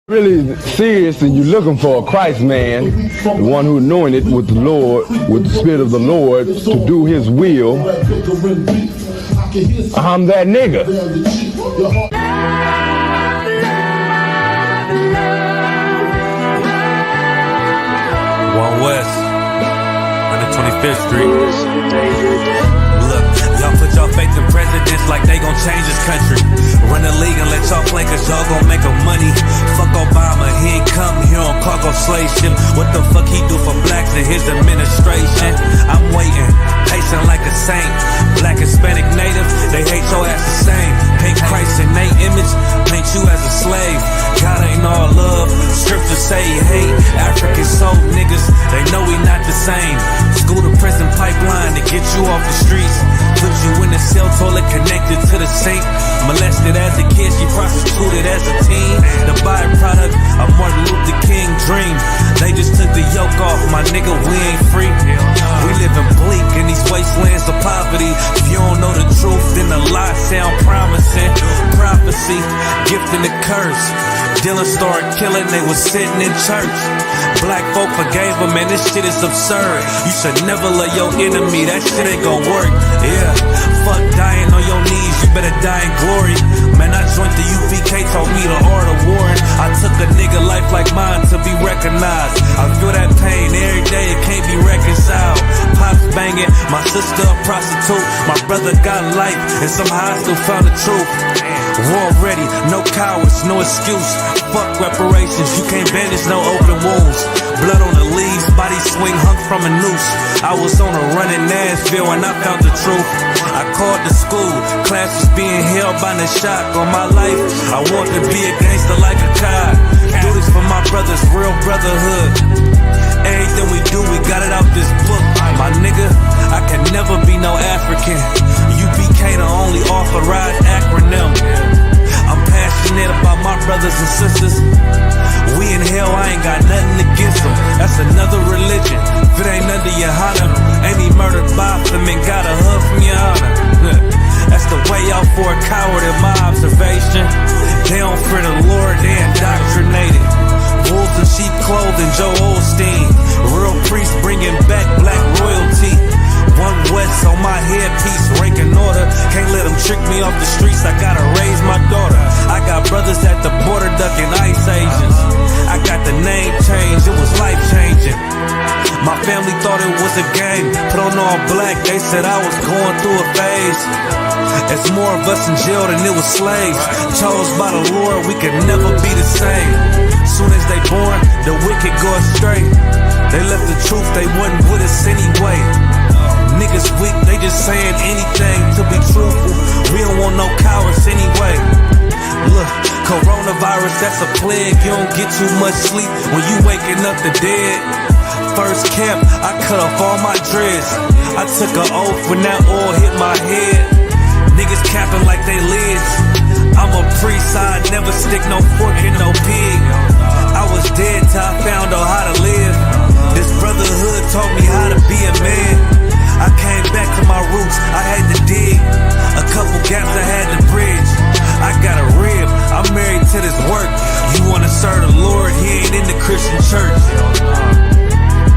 Really serious and you're looking for a Christ man, the one who's knowing it with the Lord, with the Spirit of the Lord to do his will, I'm that nigga. One West, 125th Street. Look, y'all put y'all faith in presidents like they gon' change this country. Run the league and let y'all play cause y'all gon' make them money. Fuck Obama, he ain't come here on cargo slave ship. What the fuck he do for blacks in his administration? I'm waiting, patient like a saint. Black, Hispanic, Native, they hate your ass the same. Paint Christ in they image, paint you as a slave. God ain't all love, scriptures say he hate. African soul niggas, they know we not the same. School to prison pipeline to get you off the streets. Put you in the cell toilet connected to the sink. Molested as a kid, she prostituted as a teen. The byproduct of Martin Luther King dream. They just took the yoke off, my nigga, we ain't free. We living bleak in these wastelands of poverty. If you don't know the truth, then the lies sound promising. Prophecy, gift and the curse. Dylan started killing, they was sitting in church. Black folk forgave him, man, this shit is absurd. You should never love your enemy, that shit ain't gon' work. Yeah, fuck dying on your knees, you better die in glory. Man, I joined the UPK, taught me the art of warring. I took a nigga life like mine to be recognized. I feel that pain every day, it can't be reconciled. Pops banging, my sister a prostitute. My brother got life, and somehow I still found the truth. War ready, no cowards, no excuse. Fuck reparations, you can't bandage no open wounds. Blood on the leaves, body swing hung from a noose. I was on a run in Nashville and I found the truth. I called the school, class was being held by the shock on my life. I want to be a gangster like a cop. Do this for my brothers, real brotherhood. Everything we do, we got it out this book. My nigga, I can never be no African. UPK the only authorized acronym. I'm passionate about my brothers and sisters. We in hell, I ain't got nothing against them. That's another religion. If it ain't under your honor, ain't he murdered by them and got a hug from your honor. That's the way out for a coward in my observation. They don't fear the Lord, they indoctrinated. Wolves in sheep clothing, Joe Osteen. Real priest bringing back black royalty. One West on my headpiece, ranking order. Can't let them trick me off the streets, I gotta raise my daughter. I got brothers at the border ducking ICE agents. I got the name change, it was life changing. My family thought it was a game, put on all black, they said I was going through a phase. It's more of us in jail than it was slaves. Chose by the Lord, we could never be the same. Soon as they born, the wicked go astray. They left the truth, they wasn't with us anyway. Niggas weak, they just saying anything to be truthful. We don't want no cowards anyway. Look, coronavirus, that's a plague. You don't get too much sleep when you waking up the dead. First camp, I cut off all my dreads. I took an oath when that oil hit my head. Niggas capping like they lids. I'm a priest, I never stick no fork in no pig. I was dead till I found out how to live. This brotherhood taught me how to be a man. I came back to my roots, I had to dig. A couple gaps I had to bridge. I got a rib, I'm married to this work. You wanna serve the Lord, he ain't in the Christian church.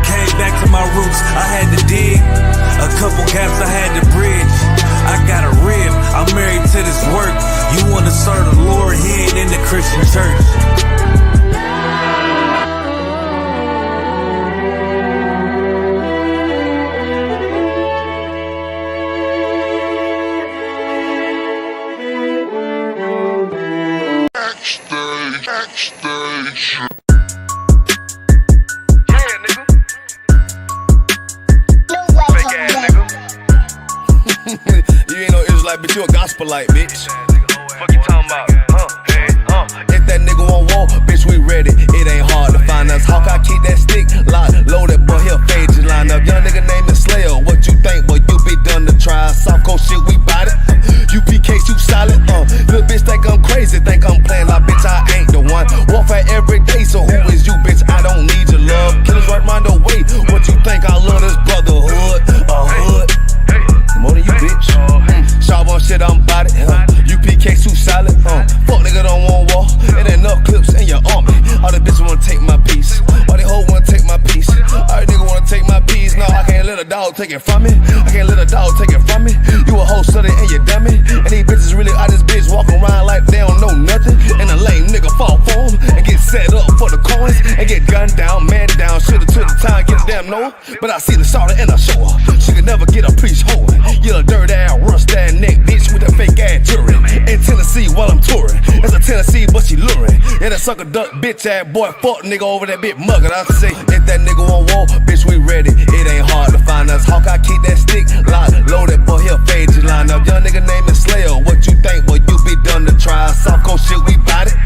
Came back to my roots, I had to dig. A couple gaps I had to bridge. I got a rib, I'm married to this work. You wanna serve the Lord, he ain't in the Christian church. You ain't no Israelite, but you a gospelite, bitch. Fuck you talking about? If that nigga won't walk, bitch, we ready. It ain't hard to find us. Hawk, I keep that stick locked, loaded, boy, he'll fade you line up. Young nigga named Slayer, what you think, boy, you be done to try. Soft coast shit, we bout it. UPK, you solid, little bitch think I'm crazy, think I'm playing like bitch, I ain't the one. Warfare every day, so who is you, bitch? I don't need your love. Killers right round the way, what you think? I love this brotherhood, a hood. More than you, bitch. Sharp on shit, I'm bout it. UPK too solid. Fuck nigga don't want war. It ain't enough clips in your army. I can't let a dog take it from me. You a whole study and you dummy. And these bitches really out this bitch walking around like they don't know nothing. And a lame nigga fall for them and get set up for the coins and get gunned down, man down. Shoulda took the time, get a damn no. But I see the shorter and I show her. She could never get a piece hold. You a dirt ass, rust ass neck bitch with a fake ass jewelry. In Tennessee while I'm touring. It's a Tennessee, but she luring. Yeah, that sucker duck bitch ass boy, fuck nigga over that bitch mugger. I say, if that nigga won't walk, bitch, we ready. It ain't hard to find us. Hawk, I keep that stick locked, loaded, boy, he'll fade you line up. Young nigga name is Slayer. What you think, boy, you be done to try. Soft coast shit, we bout it.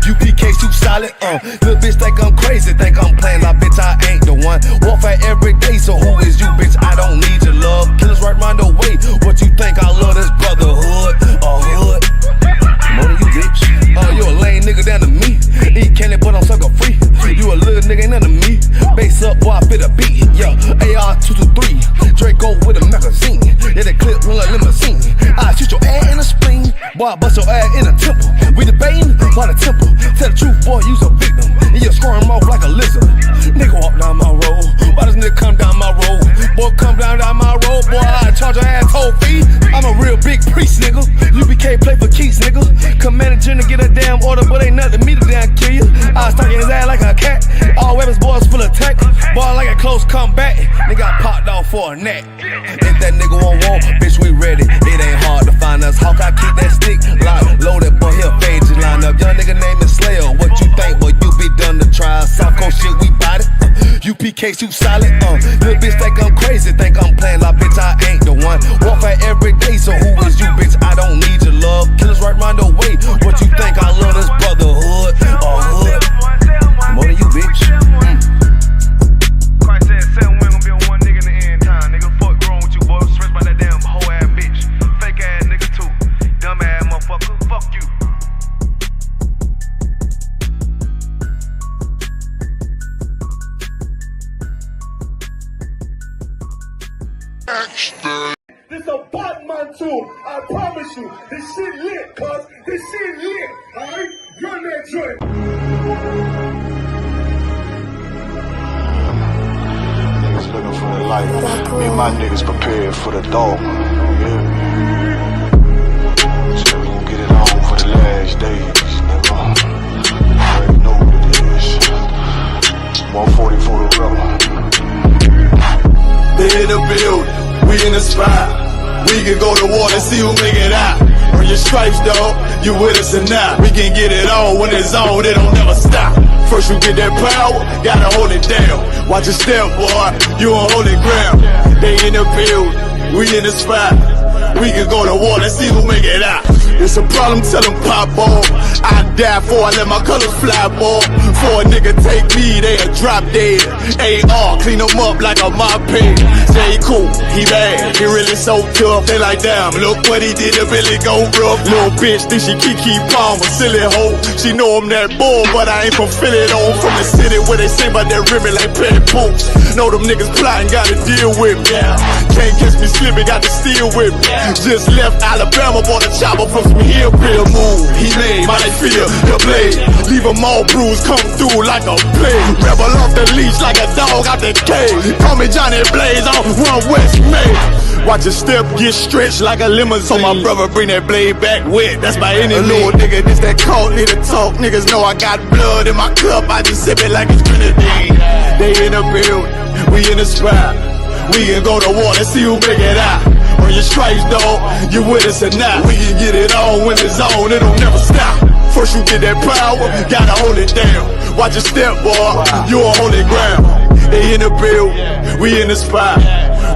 UPK, shoot solid, little bitch think I'm crazy, think I'm playing like bitch, I ain't the one. Warfare every day, so who is you, bitch? I don't need your love. Killers right round the way. What you think? I love this brotherhood, hood. More than you, bitch. You a lame nigga down to me. Eat candy, but I'm sucker free. You a little nigga, ain't none of me. Base up, boy, I fit a beat. Yeah, AR-223. Draco with a magazine. Yeah, that clip run like limousine. I shoot your ass in the spleen. Boy, I bust your ass in the temple. We debating by the temple. Tell the truth, boy, you's a victim. And you squirm off like a lizard. Nigga walk down my road. Why does nigga come down my road? Boy, come down my road. Boy, I charge your ass toll fee. I'm a real big priest, nigga. UPK play for keys, nigga. Commanding general get a damn order, but ain't nothing me to damn kill you. I was talking his ass like a cat. All weapons, boys full of tech. Boy, like a close comeback. Nigga got popped off for a neck. If that nigga won't walk, bitch, we ready. It ain't hard to find us. Hawk, I keep that stick locked, loaded, boy, he'll fade you line up. Young nigga name is Slayer. What you think, boy, you be done to try. South Coast shit, we bout it. UPK, shoot solid, little bitch think I'm crazy, think I'm playing like bitch, I ain't the one. Warfare every day, so who is you, bitch? I don't need your love. Killers right round the way. What you think? I love this brotherhood, hood. More than you, bitch. Christ said 7 women gonna be on one nigga in the end time. Nigga, fuck wrong with you, boy. Stressed by that damn hoe ass bitch. Fake ass nigga too. Dumb ass motherfucker. Fuck you. This a Batman too. I promise you. This shit lit, cuz. This shit lit. Alright? Run that joint. Niggas looking for the light. Me and my niggas prepared for the dog. Yeah. So we gon' get it on for the last days, nigga. You already know what it is. 140 for the rubber. They in the building, we in the spot. We can go to war and see who make it out. Earn your stripes, dog, you with us or not. We can get it on when it's on, it don't never stop. First you get that power, gotta hold it down. Watch your step, boy, you on holy ground. They in the building, we in the spot. We can go to war, let's see who make it out. It's a problem, tell them pop ball. I die for I let my colors fly, ball. For a nigga take me, they a drop dead. AR, clean them up like a mop head. Say he cool, he bad, he really so tough. They like, damn, look what he did to Billy go rough. Little bitch think she Kiki Palmer, silly hoe. She know I'm that bull, but I ain't from Philly though. From the city where they say about that ribbon like Penny Poops. Know them niggas plotting, gotta deal with me. Can't catch me slipping, got to steal with me. Just left Alabama, bought a chopper from some hillbilly move. He made my feel the blade. Leave them all bruised, come through like a plague. Rebel off the leash like a dog out the cage. Call me Johnny Blaze on One West Main. Watch your step get stretched like a limousine. So my brother bring that blade back wet, that's my enemy. A little nigga, this that cult, need to talk. Niggas know I got blood in my cup, I just sip it like it's grenadine. They in the building, we in the spot. We can go to war, let's see who make it out. On your stripes, dog, you with us or not. We can get it on when it's on, it'll never stop. First you get that power, gotta hold it down. Watch your step, boy, you on holy ground. They in the building, we in the spot.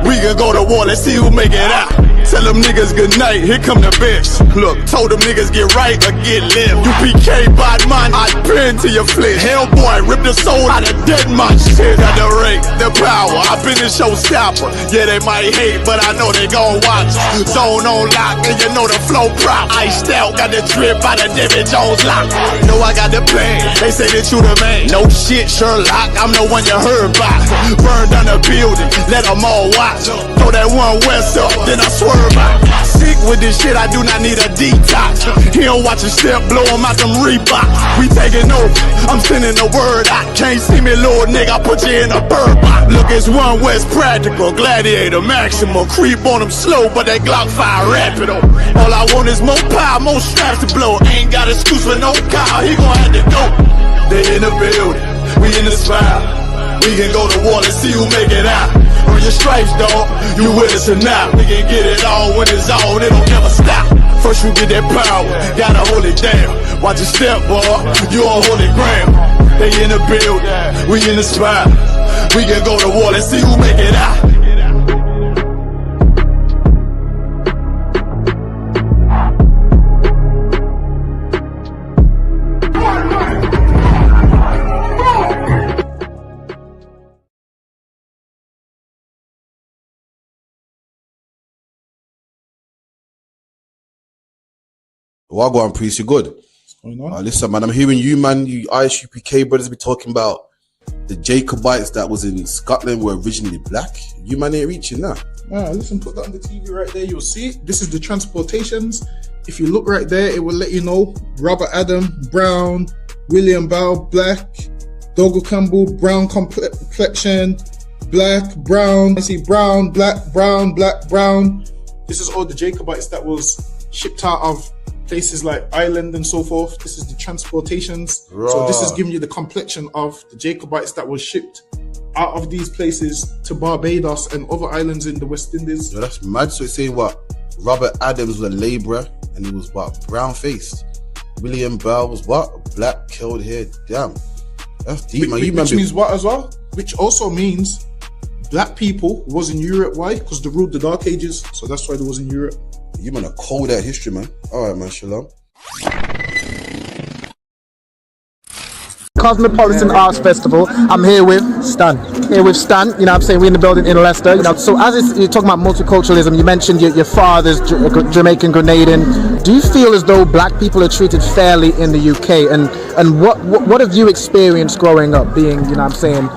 We can go to war, let's see who make it out. Tell them niggas good night, here come the best. Look, told them niggas get right or get left. UPK, bad man, I been to your flesh. Hellboy, rip the soul out of dead man shit. Got the rate, the power, I been the showstopper. Yeah, they might hate, but I know they gon' watch. Zone on lock, and you know the flow prop. Iced out, got the drip out of David Jones lock. Know I got the plan, they say that you the man. No shit, Sherlock, I'm the one you heard about. Burn down the building, let them all watch. Throw that One West up, then I swerve out. Sick With this shit, I do not need a detox. He don't watch a step, blow him out them Reeboks. We taking over, I'm sending the word out. Can't see me, little nigga, I put you in a bird box. Look, it's One West practical, gladiator maximum. Creep on them slow, but that Glock fire rapido. All I want is more power, more straps to blow. Ain't got excuse for no cow, he gon' have to go. They in the building, we in the spot. We can go to war and see who make it out. Earn your stripes, dog, you with us or not. We can get it all when it's on, it don't never stop. First you get that power, gotta hold it down. Watch your step, boy, you on holy ground. They in the building, we in the spot. We can go to war and see who make it out. Wagwan Priest, you good? What's going on? Listen, man, I'm hearing you, man, you ISUPK brothers be talking about the Jacobites that was in Scotland were originally black. You man ain't reaching that. Listen, put that on the TV right there. You'll see it. This is the transportations. If you look right there, it will let you know Robert Adam, brown, William Bow, black, Dougal Campbell, brown complexion, black, brown. I see brown, black, brown, black, brown. This is all the Jacobites that was shipped out of places like Ireland and so forth. This is the transportations. Right. So this is giving you the complexion of the Jacobites that was shipped out of these places to Barbados and other islands in the West Indies. Yo, that's mad. So it's saying what? Robert Adams was a labourer and he was what? Brown faced. William Bell was what? Black, curled hair. Damn. That's deep, man. Which means what as well? Which also means black people was in Europe. Why? Because they ruled the Dark Ages. So that's why they was in Europe. You man are cold at history, man. All right, man. Shalom. Cosmopolitan Arts Festival. I'm here with Stan. You know what I'm saying? We're in the building in Leicester. You know, so as you're talking about multiculturalism, you mentioned your father's Jamaican Grenadian. Do you feel as though black people are treated fairly in the UK? And what have you experienced growing up being, you know what I'm saying,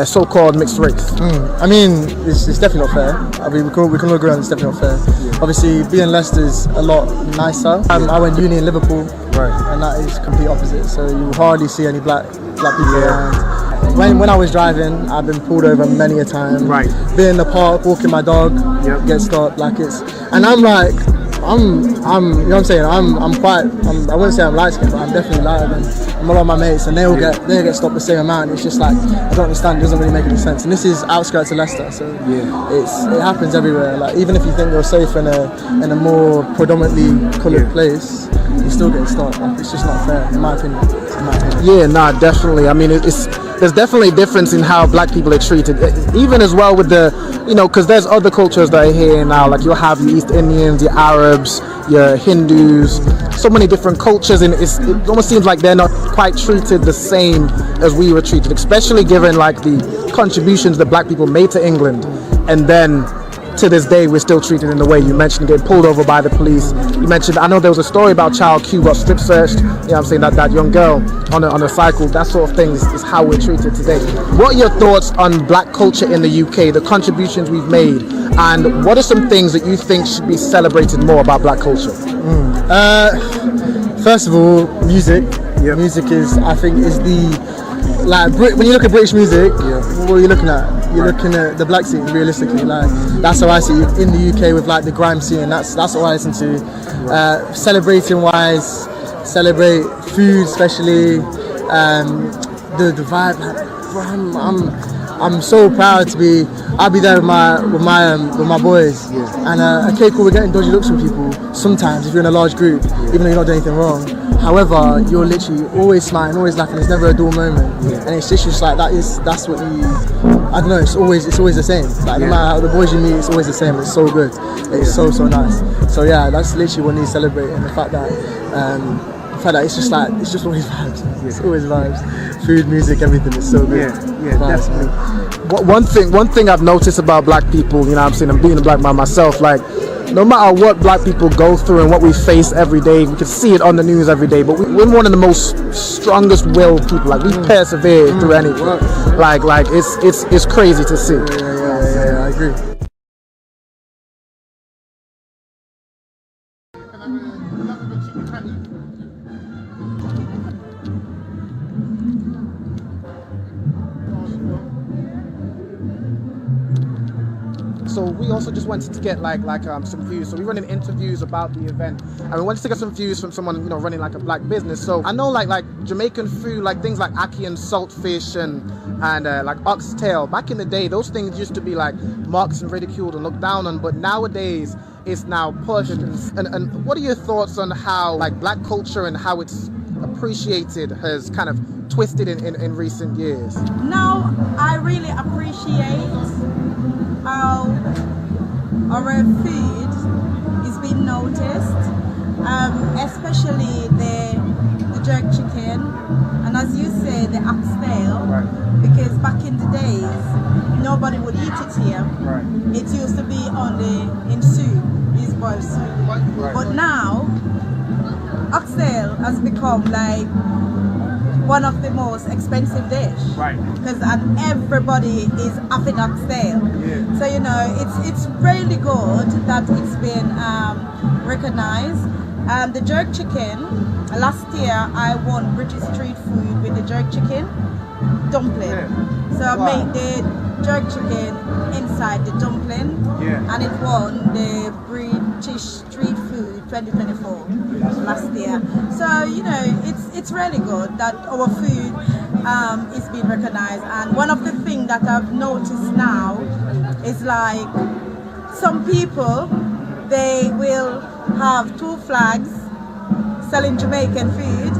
so-called mixed race? I mean, it's definitely not fair. I mean, we can all agree on it's definitely not fair. Yeah. Obviously, being Leicester is a lot nicer. I went uni in Liverpool, right, and that is complete opposite. So you hardly see any black people around. When I was driving, I've been pulled over many a time. Right. Being in the park, walking my dog, get stopped. And I'm like, I'm, you know what I'm saying? I wouldn't say I'm light skinned, but I'm definitely lighter than a lot of my mates, and they get stopped the same amount. It's just like, I don't understand. It doesn't really make any sense. And this is outskirts of Leicester, so it happens everywhere. Like, even if you think you're safe in a more predominantly coloured place, you still get stopped. Like, it's just not fair, in my opinion. Yeah, nah, definitely. I mean, there's definitely a difference in how black people are treated, even as well with the, you know, because there's other cultures that are here now, like you'll have your East Indians, your Arabs, your Hindus, so many different cultures, and it almost seems like they're not quite treated the same as we were treated, especially given like the contributions that black people made to England, and then to this day we're still treated in the way you mentioned, getting pulled over by the police. You mentioned, I know there was a story about Child Q got strip searched, you know what I'm saying, that young girl on a cycle. That sort of thing is how we're treated today. What are your thoughts on black culture in the UK, the contributions we've made, and what are some things that you think should be celebrated more about black culture? First of all, music. Music is, I think, is the, like, when you look at British music, what are you looking at? You're looking at the black scene, realistically. Like, that's how I see it in the UK with like the grime scene. That's what I listen to. Celebrating wise, celebrate food, especially the vibe. Like, bro, I'm so proud to be. I'll be there with my boys. And okay, cool. We're getting dodgy looks from people sometimes if you're in a large group, even though you're not doing anything wrong. However, you're literally always smiling, always laughing. There's never a dull moment, and it's just like that's what you. I don't know. It's always the same. Like, no matter how the boys you meet, it's always the same. It's so good. It's so nice. So yeah, that's literally what needs celebrating. The fact that it's just always vibes. It's always vibes. Food, music, everything is so good. Yeah, definitely. One thing I've noticed about black people, you know what I'm saying, I'm being a black man myself, like, no matter what black people go through and what we face every day, we can see it on the news every day, but we're one of the most strongest willed people. Like, we persevere through anything. Like it's crazy to see. Yeah, I agree. So we also just wanted to get some views. So we're running interviews about the event, and we wanted to get some views from someone running like a black business. So I know like Jamaican food, like things like ackee and saltfish and like oxtail. Back in the day, those things used to be like mocked and ridiculed and looked down on, but nowadays it's now pushed. And what are your thoughts on how like black culture and how it's appreciated has kind of twisted in recent years? Now I really appreciate how our food is being noticed, especially the jerk chicken, and as you say, the oxtail, because back in the days nobody would eat it here. It used to be only in soup, is boiled soup, but now oxtail has become like one of the most expensive dish, because everybody is having oxtail. So it's really good that it's been recognized. The jerk chicken, last year I won British Street Food with the jerk chicken dumpling. So I made the jerk chicken inside the dumpling, and it won the British Street Food 2024 last year. So it's really good that our food is being recognized. And one of the things that I've noticed now is like some people, they will have 2 flags selling Jamaican food,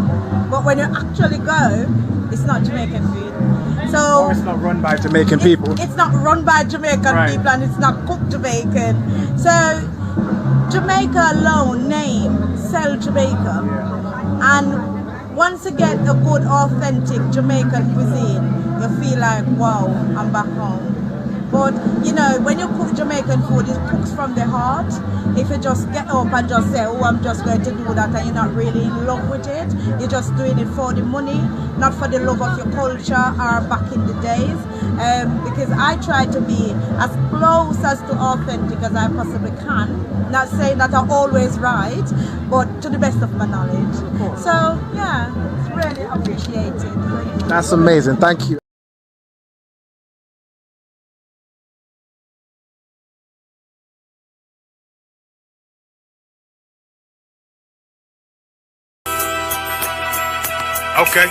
but when you actually go, it's not Jamaican food. So it's not run by Jamaican people. It's not run by Jamaican people, and it's not cooked Jamaican. So Jamaica alone name sell Jamaica, and once you get a good authentic Jamaican cuisine, you feel like, wow, I'm back home. But when you cook Jamaican food, it cooks from the heart. If you just get up and just say, oh, I'm just going to do that, and you're not really in love with it, you're just doing it for the money, not for the love of your culture, or back in the days. Because I try to be as close as to authentic as I possibly can. Not saying that I'm always right, but to the best of my knowledge. So yeah, it's really appreciated. That's amazing. Thank you. Okay.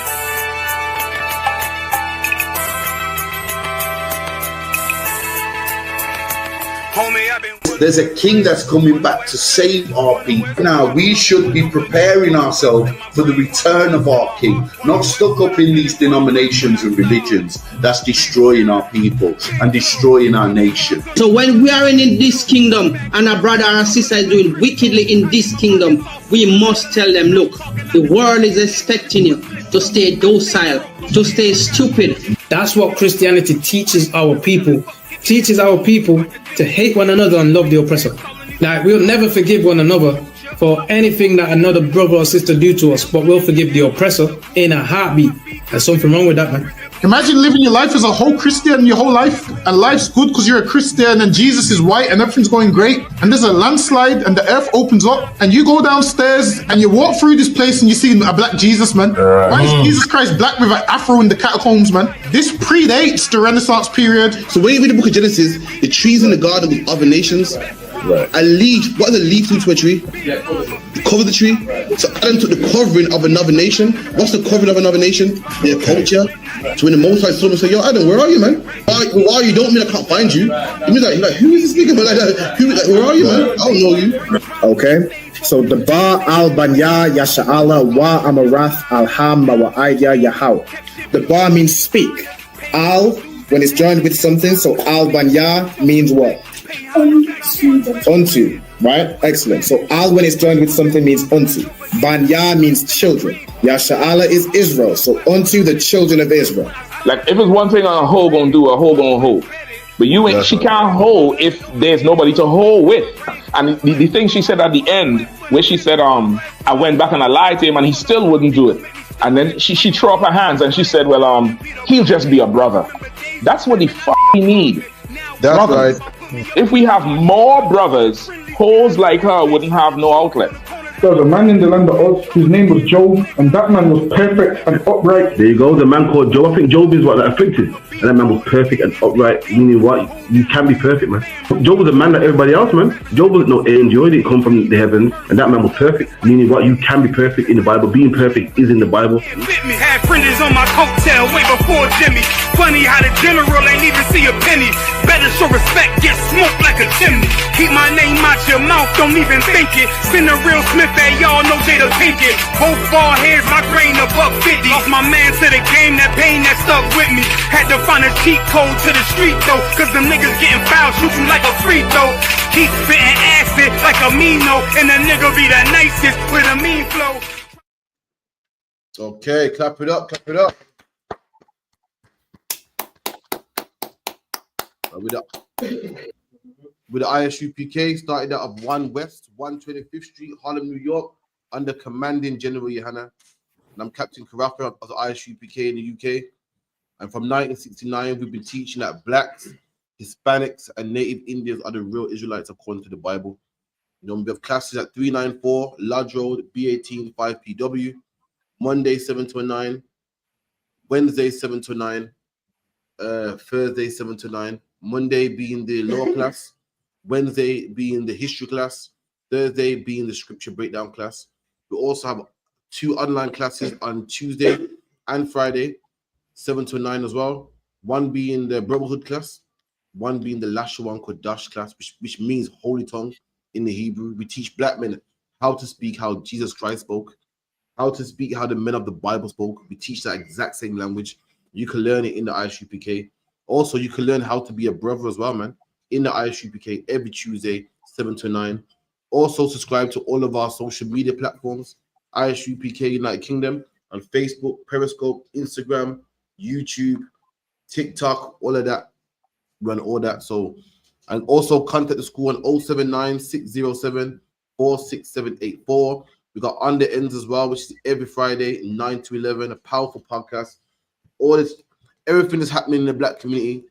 Homie, I've been. There's a king that's coming back to save our people. Now we should be preparing ourselves for the return of our king, not stuck up in these denominations and religions that's destroying our people and destroying our nation. So when we are in this kingdom and our brother and sister is doing wickedly in this kingdom, we must tell them, look, the world is expecting you to stay docile, to stay stupid. That's what Christianity teaches our people. Teaches our people to hate one another and love the oppressor. Like, we'll never forgive one another for anything that another brother or sister do to us, but we'll forgive the oppressor in a heartbeat. There's something wrong with that, man. Imagine living your life as a whole Christian your whole life, and life's good because you're a Christian and Jesus is white and everything's going great, and there's a landslide and the earth opens up and you go downstairs and you walk through this place and you see a black Jesus, man. Why is Jesus Christ black with an afro in the catacombs, man? This predates the Renaissance period. So when you read the book of Genesis, the trees in the garden with other nations, a leaf, what does a leaf do to a tree? Cover the tree. So Adam took the covering of another nation. What's the covering of another nation? Their culture. So when the Most High saw him, say, yo, Adam, where are you, man? Where are you? Don't mean I can't find you. He means like, who is this nigga? Like, where are you, man? I don't know you. Okay. So the Ba al Banya Yasha'ala wa Amarath al-Ham wa Aidya Yahaw. The Ba means speak. Al, when it's joined with something, so al Banya means what? Unto, right? Excellent. So al when it's joined with something means unto. Banya means children. Yasha'ala is Israel. So unto the children of Israel. Like if it's one thing a hoe gonna do, a hoe gonna hold. But you ain't, she can't hold if there's nobody to hold with. And the thing she said at the end, where she said, I went back and I lied to him and he still wouldn't do it. And then she threw up her hands and she said, well, he'll just be a brother. That's what he need. That's brothers. Right. If we have more brothers, hoes like her wouldn't have no outlet. There was a man in the land of Oz, his name was Job, and that man was perfect and upright. There you go, the man called Job. I think Job is what, like, afflicted. And that man was perfect and upright, meaning what? You can be perfect, man. Job was a man like everybody else, man. Job wasn't no angel, he didn't come from the heavens, and that man was perfect, meaning what? You can be perfect in the Bible. Being perfect is in the Bible. Had fringes on my coattail way before Jimmy. Funny how the general ain't even see a penny. Better show respect, get smoked like a chimney. Keep my name out your mouth, don't even think it. Send a real Smith at y'all, no Jada Pinkett. Both ball heads, my grain above 50. Lost my man to the game, that pain that stuck with me. Had to find a cheat code to the street though, cause them niggas getting fouled, shoot you like a free throw. Keep spitting acid like a Mino, and the nigga be the nicest with a mean flow. Okay, clap it up, clap it up. With the ISUPK, started out of 1 West, 125th Street, Harlem, New York, under Commanding General Yohana. And I'm Captain Karafa of the ISUPK in the UK. And from 1969, we've been teaching that blacks, Hispanics, and Native Indians are the real Israelites according to the Bible. You know, we have classes at 394 Lodge Road, B18, 5PW. Monday 7 to 9, Wednesday 7 to 9, Thursday 7 to 9, Monday being the law class, Wednesday being the history class, Thursday being the scripture breakdown class. We also have 2 online classes on Tuesday and Friday, 7 to 9 as well. One being the brotherhood class, one being the Lashawan Kodash class, which means holy tongue in the Hebrew. We teach black men how to speak how Jesus Christ spoke, how to speak how the men of the Bible spoke. We teach that exact same language. You can learn it in the ISUPK. Also, you can learn how to be a brother as well, man, in the ISUPK every Tuesday, 7 to 9. Also, subscribe to all of our social media platforms, ISUPK United Kingdom, on Facebook, Periscope, Instagram, YouTube, TikTok, all of that. Run all that. So, and also contact the school on 079 607 46784. We got On the Ends as well, which is every Friday, 9 to 11, a powerful podcast. All this, everything that's happening in the black community,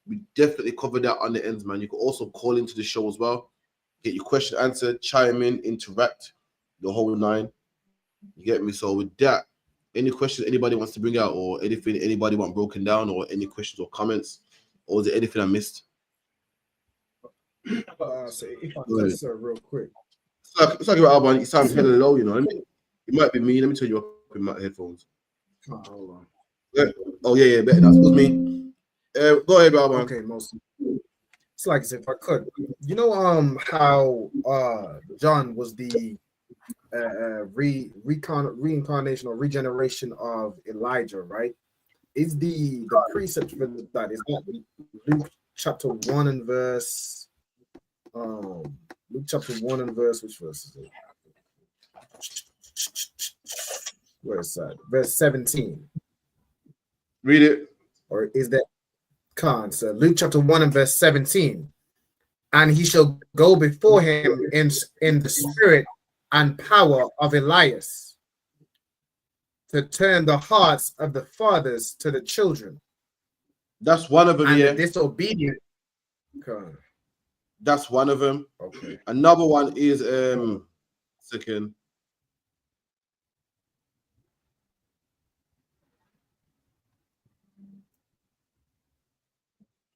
we definitely cover that On the Ends, man. You can also call into the show as well, get your question answered, chime in, interact, the whole 9. You get me? So with that, any questions anybody wants to bring out, or anything anybody want broken down, or any questions or comments, or is there anything I missed? So if I could, sir, real quick. It's like about Alban. You sound hella low, you know. It might be me. Let me turn you up in my headphones. Oh, hold on. Yeah. Oh yeah, better. That was me. Go ahead, Alban. Okay, mostly. It's like if I could, you know, how John was the reincarnation or regeneration of Elijah, right? Is the precept for that? Is that Luke chapter 1 and verse? Luke chapter 1 and verse, which verse is it? Where is that? Verse 17. Read it. Or is that so Luke chapter 1 and verse 17. And he shall go before him in the spirit and power of Elias, to turn the hearts of the fathers to the children. That's one of them, and yeah. The disobedient. That's one of them. Okay. Another one is second.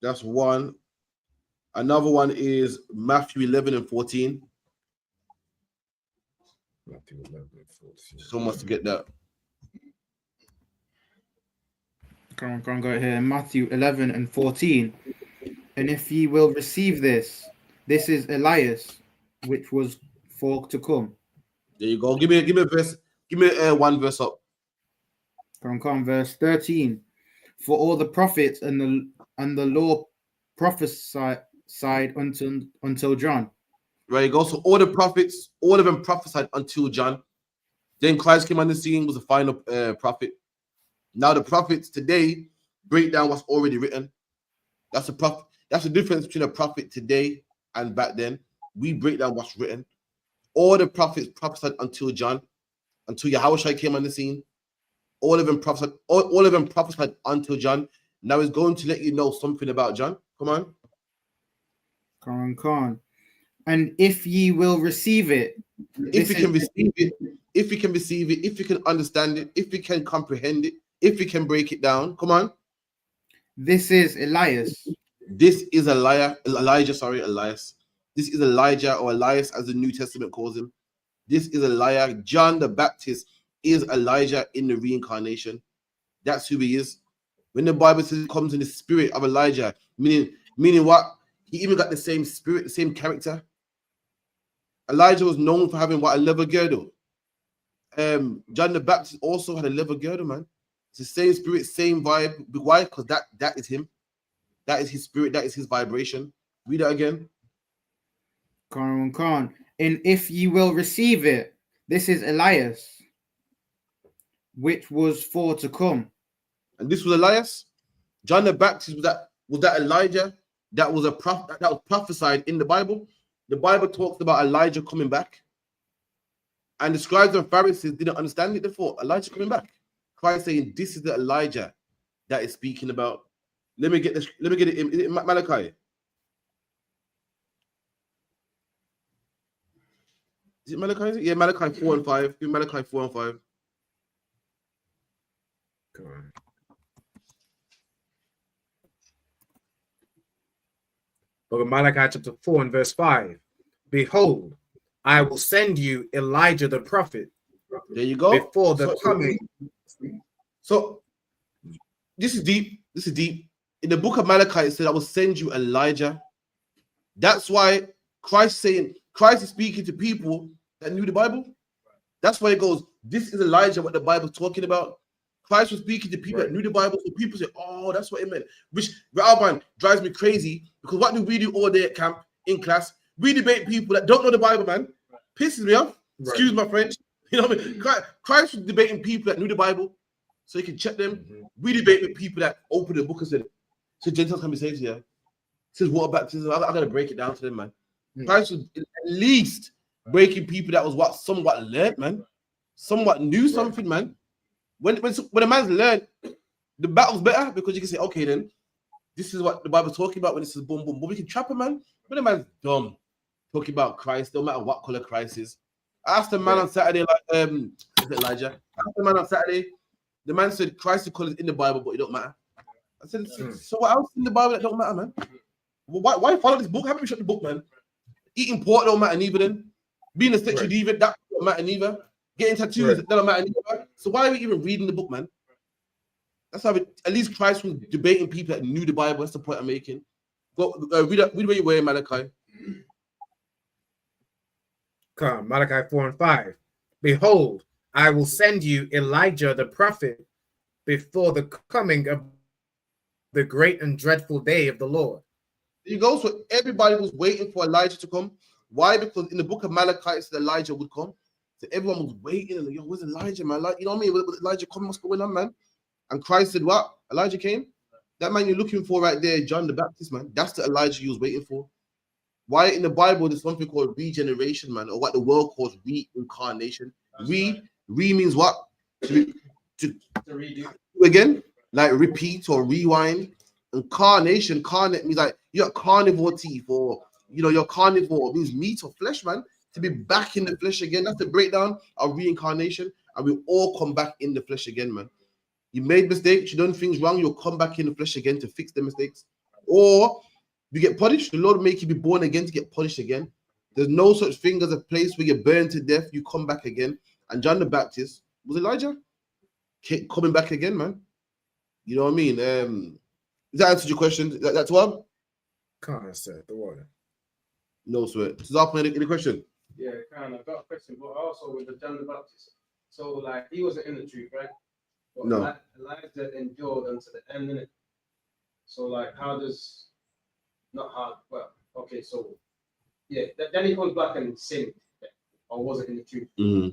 That's one. Another one is Matthew 11 and 14. Matthew 11 and 14. Someone wants to get that. Go here. Matthew 11 and 14. And if ye will receive this is Elias, which was for to come. There you go. Give me a verse. Give me one verse up. Come, verse 13. For all the prophets and the law prophesied until John. Right, you go. So all the prophets, all of them prophesied until John. Then Christ came on the scene, was the final prophet. Now the prophets today break down what's already written. That's a prophet. That's the difference between a prophet today and back then. We break down what's written. All the prophets prophesied until John, until Yahushua came on the scene. All of them prophesied. All of them prophesied until John. Now he's going to let you know something about John. Come on. Come on. And if ye will receive it, If we can receive it, if we can receive it, if we can understand it, if we can comprehend it, if we can break it down. Come on. This is Elias. This is Elias. This is Elijah or Elias, as the New Testament calls him. This is Elijah. John the Baptist is Elijah in the reincarnation. That's who he is. When the Bible says it comes in the spirit of Elijah, meaning what? He even got the same spirit, the same character. Elijah was known for having what? A leather girdle. John the Baptist also had a leather girdle, man. It's the same spirit, same vibe. Why? Because that is him. That is his spirit. That is his vibration. Read that again. Khan. And if ye will receive it, this is Elias, which was for to come. And this was Elias. John the Baptist was that Elijah that was that was prophesied in the Bible. The Bible talks about Elijah coming back. And the scribes and Pharisees didn't understand it. They thought Elijah coming back. Christ saying, this is the Elijah that is speaking about. Let me get this. Let me get it in Malachi. Is it Malachi? Yeah, Malachi 4 and 5. Give me Malachi 4 and 5. Come on. Book of Malachi chapter 4 and verse 5. Behold, I will send you Elijah the prophet. There you go. Before the coming. So this is deep. This is deep. In the book of Malachi, it said, I will send you Elijah. That's why Christ is speaking to people that knew the Bible. That's why it goes, this is Elijah, what the Bible's talking about. Christ was speaking to people that knew the Bible. So people say, oh, that's what it meant. Which, Alban, drives me crazy, because what do we do all day at camp, in class? We debate people that don't know the Bible, man. Pisses me off. Excuse my French. You know what I mean? Christ was debating people that knew the Bible, so he can check them. We debate with people that open the book and said, so Gentiles can be saved here. It says water baptism. I got to break it down to them, man. Christ was at least breaking people that was somewhat learned, man. Somewhat knew something, man. When a man's learned, the battle's better, because you can say, okay, then this is what the Bible's talking about when it says boom, boom. But we can trap a man. When a man's dumb, talking about Christ, no matter what color Christ is. I asked a man on Saturday, like Elijah. I asked the man on Saturday. The man said Christ's color is in the Bible, but it don't matter. I said, so what else in the Bible that don't matter, man? Why follow this book? Haven't we shut the book, man? Eating pork don't matter neither. Then being a statue diva, that don't matter neither. Getting tattoos, that don't matter neither. So why are we even reading the book, man? That's how at least Christ was debating people that knew the Bible. That's the point I'm making. Go read what you're wearing, Malachi. Come, Malachi 4 and 5. Behold, I will send you Elijah the prophet before the coming of the great and dreadful day of the Lord. There you go. So everybody was waiting for Elijah to come. Why? Because in the book of Malachi, it said Elijah would come. So everyone was waiting. And, yo, where's Elijah, man? Like, you know what I mean? With Elijah coming, what's going on, man? And Christ said, what? Elijah came? That man you're looking for right there, John the Baptist, man. That's the Elijah you was waiting for. Why in the Bible there's something called regeneration, man, or what the world calls reincarnation. Means what? To redo again, like repeat or rewind. And carnation means like you got carnivore teeth, or your carnivore means meat or flesh, man. To be back in the flesh again. That's the breakdown of reincarnation, and we all come back in the flesh again, man. You made mistakes, you done things wrong, you'll come back in the flesh again to fix the mistakes. Or you get punished, the Lord will make you be born again to get punished again. There's no such thing as a place where you're burned to death, you come back again. And John the Baptist was Elijah coming back again, man. You know what I mean? Does that answer your question? That's one? Can't answer the water. No sweat. Does that answer any question? Yeah, kind of. I've got a question, but also with the John the Baptist. So, like, he wasn't in the truth, right? But No. Elijah endured unto the end, innit? So, like, how does not how? Well, okay, so yeah, then he comes back and sinned, or wasn't in the truth.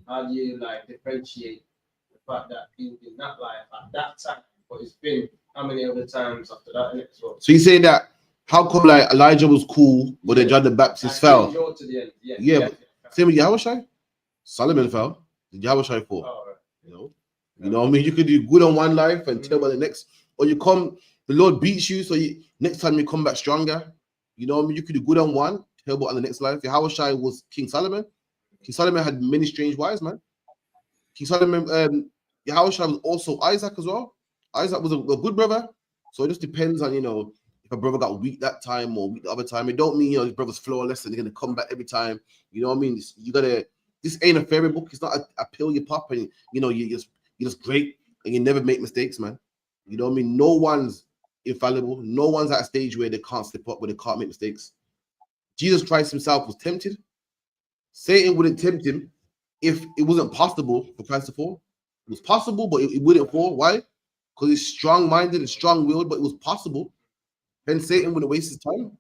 How do you like differentiate the fact that he was in that life at that time, but it's been how many other times after that, innit? So you say that how come like Elijah was cool, but then John the Baptist fell? Endured to the end. Yeah. Same with Yahushua. Solomon fell. Did Yahushua fall? Oh, right. You know what I mean? You could do good on one life and tell about the next, or the Lord beats you, so next time you come back stronger. You know what I mean? You could do good on one, tell about on the next life. Yahushua was King Solomon. King Solomon had many strange wives, man. King Solomon, Yahushua was also Isaac as well. Isaac was a good brother. So it just depends on, if a brother got weak that time or weak the other time. It don't mean, his brother's flawless and they're going to come back every time. You know what I mean? This ain't a fairy book. It's not a pill you pop and, you're just great and you never make mistakes, man. You know what I mean? No one's infallible. No one's at a stage where they can't slip up, where they can't make mistakes. Jesus Christ himself was tempted. Satan wouldn't tempt him if it wasn't possible for Christ to fall. It was possible, but it wouldn't fall. Why? Because he's strong-minded and strong-willed, but it was possible. Then Satan wouldn't waste his time.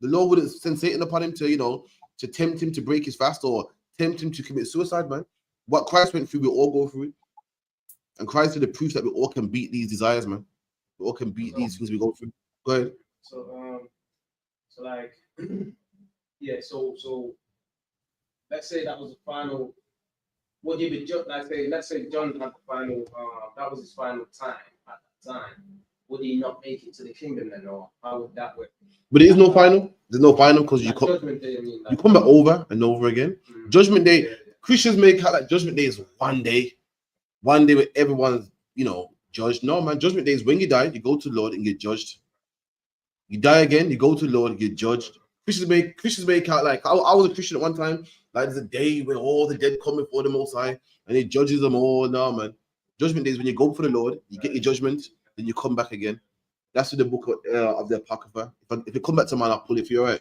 The Lord wouldn't send Satan upon him to tempt him to break his fast or tempt him to commit suicide, man. What Christ went through, we all go through it. And Christ is the proof that we all can beat these desires, man. We all can beat these things we go through. Go ahead. So like, yeah, so let's say that was the final. Would you be let's say John had the final, that was his final time at that time. Would he not make it to the kingdom then, or how would that work? But there is no final. There's no final because you come back over and over again. Judgment Day, Christians make out like Judgment Day is one day where everyone's, judged. No, man, Judgment Day is when you die, you go to the Lord and get judged. You die again, you go to the Lord and get judged. Christians make out like I was a Christian at one time. Like there's a day when all the dead come before the Most High and he judges them all. No, man. Judgment Day is when you go for the Lord, you get your judgment, then you come back again. That's in the book of the Apocrypha. If you come back to mine, I'll pull it for you. All right.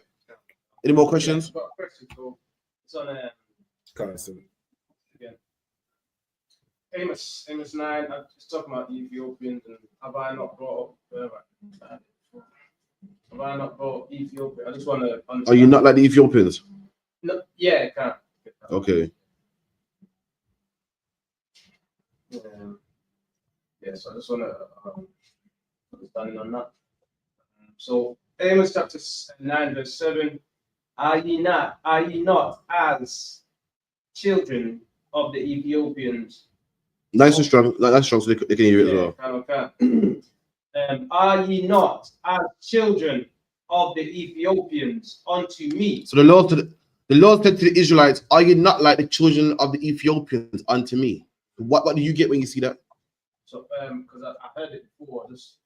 Any more questions? Yeah, I've got a question. So it's on again. Amos 9. I'm just talking about the Ethiopians, and have I not brought up? Have I not brought Ethiopia? I just want to understand. Are you not like the Ethiopians? No, yeah, I can. Okay. Yeah, so I just want to understanding on that. So Amos chapter 9 verse 7. Are ye not as children of the Ethiopians? Nice and strong. That's strong, so they can hear it as well. Okay. Are ye not as children of the Ethiopians unto me? So the Lord said to the Israelites, "Are you not like the children of the Ethiopians unto me?" What do you get when you see that? So because I heard it before, just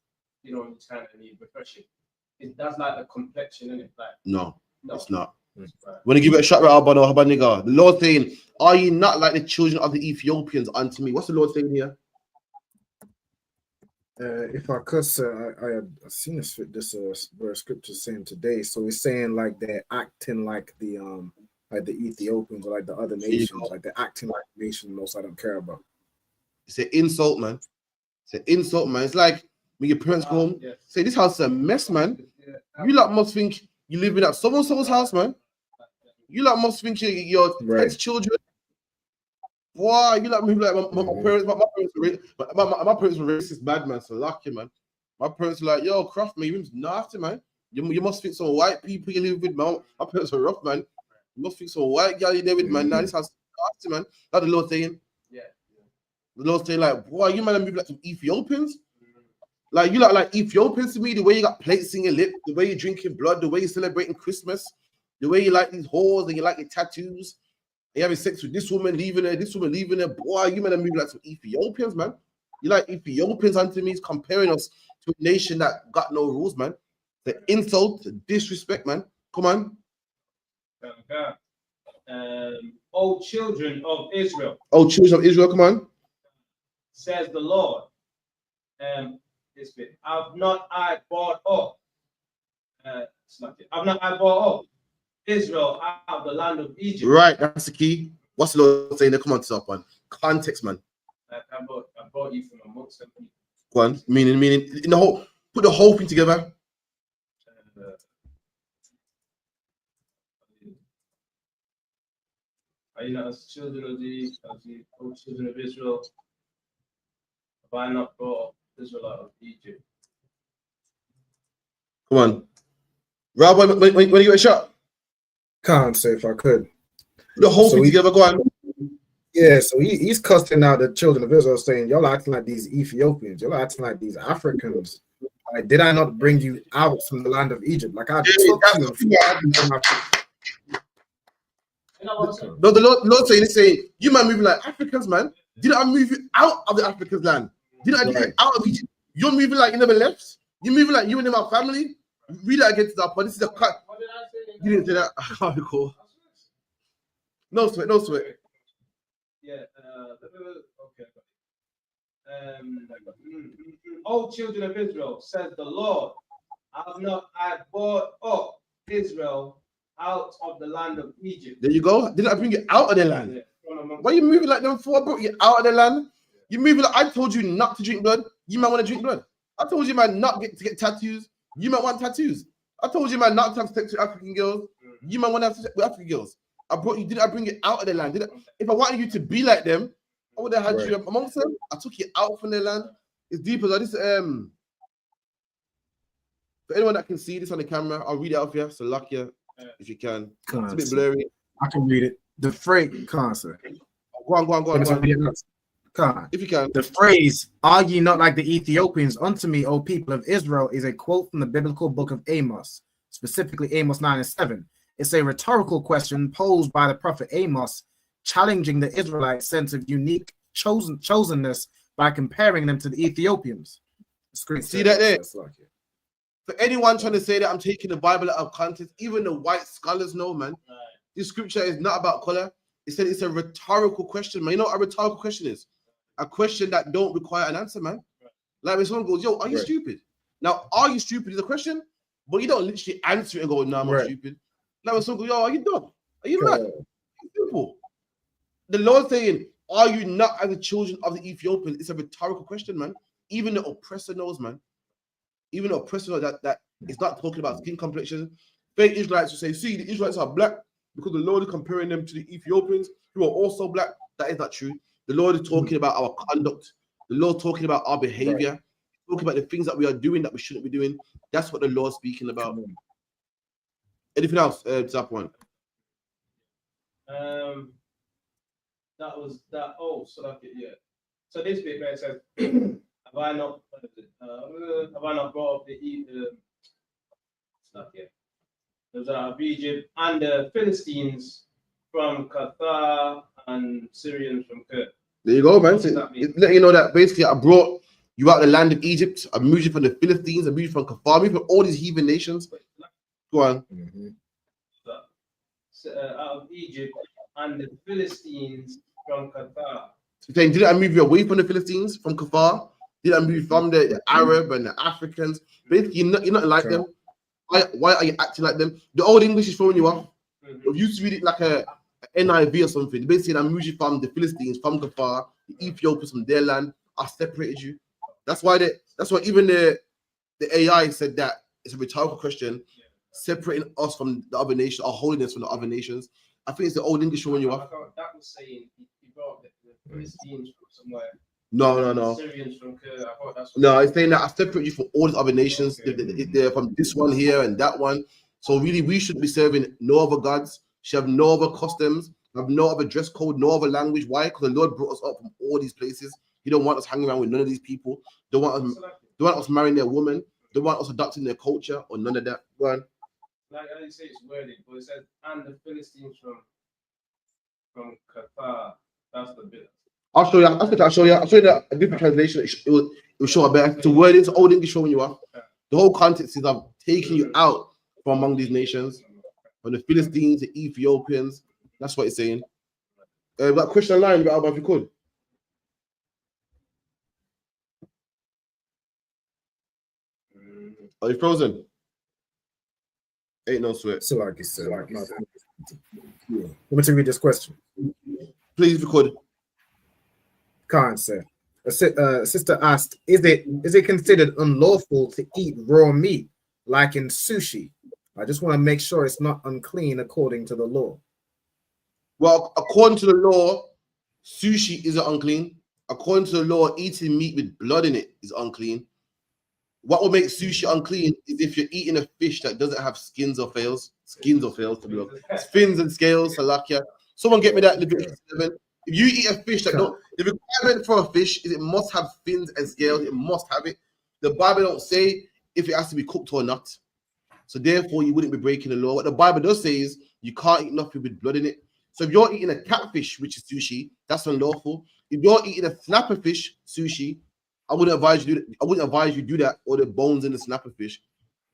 it's kind of need refreshing. That's like the complexion, isn't it? Like no, it's not. When I give it a shot right about nigga, the Lord saying, "Are you not like the children of the Ethiopians unto me?" What's the Lord saying here? If I could, sir, I had seen this verse scripture saying today. So it's saying like they're acting like the Ethiopians or like the other nations, like they're acting like the nation most I don't care about. It's an insult, man. It's an insult, man. It's like when your parents go home, say this house is a mess, man. You lot must think you live in at someone's house, man. You lot must think you're Ted's children. Wow, you like me like my parents. My parents were racist, bad man. So lucky, man. My parents were like, "Yo, Croft, man, you're nasty, man. You must think some white people you live with, man." My parents were rough, man. You must think some white guy you live with, man. Now this house nasty, man. That's the Lord saying. Yeah. The Lord saying like, "Boy, you man move like some Ethiopians. Like you like Ethiopians to me. The way you got plates in your lip, the way you're drinking blood, the way you're celebrating Christmas, the way you like these whores and you like your tattoos." You having sex with this woman, leaving her, this woman leaving her. Boy, you better move like some Ethiopians, man. You like Ethiopians unto me, comparing us to a nation that got no rules, man. The insult, the disrespect, man. Come on. O children of Israel. Oh, children of Israel, come on. Says the Lord. This bit. Have not I brought up? Have not I brought up Israel out of the land of Egypt? Right, that's the key. What's the Lord saying? Come on, to top one. Context, man. I brought you from amongst them people. Go on. Meaning, in the whole, put the whole thing together. Are you not as children of the children of Israel? Have I not brought up Israel out of Egypt? Come on. Rob, when you get a shot? Can't say if I could. The whole thing together, go on. Yeah, so he's cussing out the children of Israel, saying, "Y'all acting like these Ethiopians. Y'all acting like these Africans. Like, did I not bring you out from the land of Egypt? Like I took you." No, the Lord saying, you man moving like Africans, man. Didn't I move you out of the Africans land? Didn't I get you out of Egypt? You're moving like you never left. You're moving like you and my family. Read that again to that point. This is a cut. You didn't say that. I can't recall. No sweat, no sweat. Yeah. Okay. O children of Israel, says the Lord, I brought up Israel out of the land of Egypt. There you go. Didn't I bring you out of the land? Why are you moving like them for? I brought you out of the land. You moving like I told you not to drink blood. You might want to drink blood. I told you man not to get tattoos. You might want tattoos. I told you man not to have sex with African girls. You might want to have sex with African girls. I brought you. Didn't I bring you out of the land? If I wanted you to be like them, I would have had you amongst them. I took you out from their land. It's deep as this. For anyone that can see this on the camera, I'll read it out for you. So luck you if you can. It's a bit blurry. I can read it. The phrase, concert. Go on. If you can. The phrase, "Are ye not like the Ethiopians unto me, O people of Israel," is a quote from the biblical book of Amos, specifically Amos 9:7. It's a rhetorical question posed by the prophet Amos, challenging the Israelites' sense of unique chosenness by comparing them to the Ethiopians. See that there? For anyone trying to say that I'm taking the Bible out of context, even the white scholars know, man. This scripture is not about color. It said it's a rhetorical question, man. You know what a rhetorical question is? A question that don't require an answer, man. Like when someone goes, yo, are you stupid? Now, are you stupid is a question, but you don't literally answer it and go, no, I'm not stupid. Like when someone goes, yo, are you dumb? Are you mad? It's simple. The Lord saying, are you not as the children of the Ethiopians? It's a rhetorical question, man. Even the oppressor knows, man. Even the oppressor knows that it's not talking about skin complexion. Fake Israelites will say, see, the Israelites are black because the Lord is comparing them to the Ethiopians who are also black. That is not true. The Lord is talking about our conduct. The Lord is talking about our behavior. Talking about the things that we are doing that we shouldn't be doing. That's what the Lord's speaking about. Anything else to that point? That was that. Oh, so that's it. Yeah. So this bit where it says, "Have I not brought up the stuff here? Those are of Egypt and the Philistines from Qatar and Syrians from Kir." There you go, man. So let you know that basically I brought you out of the land of Egypt. I moved you from the Philistines. I moved you from Qatar. I moved you from all these heathen nations. Go on. Out of Egypt and the Philistines from Qatar. So saying, did I move you away from the Philistines, from Qatar? Did I move you from the Arab and the Africans? Basically, you're not like them. Why are you acting like them? The old English is throwing you off. If you used to read it like a NIV or something, basically I moved you from the Philistines, from Qatar, the Ethiopians from their land. I separated you. That's why even the AI said that it's a rhetorical question, separating us from the other nations, our holiness from the other nations. I think it's the old English showing you off. That was saying he brought the Philistines from somewhere. No. Syrians from Kir. I thought that's no, it's saying that I separate you from all the other nations. They're from this one here and that one. So really, we should be serving no other gods. Should have no other customs, have no other dress code, no other language. Why? Because the Lord brought us up from all these places. He don't want us hanging around with none of these people. Don't want us marrying their woman. Don't want us adopting their culture or none of that. Go on. Like I didn't say it's worded, but it says, and the Philistines from Qatar. That's the bit. I'll show you. I'll show you that a different translation. It will show a better. The word is old English showing you up. The whole context is I'm taking you out from among these nations, from the Philistines, the Ethiopians. That's what it's saying. That question line, if you could. Are you frozen? Ain't no sweat. So like you said, let me to read this question. Please, if you could. Khan said, a sister asked, is it considered unlawful to eat raw meat like in sushi? I just want to make sure it's not unclean according to the law. Well, according to the law, sushi isn't unclean. According to the law, eating meat with blood in it is unclean. What will make sushi unclean is if you're eating a fish that doesn't have skins or scales. Fins and scales, salakia. Someone get me that Leviticus 7. If you eat a fish that don't, the requirement for a fish is it must have fins and scales. It must have it. The Bible don't say if it has to be cooked or not. So therefore, you wouldn't be breaking the law. What the Bible does say is you can't eat nothing with blood in it. So if you're eating a catfish, which is sushi, that's unlawful. If you're eating a snapper fish sushi, I wouldn't advise you do that, or the bones in the snapper fish,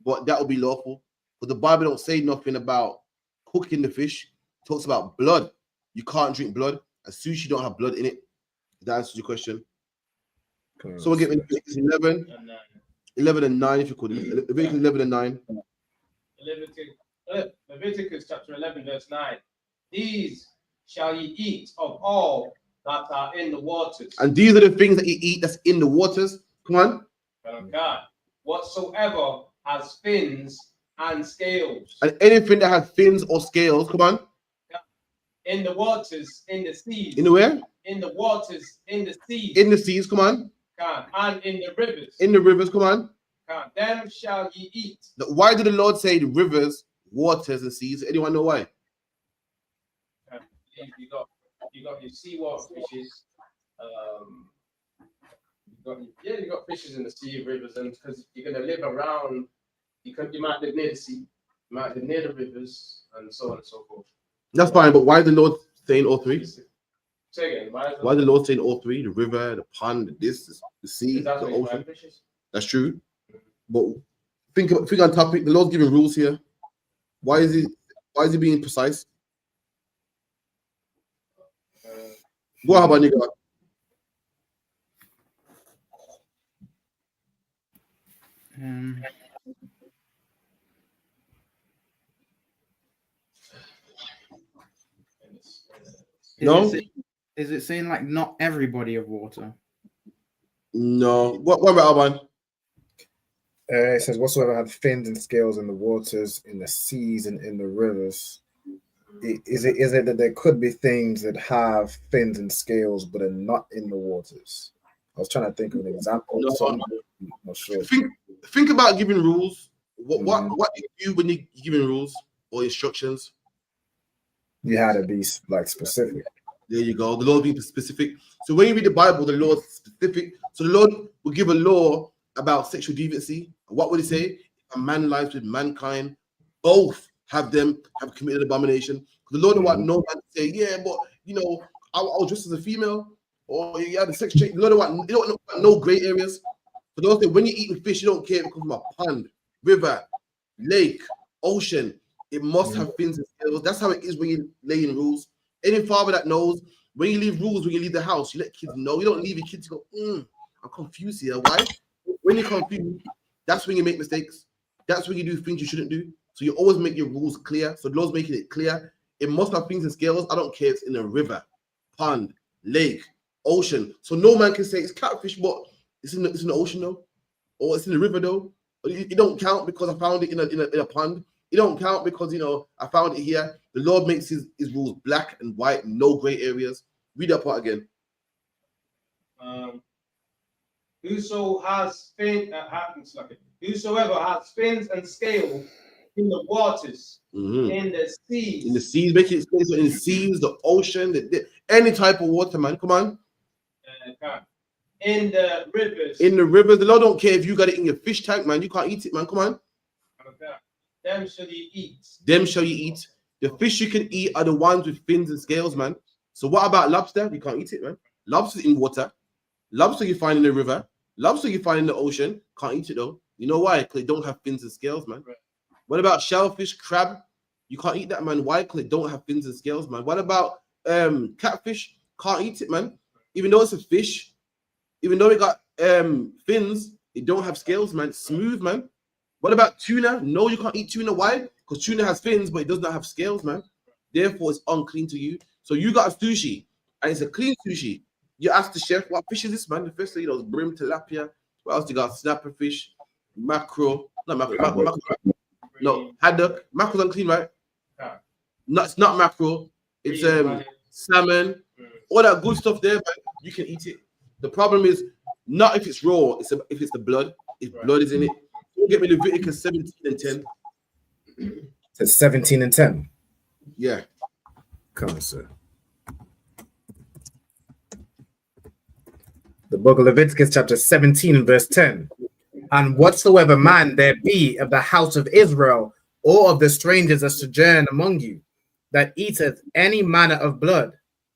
but that would be lawful. But the Bible don't say nothing about cooking the fish. It talks about blood. You can't drink blood. A sushi don't have blood in it. That answers your question. So we'll get Leviticus 11 and 9, if you could. Leviticus 11 and 9. Leviticus chapter 11, verse 9. These shall ye eat of all that are in the waters. And these are the things that you eat that's in the waters. Come on. God, whatsoever has fins and scales. And anything that has fins or scales, come on. In the waters, in the seas. In the where? In the waters, in the seas. In the seas, come on. God, and in the rivers. In the rivers, come on. God, them shall ye eat. Why did the Lord say the rivers, waters, and seas? Anyone know why? You got your seawater fishes. You got fishes in the sea, rivers, and because you're gonna live around, you might live near the sea, you might live near the rivers, and so on and so forth. That's fine, but why is the Lord saying all three? Say again, why is the Lord saying all three? The river, the pond, the sea, the ocean. That's true. But think on topic. The Lord's giving rules here. Why is he being precise? Go on, nigga. No. Is it saying like not everybody of water? No. What about Alban? It says whatsoever had fins and scales in the waters, in the seas, and in the rivers. Is it that there could be things that have fins and scales but are not in the waters? I was trying to think of an example. No. So I'm not sure. Think about giving rules. What do you do when you're giving rules or instructions? You had to be like specific. There you go. The Lord being specific. So when you read the Bible, the Lord's specific. So the Lord will give a law about sexual deviancy. What would he say? If a man lies with mankind, both have committed abomination. The Lord don't want no man to say, yeah, but I was dressed as a female, or you had a sex change. The Lord don't want no gray areas. So the Lord said, when you're eating fish, you don't care if it comes from a pond, river, lake, ocean. It must have fins and scales. That's how it is when you lay in rules. Any father that knows, when you leave rules, when you leave the house, you let kids know. You don't leave your kids to go, I'm confused here. Why? When you're confused, that's when you make mistakes. That's when you do things you shouldn't do. So you always make your rules clear. So the Lord's making it clear. It must have fins and scales. I don't care if it's in a river, pond, lake, ocean. So no man can say it's catfish, but it's in the ocean though, or it's in the river though. It don't count because I found it in a pond. It don't count because I found it here. The Lord makes his rules black and white, no gray areas. Read that part again. Whosoever has fins and scales in the waters, in the seas, make it explain. So in the seas, the ocean, any type of water, man. Come on. In the rivers. In the rivers, the Lord don't care if you got it in your fish tank, man. You can't eat it, man. Come on. Them shall you eat. Them shall you eat. The fish you can eat are the ones with fins and scales, man. So what about lobster? You can't eat it, man. Lobster in water. Lobster you find in the river. Lobster you find in the ocean. Can't eat it though. You know why? Because they don't have fins and scales, man. Right. What about shellfish, crab? You can't eat that, man. Why? Because they don't have fins and scales, man. What about catfish? Can't eat it, man. Even though it's a fish, even though it got fins, it don't have scales, man. It's smooth, man. What about tuna? No, you can't eat tuna. Why? Because tuna has fins, but it does not have scales, man. Therefore, it's unclean to you. So you got a sushi, and it's a clean sushi. You ask the chef, what fish is this, man? The first thing is brim, tilapia. What else you got? Snapper fish, mackerel. Not mackerel. No, haddock. Mackerel's unclean, right? No, it's not mackerel. It's salmon. All that good stuff there, man. You can eat it. The problem is not if it's raw. It's if it's the blood. If blood is in it. Get me Leviticus 17 and 10. It's 17 and 10. Yeah. Come on, sir. The book of Leviticus, chapter 17 and verse 10. And whatsoever man there be of the house of Israel or of the strangers that sojourn among you, that eateth any manner of blood.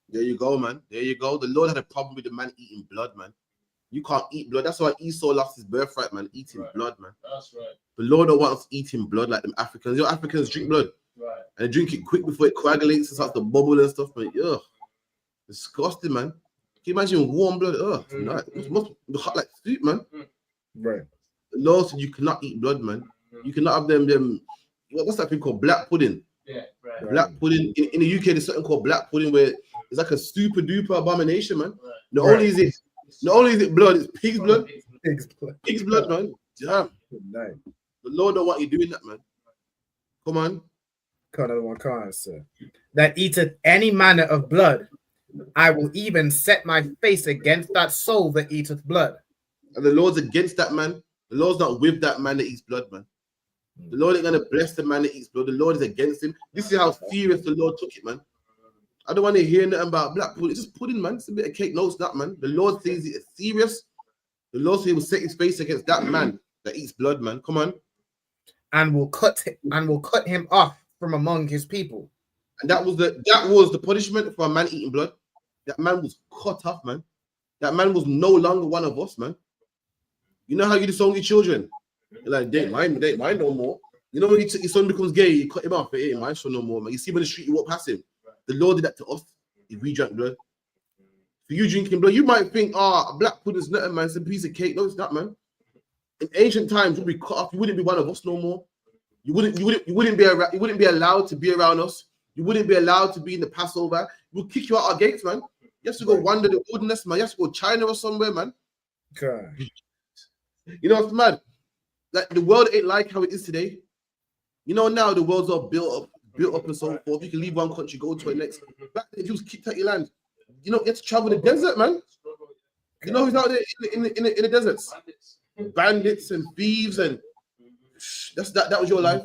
There you go, man. There you go. The Lord had a problem with the man eating blood, man. You can't eat blood. That's why Esau lost his birthright, man. Eating blood, man. That's right. The Lord don't want us eating blood like them Africans. You know, Africans drink blood. Right. And they drink it quick before it coagulates and starts to bubble and stuff, man. Ugh. Disgusting, man. Can you imagine warm blood? Ugh. No, it must be hot like soup, man. Right. The Lord said you cannot eat blood, man. You cannot have them what's that thing called? Black pudding. Yeah, right. Black pudding. In the UK, there's something called black pudding where it's like a super duper abomination, man. Not only is it blood, it's pig's blood. Pig's blood, man. Damn. The Lord don't want you doing that, man. Come on. Come on, sir. That eateth any manner of blood, I will even set my face against that soul that eateth blood. And the Lord's against that man. The Lord's not with that man that eats blood, man. The Lord ain't gonna bless the man that eats blood. The Lord is against him. This is how serious the Lord took it, man. I don't want to hear nothing about black pudding. It's just pudding, man. It's a bit of cake. No, it's not, man. The Lord says it's serious. The Lord says he will set his face against that man that eats blood, man. Come on. And will cut him off from among his people. And that was the punishment for a man eating blood. That man was cut off, man. That man was no longer one of us, man. You know how you disown your children? You're like, they ain't mine no more. You know when your son becomes gay, you cut him off, it ain't mine son no more, man. You see him in the street, you walk past him. The Lord did that to us if we drank blood. For you drinking blood, you might think, black pudding's nothing, man. It's a piece of cake. No, it's not, man. In ancient times, you'd be cut off. You wouldn't be one of us no more. You wouldn't be allowed to be around us. You wouldn't be allowed to be in the Passover. We'll kick you out our gates, man. You have to go wander the wilderness, man. You have to go China or somewhere, man. God. You know what's mad? Like the world ain't like how it is today. You know now the world's all built up and so forth. You can leave one country, go to the next. Back then, if you was kicked out your land, you know, you have to travel the desert, man. You know who's out there in the deserts? Bandits and thieves, and that was your life.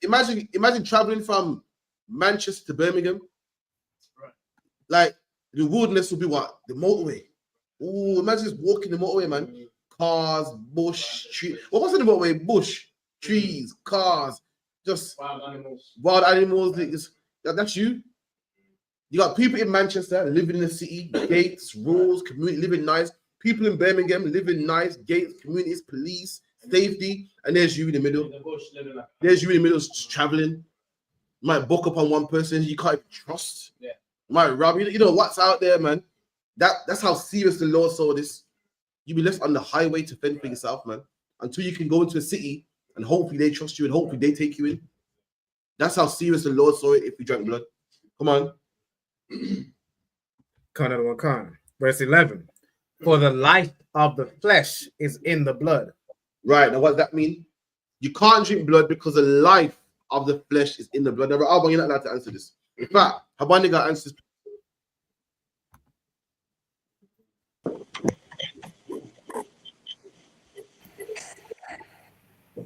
Imagine traveling from Manchester to Birmingham. Like the wilderness would be what? The motorway. Oh, imagine just walking the motorway, man. Cars, bush, tree. What's in the motorway? Bush, trees, cars, just wild animals. That's you. You got people in Manchester living in the city, gates, rules, community, living nice. People in Birmingham living nice, gates, communities, police, safety, and there's you in the middle. There's you in the middle, just traveling. You might buck up on one person you can't even trust. Yeah. You might rob you. You know what's out there, man. That's how serious the Lord saw this. You be left on the highway to fend for yourself, man, until you can go into a city and hopefully they trust you and hopefully they take you in. That's how serious the Lord saw it if we drank blood. Come on. Verse 11. For the life of the flesh is in the blood. Right. Now, what does that mean? You can't drink blood because the life of the flesh is in the blood. Now, Alban, you're not allowed to answer this. In fact, Habani got answers.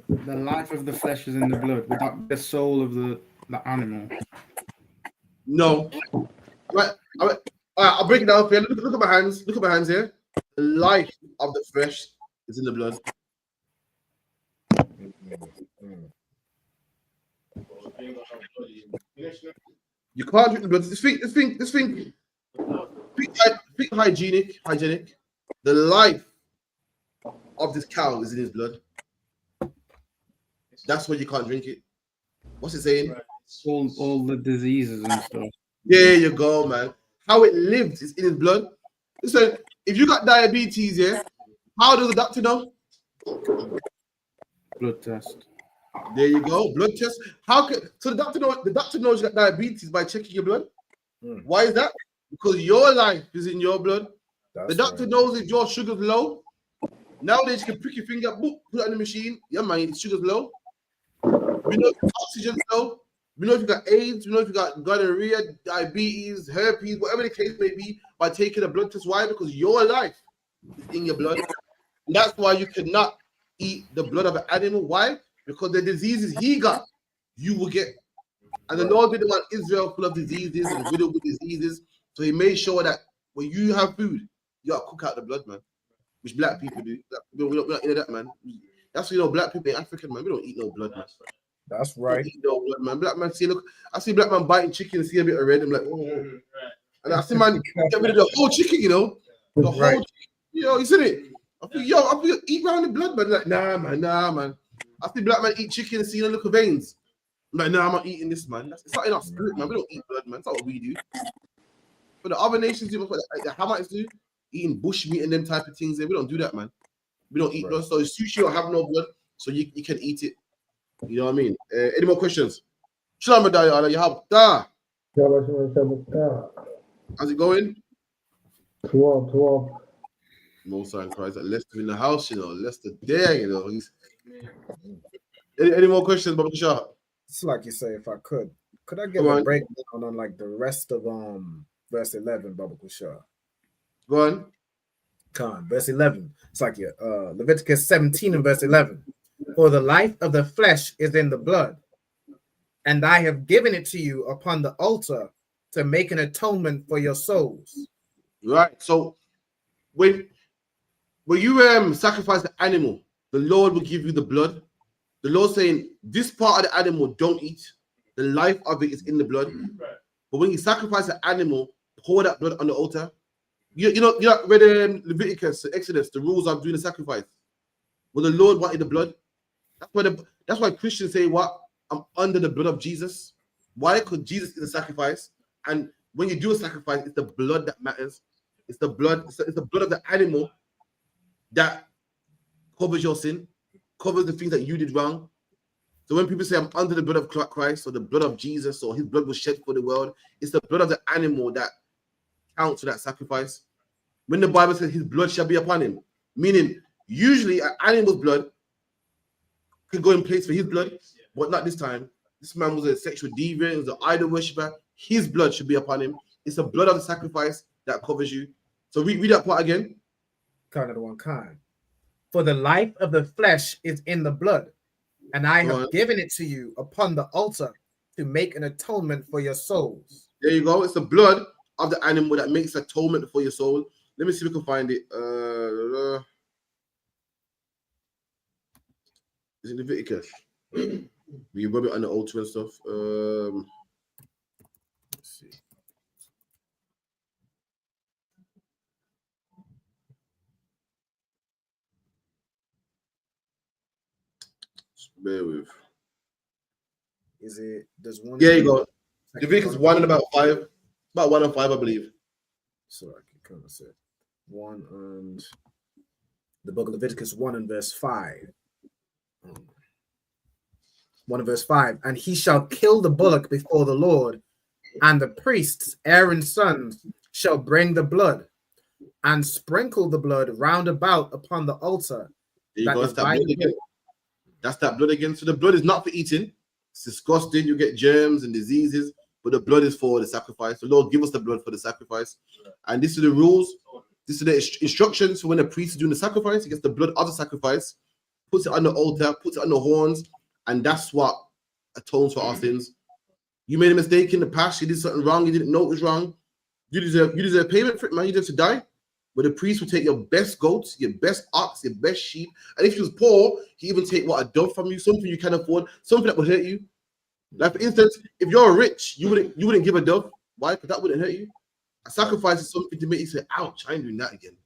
The life of the flesh is in the blood, without the soul of the animal. No. Right. I'll break it down for you. Look at my hands. Look at my hands here. The life of the flesh is in the blood. You can't drink the blood. This thing. Think hygienic. The life of this cow is in his blood. That's why you can't drink it. What's it saying? All the diseases and stuff. There you go, man. How it lives is in his blood. Listen, if you got diabetes, yeah, how does the doctor know? Blood test. There you go, blood test. So the doctor knows you got diabetes by checking your blood. Why is that? Because your life is in your blood. The doctor knows if your sugar's low. Nowadays you can prick your finger, boop, put it on the machine. Yeah, man, sugar's low. We know if your oxygen's low. We know if you got AIDS, we know if you got gonorrhea, diabetes, herpes, whatever the case may be, by taking a blood test. Why? Because your life is in your blood. And that's why you cannot eat the blood of an animal. Why? Because the diseases he got, you will get. And the Lord didn't want Israel full of diseases and riddled with diseases. So he made sure that when you have food, you got to cook out the blood, man. Which black people do. We're not into that, man. That's why, black people ain't African, man. We don't eat no blood, man. That's Don't right. eat no blood, man. Black man, see, look, I see black man biting chicken, see a bit of red. I'm like, oh. And I see man get rid of the whole chicken, you know, the whole, Right. you know, you see it. I feel, yo, I feel eat round the blood, man. Like, nah, man. I see black man eat chicken and see the little veins. I'm like, nah, I'm not eating this, man. It's not in our spirit, man. We don't eat blood, man. That's not what we do. But the other nations do, what the Hamites do, eating bush meat and them type of things. We don't do that, man. We don't eat blood. So sushi don't have no blood, so you can eat it. You know what I mean? Any more questions? Shalom, Adayana. You have da. How's it going? 12. Most in Christ. Lester in the house, you know. Lester there, you know. Any more questions, Baba Shah? It's like you say, if I could I get Come a on. breakdown on like the rest of verse 11, Baba Kushah? Go on. Verse 11. It's like Leviticus 17 and verse 11. For the life of the flesh is in the blood, and I have given it to you upon the altar to make an atonement for your souls. Right. So when you sacrifice the animal, the Lord will give you the blood. The Lord saying, this part of the animal don't eat. The life of it is in the blood. But when you sacrifice the animal, pour that blood on the altar. You know read Leviticus, Exodus, the rules of doing the sacrifice. Well, the Lord wanted the blood. That's why Christians say, what? I'm under the blood of Jesus. Why? Because Jesus is the sacrifice. And when you do a sacrifice, it's the blood that matters. It's the blood, it's the blood of the animal that covers your sin, covers the things that you did wrong. So when people say I'm under the blood of Christ or the blood of Jesus or his blood was shed for the world, it's the blood of the animal that counts for that sacrifice. When the Bible says his blood shall be upon him, meaning usually an animal's blood can go in place for his blood, but not this time. This man was a sexual deviant, he was an idol worshiper. His blood should be upon him. It's the blood of the sacrifice that covers you. So read that part again. For the life of the flesh is in the blood, and I have given it to you upon the altar to make an atonement for your souls. There you go. It's the blood of the animal that makes atonement for your soul. Let me see if we can find it. Is it Leviticus? We rub it on the altar and stuff. Let's see. Bear with. There's one? Yeah, you go. Leviticus 1 and about 5. About 1 and 5, I believe. So I can kind of say 1 and the book of Leviticus 1 and verse 5. 1 and verse 5. And he shall kill the bullock before the Lord, and the priests, Aaron's sons, shall bring the blood and sprinkle the blood round about upon the altar. There you go. That's that blood again. That's that blood again. So the blood is not for eating. It's disgusting. You get germs and diseases, but the blood is for the sacrifice. The Lord give us the blood for the sacrifice. And this is the rules. This is the instructions for when the priest is doing the sacrifice. He gets the blood of the sacrifice, puts it on the altar, puts it on the horns, and that's what atones for our sins. You made a mistake in the past. You did something wrong. You didn't know it was wrong. You deserve payment for it, man. You deserve to die. But the priest will take your best goats, your best ox, your best sheep. And if you was poor, he even take a dove from you, something you can afford, something that would hurt you. Like for instance, if you're rich, you wouldn't give a dove. Why? Because that wouldn't hurt you. A sacrifice is something to make you say, ouch, I ain't doing that again.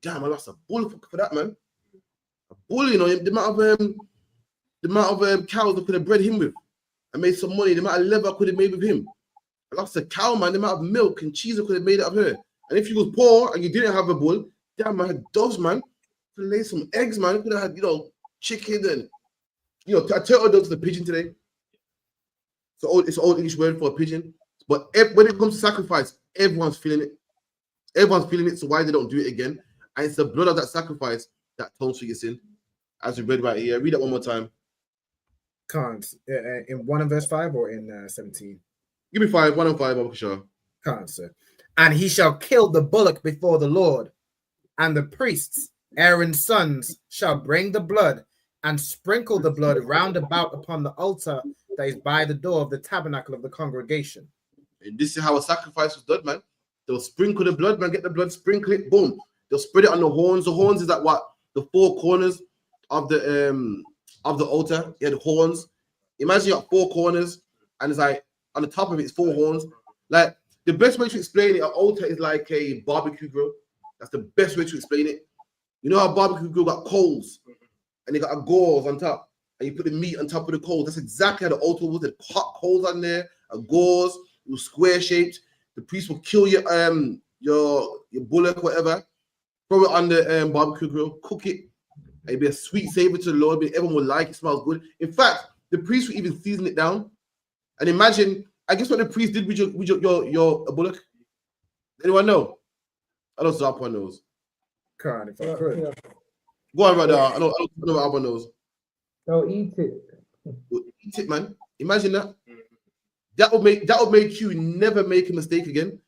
Damn, I lost a bull for that, man. A bull, you know, the amount of cows I could have bred him with. I made some money, the amount of leather I could have made with him. I lost a cow, man, the amount of milk and cheese I could have made out of her. And if you was poor and you didn't have a bull, damn, I had doves, man. Could have laid some eggs, man. Could have had, chicken and, I turtle doves to the pigeon today. So it's an old English word for a pigeon. But when it comes to sacrifice, everyone's feeling it. Everyone's feeling it, so why they don't do it again? And it's the blood of that sacrifice that atones for your sin. As we read right here. Read that one more time. In 1 and verse 5 or in 17? Give me 5, 1 and 5, I'm sure. Sir. And he shall kill the bullock before the Lord, and the priests, Aaron's sons, shall bring the blood and sprinkle the blood round about upon the altar that is by the door of the tabernacle of the congregation. And this is how a sacrifice was done, man. They'll sprinkle the blood, man. Get the blood, sprinkle it, boom. They'll spread it on the horns. The horns is like what? The 4 corners of the altar. It had horns. Imagine you got 4 corners, and it's like on the top of it, it's 4 horns. Like the best way to explain it, an altar is like a barbecue grill. That's the best way to explain it. You know how barbecue grill got coals, and they got a gauze on top, and you put the meat on top of the coals. That's exactly how the altar was. They hot coals on there, a gauze. It was square shaped. The priest will kill your bullock, whatever. Throw it on the barbecue grill, cook it. It'd be a sweet savor to the Lord. Everyone will like it. Smells good. In fact, the priest will even season it down. And imagine, I guess what the priest did with your bullock. Anyone know? I know Zarpon knows. God, if I could. Go on, brother. I know what Alba knows. They'll eat it. Eat it, man. Imagine that. That would make you never make a mistake again.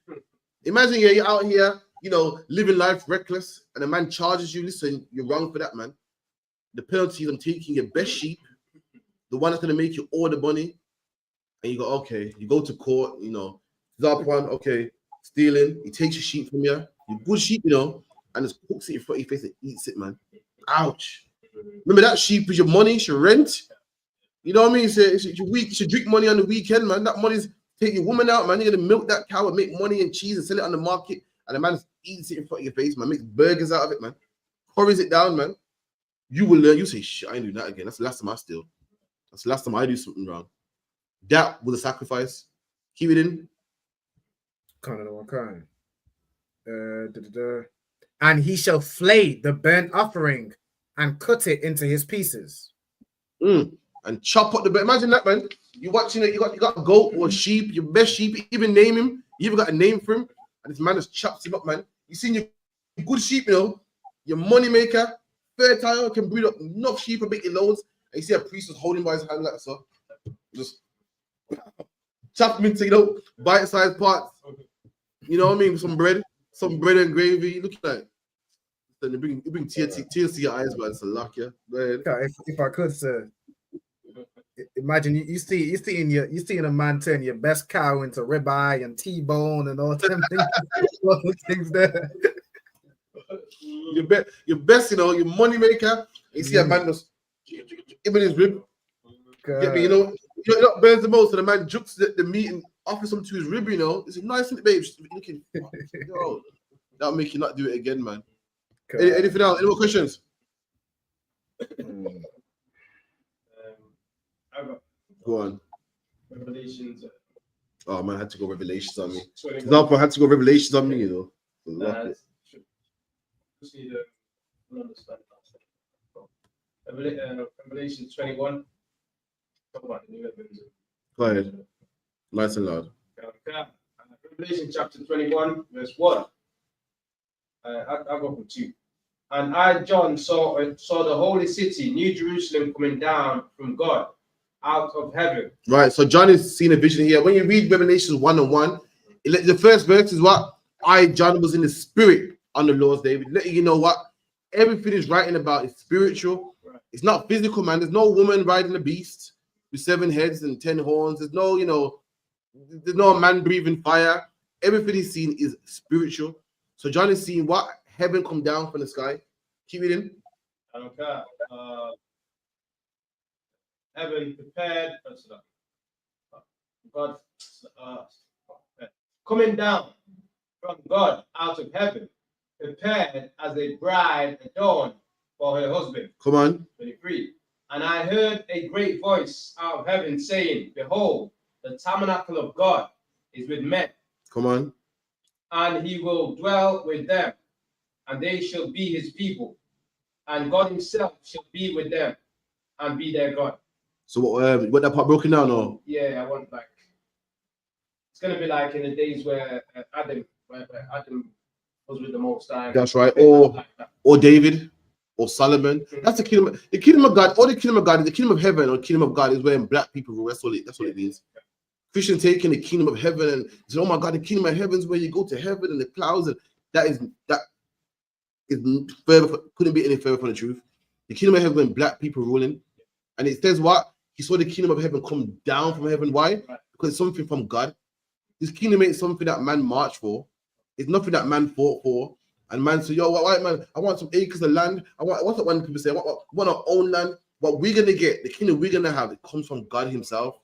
Imagine you're out here, living life reckless, and a man charges you. Listen, you're wrong for that, man. The penalty is I'm taking your best sheep, the one that's gonna make you all the money, and you go, okay. You go to court, Zarpon, okay, stealing. He takes your sheep from you, your good sheep, and just cooks it in front of your face and eats it, man. Ouch. Remember that sheep is your money, it's your rent. You know what I mean? It's your week. You should drink money on the weekend, man. That money's take your woman out, man. You're gonna milk that cow and make money and cheese and sell it on the market. And the man eats it in front of your face, man. Makes burgers out of it, man. Curries it down, man. You will learn. You say, shit, I ain't doing that again. That's the last time I steal. That's the last time I do something wrong. That was a sacrifice. Keep it in. Kind. And he shall flay the burnt offering and cut it into his pieces. And chop up the bed. Imagine that, man. You watching it, you got a goat or a sheep, your best sheep, even name him. You even got a name for him. And this man just chops him up, man. You seen your good sheep, your money maker, fertile, can breed up enough sheep and make it loads. And you see a priest was holding by his hand like so. Just chop him into, bite-sized parts. You know what I mean? Some bread and gravy. Look at that. Then you bring tears to your eyes, man. It's a luck, yeah. If I could, sir. Imagine you seeing a man turn your best cow into ribeye and T-bone and all them things, all those things there. Your best, your money maker. You see a man just even his rib. Get me, what burns the most. So the man jukes the meat and offers some to his rib. It's a nice, babe. Looking, that'll make you not do it again, man. Anything else? Any more questions? Go on. Revelations. Oh man, I had to go Revelations on me. Example, I had to go Revelations on me, Just need to understand that. Revelation 21. Talk about the new heavens. Go ahead. Nice and loud. Revelation chapter 21, verse 1. I'll go from 2. And I, John, saw the holy city, New Jerusalem, coming down from God, out of heaven. Right, so John is seeing a vision here. When you read Revelations 1:1, the first verse is what? I, John, was in the spirit on the Lord's day. Letting you know what? Everything is writing about is spiritual. Right. It's not physical, man. There's no woman riding a beast with 7 heads and 10 horns. There's no, there's no man breathing fire. Everything he's seen is spiritual. So John is seeing what? Heaven come down from the sky. Keep it in. Okay. Heaven prepared. God coming down from God out of heaven, prepared as a bride adorned for her husband. Come on. 23. And I heard a great voice out of heaven saying, behold, the tabernacle of God is with men. Come on. And he will dwell with them, and they shall be his people, and God himself shall be with them and be their God. So what that part broken down, or? Yeah, I want it's gonna be like in the days where Adam was with the Most High. That's right. Or David, or Solomon. That's the kingdom. The kingdom of God, or the kingdom of God, the kingdom of heaven, or the kingdom of God is where black people rule. That's what it means. Christian taking the kingdom of heaven and say, oh my God, the kingdom of heaven is where you go to heaven and the clouds, and that is further, couldn't be any further from the truth. The kingdom of heaven when black people ruling, and it says what? He saw the kingdom of heaven come down from heaven. Why? Because it's something from God. This kingdom ain't something that man marched for. It's nothing that man fought for. And man said, yo, white man, I want some acres of land. What's that one people say? I want to own land. what we're gonna get, the kingdom we're gonna have, it comes from God Himself.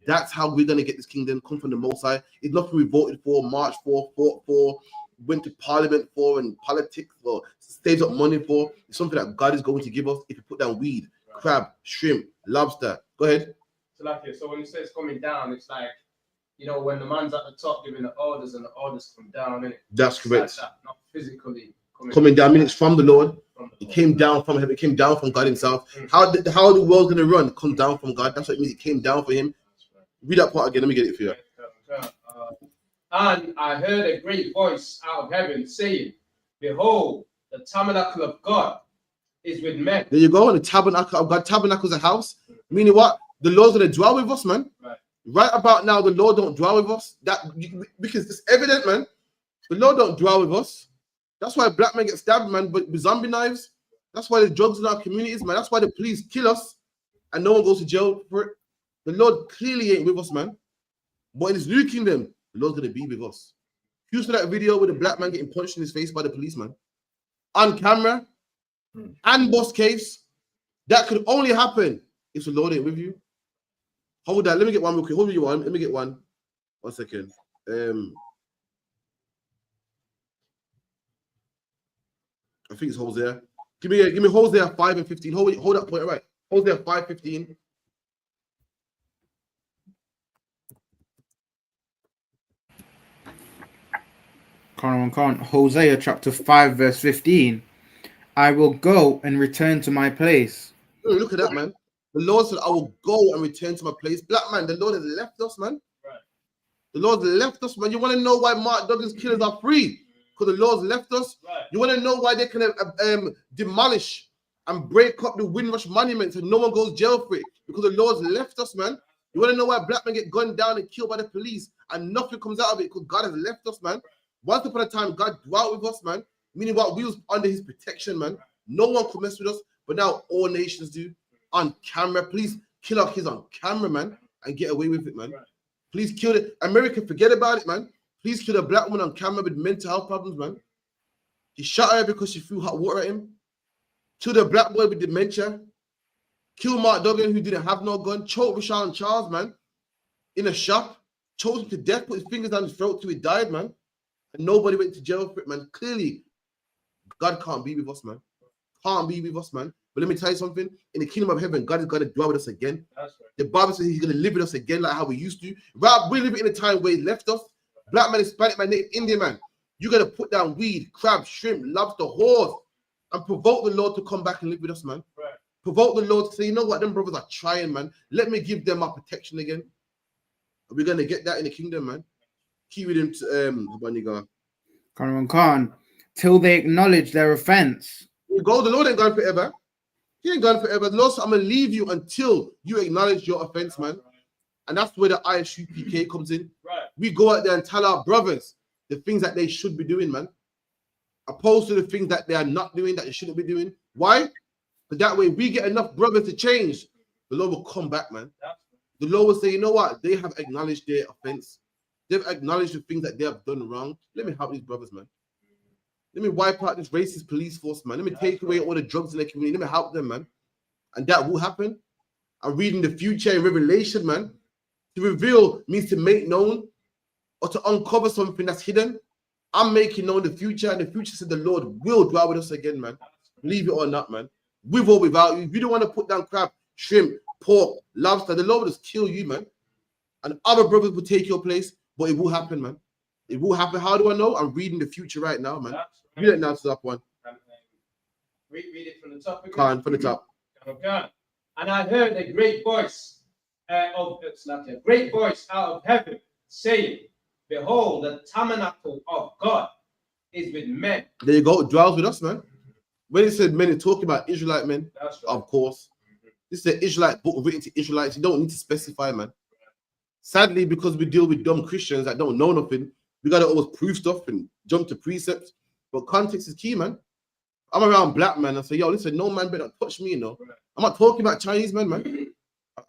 That's how we're gonna get this kingdom. Come from the Most High. It's nothing we voted for, marched for, fought for, went to parliament for, and politics for, saved up money for. It's something that God is going to give us if you put down weed, crab, shrimp, lobster. Go ahead. So when it says coming down, it's like, you know, when the man's at the top giving the orders and the orders come down, innit? That's correct. Like that, not physically Coming down, I mean, it's from the Lord. It came down from heaven. It came down from God Himself. How the world's gonna run? It comes down from God. That's what it means. It came down for Him. Read that part again. Let me get it for you. And I heard a great voice out of heaven saying, "Behold, the tabernacle of God is with men." There you go. And the tabernacle of God. Tabernacle is a house. Meaning what? The Lord's gonna dwell with us, man. Right about now, the Lord don't dwell with us. Because it's evident, man. The Lord don't dwell with us. That's why black men get stabbed, man, but with zombie knives. That's why there's drugs in our communities, man. That's why the police kill us and no one goes to jail for it. The Lord clearly ain't with us, man. But in His new kingdom, the Lord's gonna be with us. You saw that video with a black man getting punched in his face by the policeman on camera and bus case. That could only happen if the Lord ain't with you. Hold that. Let me get one real quick. Hold you one. Let me get one. 1 second. I think it's Hosea. Give me Hosea 5 and 15. Hold that point right. Hosea 5:15. Hosea chapter 5 verse 15. I will go and return to my place. Look at that, man. The Lord said, I will go and return to my place. Black man, the Lord has left us, man. The Lord left us, man. You want to know why Mark Duggan's killers are free? Because the Lord's left us. You want to know why they can demolish and break up the Windrush monuments and no one goes jail for it? Because the Lord's left us, man. You want to know why black men get gunned down and killed by the police and nothing comes out of it? Because God has left us, man. Once upon a time, God dwelt with us, man. Meaning what? We was under His protection, man. No one could mess with us, but now all nations do. On camera, please kill our kids on camera, man, and get away with it, man. Please kill it. America, forget about it, man. Please kill a black woman on camera with mental health problems, man. He shot her because she threw hot water at him. Kill the black boy with dementia. Kill Mark Duggan, who didn't have no gun. Choked Rashawn Charles, man, in a shop. Choked him to death, put his fingers down his throat till he died, man. And nobody went to jail for it, man. Clearly, God can't be with us, man. Can't be with us, man. But let me tell you something. In the kingdom of heaven, God is going to dwell with us again. That's right. The Bible says He's going to live with us again like how we used to. Right, we're living in a time where He left us. Black man, Hispanic man, Native Indian man. You're going to put down weed, crab, shrimp, lobster, whores, and provoke the Lord to come back and live with us, man. Right. Provoke the Lord to say, you know what, them brothers are trying, man. Let me give them our protection again. Are we going to get that in the kingdom, man? Keep reading to Khan, till they acknowledge their offense. You go, the Lord ain't gone forever. He ain't gone forever. The Lord said, I'm going to leave you until you acknowledge your offense, man. And that's where the ISUPK comes in. Right. We go out there and tell our brothers the things that they should be doing, man. Opposed to the things that they are not doing, that they shouldn't be doing. Why? Because that way we get enough brothers to change. The Lord will come back, man. The Lord will say, you know what? They have acknowledged their offense. They've acknowledged the things that they have done wrong. Let me help these brothers, man. Let me wipe out this racist police force, man. Let me take away all the drugs in their community. Let me help them, man. And that will happen. I'm reading the future in Revelation, man. To reveal means to make known or to uncover something that's hidden. I'm making known the future, and the future said the Lord will dwell with us again, man. Believe it or not, man. With or without you. If you don't want to put down crab, shrimp, pork, lobster, the Lord will just kill you, man. And other brothers will take your place, but it will happen, man. It will happen. How do I know? I'm reading the future right now, man. Read it now to that one. Read it from the top again. Khan, from the top. Okay. And I heard a great voice out of heaven saying, behold, the tabernacle of God is with men. There you go. It dwells with us, man. When it said men, it's talking about Israelite men. That's right. Of course. This is an Israelite book written to Israelites. You don't need to specify, man. Sadly, because we deal with dumb Christians that don't know nothing, we got to always prove stuff and jump to precepts. But context is key, man. I'm around black men and say, yo, listen, no man better touch me, you know. I'm not talking about Chinese men, man.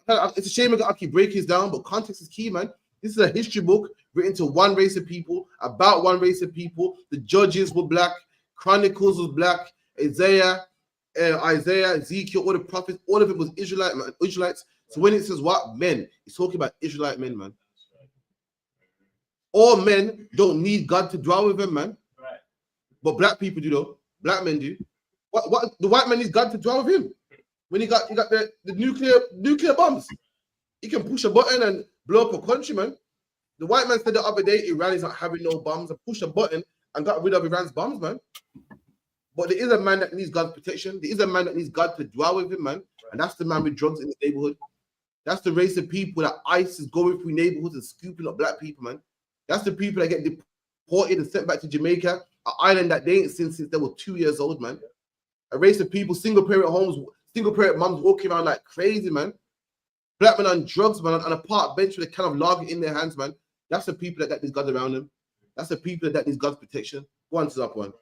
It's a shame I keep breaking this down, but context is key, man. This is a history book written to one race of people, about one race of people. The Judges were black. Chronicles was black. Isaiah, Isaiah, Ezekiel, all the prophets, all of it was Israelites. So when it says what men, it's talking about Israelite men, man. All men don't need God to dwell with them, man. Right. But black people do though. Black men do. What the white man needs God to dwell with him. When he got the nuclear bombs. He can push a button and blow up a country, man. The white man said the other day Iran is not having no bombs and pushed a button and got rid of Iran's bombs, man. But there is a man that needs God's protection. There is a man that needs God to dwell with him, man. And that's the man with drugs in the neighborhood. That's the race of people that ICE is going through neighborhoods and scooping up black people, man. That's the people that get deported and sent back to Jamaica, an island that they ain't seen since they were 2 years old, man. A race of people, single parent homes, single parent moms walking around like crazy, man. Black men on drugs, man, on a park bench with a can of lager in their hands, man. That's the people that needs God around them. That's the people that needs God's protection. Go on to that one.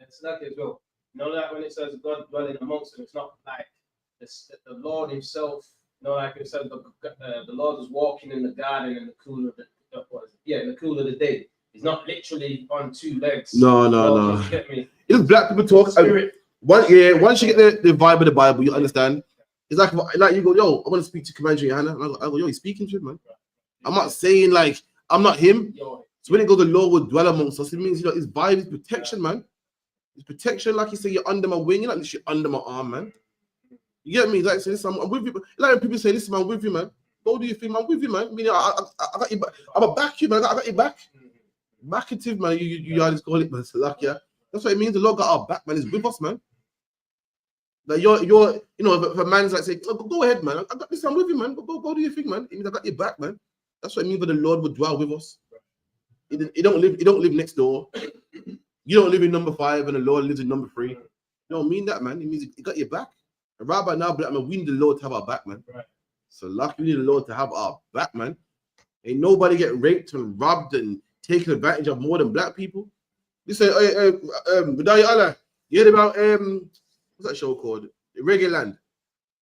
It's like as well. You know, like when it says God dwelling amongst them, it's not like the Lord Himself. You know, like it says the Lord was walking in the garden in the cool of in the cool of the day. He's not literally on two legs. No. You get me? It's black people talk. Once you get the vibe of the Bible, you understand. It's like you go, yo, I want to speak to Commander Johanna. And I go, yo, he's speaking to him, man. I'm not saying like I'm not him. So when it goes, the Lord will dwell amongst us. It means, you know, his vibe is protection, man. It's protection, like you say, you're under my wing. You're not literally under my arm, man. You get me? Like, say, listen, I'm with you. Like when people say, listen, I'm with you, man. Go do your thing, I'm with you, man. I mean, I got you back. I'm a back you, man. I got your back. Backative, man. You always call it, man. So like, yeah. That's what it means. The Lord got our back, man. He's with us, man. Like you're, you know, if a man's like say, oh, go ahead, man. I got this. I'm with you, man. Go do your thing, man. It means I got your back, man. That's what it means. That the Lord would dwell with us. He don't live next door. You don't live in number 5, and the Lord lives in number 3. You don't mean that, man. It means he got your back. And right by now, black man, we need the Lord to have our back, man. Right. So lucky we need the Lord to have our back, man. Ain't nobody get raped and robbed and taken advantage of more than black people. Listen, Vidaya Allah, you heard about what's that show called? Reggae Land.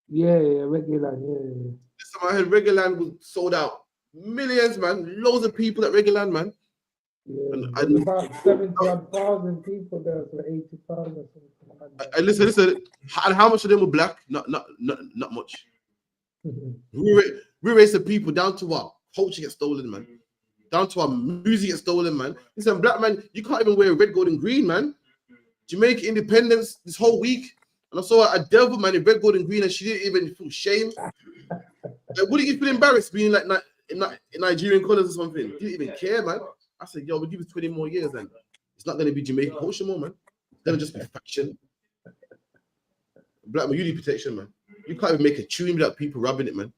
Yeah, Reggae Land. Yeah. Listen, I heard Reggae Land was sold out. Millions, man. Loads of people at Reggae Land, man. Yeah, and about 70,000 people there, so 80,000 or something. And listen. And how much of them were black? Not much. we raise the people down to our culture get stolen, man. Down to our music get stolen, man. Listen, black man, you can't even wear red, gold, and green, man. Jamaica independence this whole week, and I saw a devil man in red, gold, and green, and she didn't even feel shame. Wouldn't you feel embarrassed being like in Nigerian colors or something? You didn't even care, man. I said, yo, we'll give it 20 more years then. It's not going to be Jamaican culture more, man. It's going to just be faction. Black man, you need protection, man. You can't even make a tune without people rubbing it, man.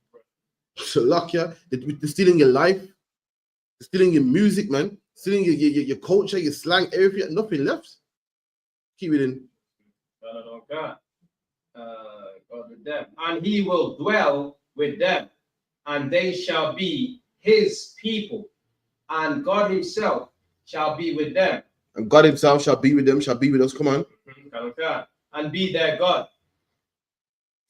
So lucky, they're stealing your life. They're stealing your music, man. Stealing your culture, your slang, everything. Nothing left. Keep it in. God with them. And he will dwell with them. And they shall be his people. And God himself shall be with them. And God himself shall be with them, shall be with us. Come on. And be their God.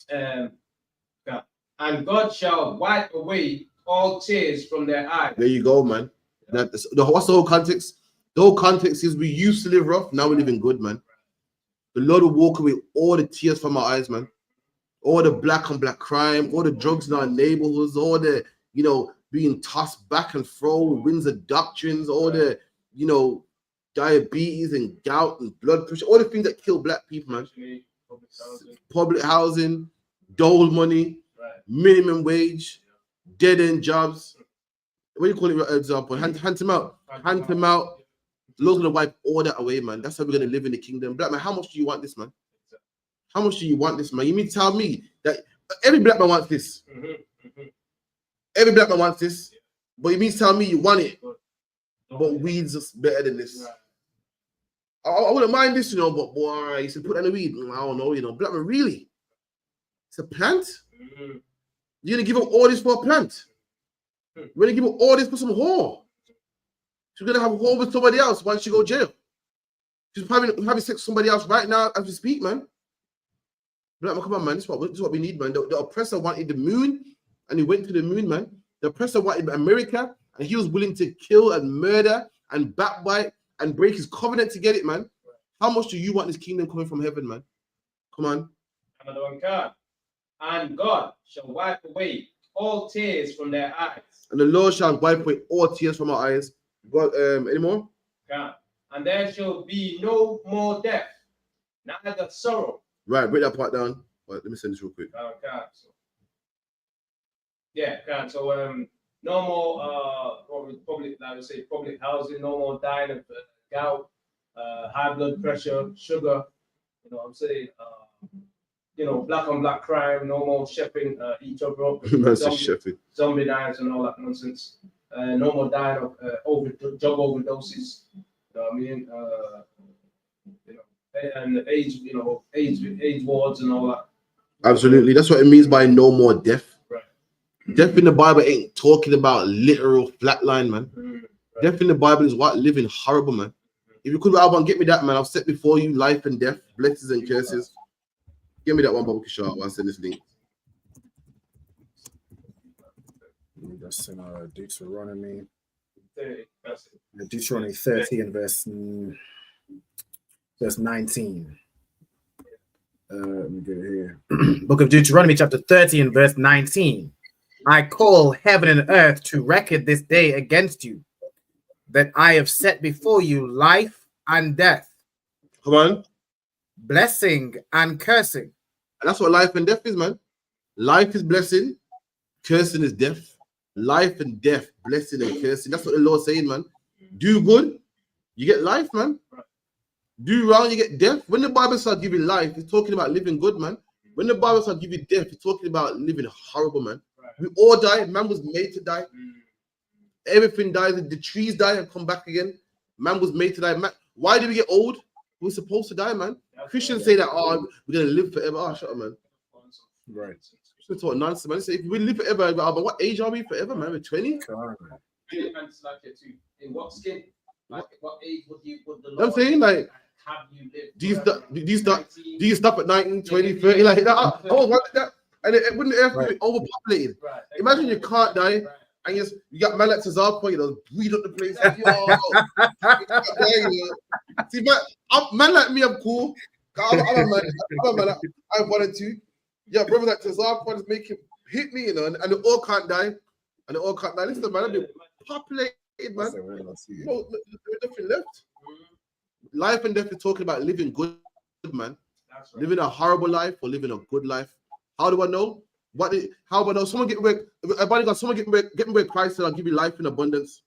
And God shall wipe away all tears from their eyes. There you go, man. What's the whole context? The whole context is we used to live rough, now we're living good, man. The Lord will walk away all the tears from our eyes, man. All the black on black crime, all the drugs in our neighborhoods, all the, you know, being tossed back and fro, winds of doctrines, all the, you know, diabetes and gout and blood pressure, all the things that kill black people, man. Public housing, dole money, minimum wage, dead end jobs. What do you call it? Example, hand them out. Hand them out. The Lord's gonna wipe all that away, man. That's how we're gonna live in the kingdom. Black man, how much do you want this, man? How much do you want this, man? You mean to tell me that every black man wants this? Every black man wants this, but you mean to tell me you want it, but weeds is better than this? I wouldn't mind this, you know, but boy, you said put that in the weed. I don't know, you know, black man, really? It's a plant? You're gonna give up all this for a plant? You're gonna give up all this for some whore? She's gonna have a whore with somebody else once she go jail. She's having sex with somebody else right now as we speak, man. Black man, come on, man. This is what we need, man. The oppressor wanted the moon, and he went to the moon, man. The oppressor wanted America, and he was willing to kill and murder and backbite and break his covenant to get it, man. How much do you want this kingdom coming from heaven, man? Come on. Another one card. And God shall wipe away all tears from their eyes. And the Lord shall wipe away all tears from our eyes. God, any more? Card. And there shall be no more death, neither sorrow. Right, break that part down. Right, let me send this real quick. Card. So, yeah, card. So no more public, I would say public housing, no more dying of gout, high blood pressure, sugar. You know what I'm saying? You know, black on black crime, no more shepping each other up, zombie diets and all that nonsense. No more dying of drug overdoses. You know what I mean? You know, and AIDS wards and all that. Absolutely, that's what it means by no more death. Right. Death in the Bible ain't talking about literal flatline, man. Right. Death in the Bible is what living horrible, man. If you could, Alban, get me that, man. I've set before you life and death, blessings and curses. Give me that one, Bobby Kishar. I'll send this link. That's in Deuteronomy. 30, that's it. Deuteronomy 30 and verse 19. Let me get it here. Book of Deuteronomy, chapter 30 and verse 19. I call heaven and earth to record this day against you, that I have set before you life and death. Come on. Blessing and cursing. And that's what life and death is, man. Life is blessing, cursing is death. Life and death, blessing and cursing. That's what the Lord's saying, man. Do good, you get life, man. Do wrong, you get death. When the Bible starts giving life, it's talking about living good, man. When the Bible starts giving death, it's talking about living horrible, man. We all die. Man was made to die. Everything dies. The trees die and come back again. Man was made to die. Man, why do we get old? We're supposed to die, man. Christians say that, oh, we're going to live forever. Oh, shut up, man. Right. Christians talk nonsense, man. They say, if we live forever, but what age are we forever, man? We're 20? In what skin? Like, what age would the Lord I'm saying, like, have you lived? Do you stop at 19, 20, 30? Like, that? Oh, what that? And it wouldn't have be overpopulated. Right. Imagine you can't die, and you got man like Cesar Point, breed up the place. See, man like me, I'm cool. I'm a man. I wanted to. Yeah, brother like Cesar Point is making hit me, and they all can't die. And they all can't die. Listen, man, I've been populated, man. No, there's nothing left. Life and death is talking about living good, man. Right. Living a horrible life or living a good life. How do I know? How do I know? Someone get where someone get me where Christ said, I'll give you life in abundance.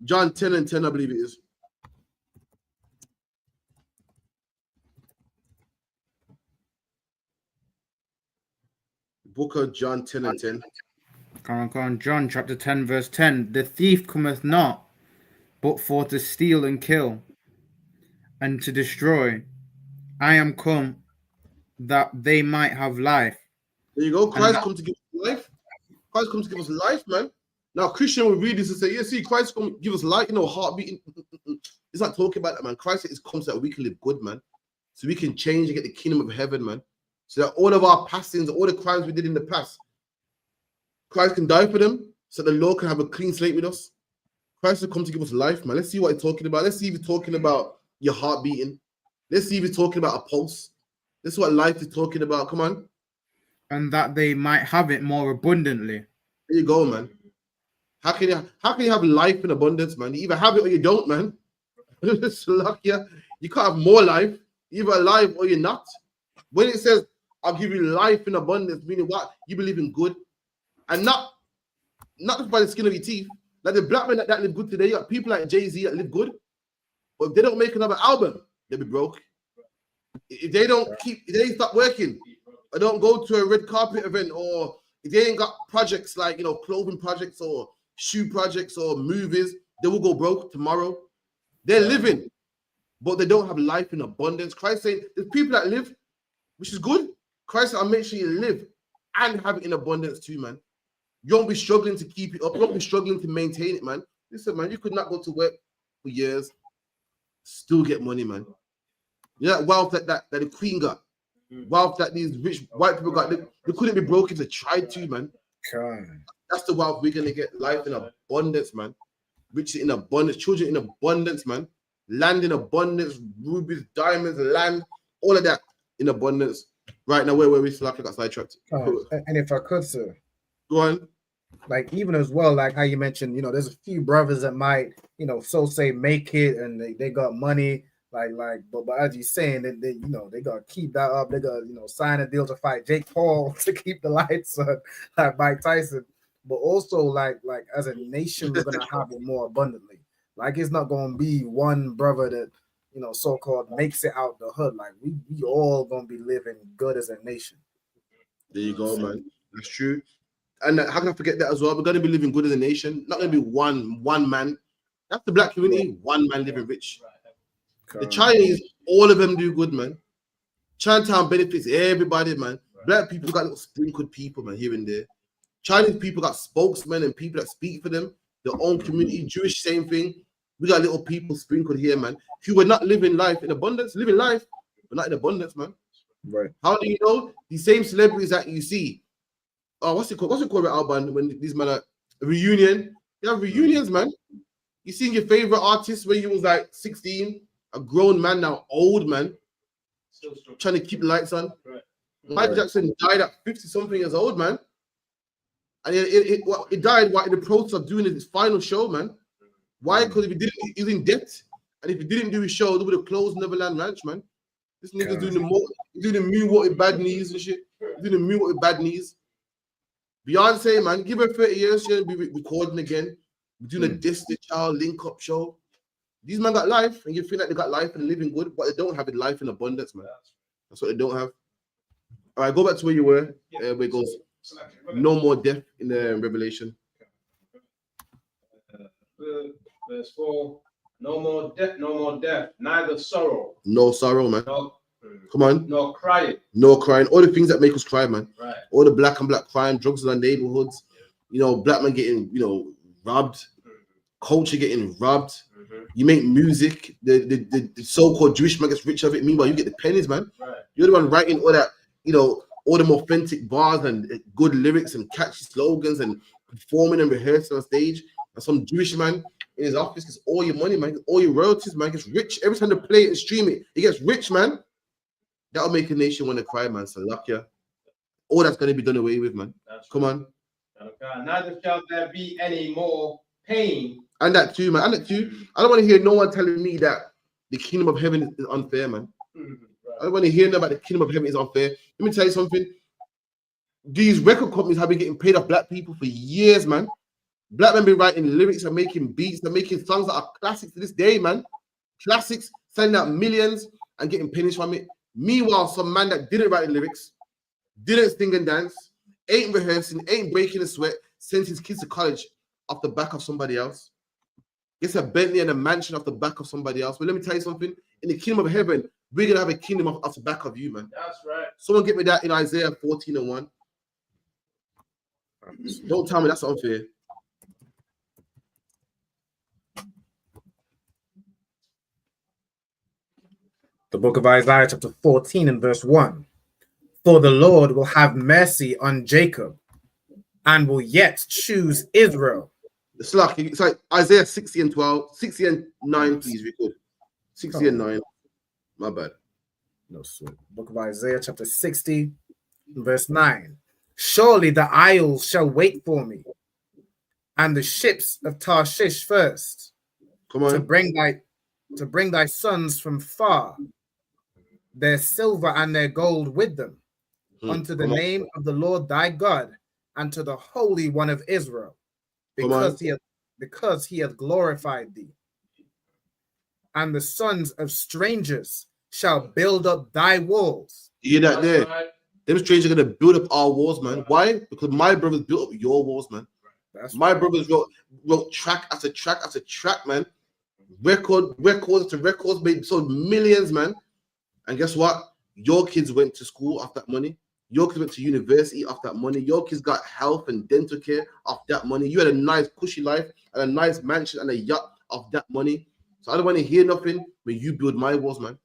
John 10 and 10, I believe it is. Book of John 10 and 10. Come on. John chapter 10, verse 10. The thief cometh not, but for to steal and kill, and to destroy. I am come that they might have life. There you go. Christ comes to give us life. Christ comes to give us life, man. Now, Christian will read this and say, yeah, see, Christ comes to give us life, heartbeat. It's not talking about that, man. Christ comes so that we can live good, man. So we can change and get the kingdom of heaven, man. So that all of our past sins, all the crimes we did in the past, Christ can die for them so the Lord can have a clean slate with us. Christ will come to give us life, man. Let's see what he's talking about. Let's see if he's talking about your heart beating. Let's see if he's talking about a pulse. This is what life is talking about. Come on. And that they might have it more abundantly. There you go, man. How can you have life in abundance, man? You either have it or you don't, man. It's lucky. You can't have more life. You're either alive or you're not. When it says, I'll give you life in abundance, meaning what? You believe in good. And not just by the skin of your teeth. Like the black men that live good today, you got people like Jay-Z that live good. But if they don't make another album, they'll be broke. If they stop working, or don't go to a red carpet event, or if they ain't got projects like, clothing projects or shoe projects or movies, they will go broke tomorrow. They're living, but they don't have life in abundance. Christ saying there's people that live, which is good. Christ said, I'll make sure you live and have it in abundance too, man. You won't be struggling to keep it up. You won't be struggling to maintain it, man. Listen, man, you could not go to work for years, still get money, man. You know that wealth that the Queen got, wealth that these rich white people got, they couldn't be broke if they tried to, man. That's the wealth we're gonna get. Life in abundance, man. Riches in abundance, children in abundance, man. Land in abundance, rubies, diamonds, land, all of that in abundance. Right now, where we feel like I got sidetracked. And if I could, sir, go on. Like even as well, like how you mentioned, there's a few brothers that might, so say make it and they got money, but as you're saying that they gotta keep that up. They gotta sign a deal to fight Jake Paul to keep the lights on, like Mike Tyson. But also like as a nation, we're gonna have it more abundantly. Like it's not gonna be one brother that so-called makes it out the hood. Like we all gonna be living good as a nation. There you go, man. That's true. And how can I forget that as well? We're gonna be living good as a nation. Not gonna be one man. That's the black community. One man living rich. The Chinese, all of them do good, man. Chinatown benefits everybody, man. Black people got little sprinkled people, man, here and there. Chinese people got spokesmen and people that speak for them. Their own community. Jewish, same thing. We got little people sprinkled here, man, who are not living life in abundance, living life, but not in abundance, man. Right. How do you know? The same celebrities that you see. What's it called? What's it called at Alban when these men are a reunion? You have reunions, man. You seen your favorite artist when you was like 16, a grown man now, old man, trying to keep the lights on. Right. Michael Jackson died at 50-something years old, man. And it died while in the process of doing his final show, man. Why? Because if he didn't, he was in debt. And if he didn't do his show, they would have closed Neverland Ranch, man. This nigga's doing the moonwalk with bad knees and shit. He's doing the moonwalk with bad knees. Beyonce, man, give her 30 years, she'll be recording again. We're doing a Destiny Child link-up show. These men got life, and you feel like they got life and living good, but they don't have it life in abundance, man. That's what they don't have. All right, go back to where you were. Where it goes, no more death in the Revelation. Verse 4, no more death, neither sorrow. No sorrow, man. Come on. No crying. No crying. All the things that make us cry, man. Right. All the black and black crime, drugs in our neighborhoods. Black men getting, robbed. Culture getting robbed. You make music. The so-called Jewish man gets rich of it. Meanwhile, you get the pennies, man. Right. You're the one writing all that, all them authentic bars and good lyrics and catchy slogans and performing and rehearsing on stage. And some Jewish man in his office gets all your money, man. All your royalties, man. Gets rich every time they play it and stream it. He gets rich, man. That'll make a nation want to cry, man. So luck ya. All that's gonna be done away with, man. Come on. Okay. Neither shall there be any more pain. And that too, man. And that too. I don't want to hear no one telling me that the kingdom of heaven is unfair, man. I don't want to hear about the kingdom of heaven is unfair. Let me tell you something. These record companies have been getting paid off black people for years, man. Black men been writing lyrics and making beats and making songs that are classics to this day, man. Classics, sending out millions and getting pennies from it. Meanwhile, some man that didn't write the lyrics, didn't sing and dance, ain't rehearsing, ain't breaking a sweat, sends his kids to college off the back of somebody else. Gets a Bentley and a mansion off the back of somebody else. But let me tell you something. In the kingdom of heaven, we're going to have a kingdom off the back of you, man. That's right. Someone get me that in Isaiah 14:1. Don't tell me that's unfair. The book of Isaiah chapter 14 and verse 1. For the Lord will have mercy on Jacob and will yet choose Israel. It's like Isaiah 60 and 12, 60 and 9, please record. 60 and 9. My bad. No, sir. Book of Isaiah chapter 60 verse 9. Surely the isles shall wait for me, and the ships of Tarshish first. Come on. To bring thy sons from far, their silver and their gold with them, unto the name of the Lord thy God, and to the Holy One of Israel, because he hath glorified thee. And the sons of strangers shall build up thy walls. You hear that there? Right. Them strangers are gonna build up our walls, man. Why? Because my brothers built up your walls, man. My brothers wrote track after track after track, man. Records after records, made sold millions, man. And guess what? Your kids went to school off that money. Your kids went to university off that money. Your kids got health and dental care off that money. You had a nice cushy life and a nice mansion and a yacht off that money. So I don't want to hear nothing when you build my walls, man.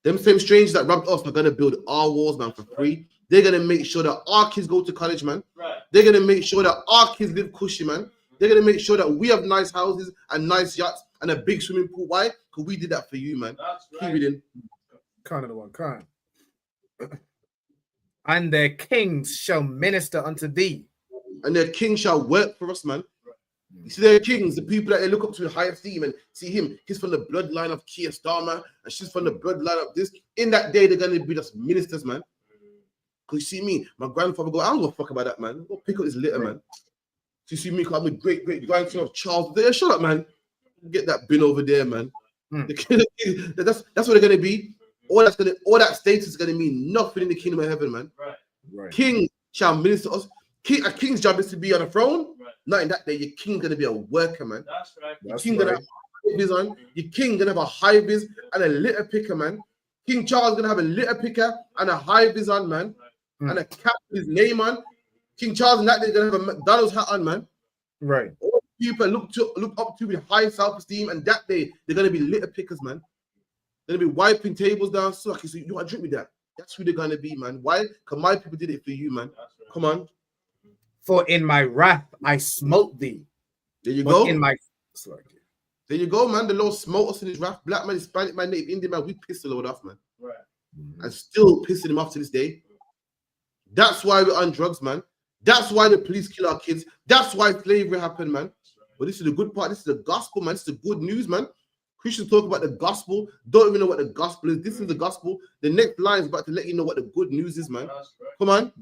Them same strangers that robbed us are gonna build our walls, man, for free. They're gonna make sure that our kids go to college, man. Right. They're gonna make sure that our kids live cushy, man. They're gonna make sure that we have nice houses and nice yachts and a big swimming pool. Why? Because we did that for you, man. Keep reading. Kind of the one, kind. And their kings shall minister unto thee. And their king shall work for us, man. You see, their kings, the people that they look up to in high esteem, and see him, he's from the bloodline of Keir Starmer, and she's from the bloodline of this. In that day, they're gonna be just ministers, man. Cause you see me, my grandfather go, I don't give a fuck about that, man. Go pick up this litter, man. So you see me, cause I'm a great grandson of Charles. There, shut up, man. Get that bin over there, man. That's what they're gonna be. All that status is gonna mean nothing in the kingdom of heaven, man. Right. King shall minister us. A king's job is to be on a throne. Not in that day. Your king gonna be a worker, man. That's right. Your king gonna have a high vis on. Your king gonna have a high vis and a litter picker, man. King Charles gonna have a litter picker and a high vis on, man, and a cap with his name on. King Charles in that day gonna have a McDonald's hat on, man. Right. All people look up to with high self-esteem, and that day they're gonna be litter pickers, man. They're gonna be wiping tables down. So you want to drink with that? That's who they're gonna be, man. Why? Because my people did it for you, man. Come on. For in my wrath I smote thee. There you go. There you go, man. The Lord smote us in his wrath. Black man, Hispanic man, Native Indian man, we pissed the Lord off, man. Right. And still pissing him off to this day. That's why we're on drugs, man. That's why the police kill our kids. That's why slavery happened, man. But this is the good part. This is the gospel, man. This is the good news, man. Christians talk about the gospel, don't even know what the gospel is. This is the gospel. The next line is about to let you know what the good news is, man. Come on.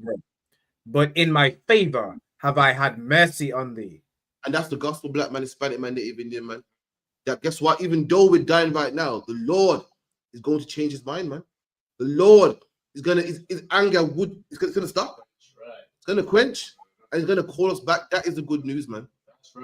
But in my favor have I had mercy on thee. And that's the gospel, black man, Hispanic man, Native Indian man. That guess what? Even though we're dying right now, the Lord is going to change his mind, man. The Lord is gonna his anger it's gonna stop. It's gonna quench and it's gonna call us back. That is the good news, man.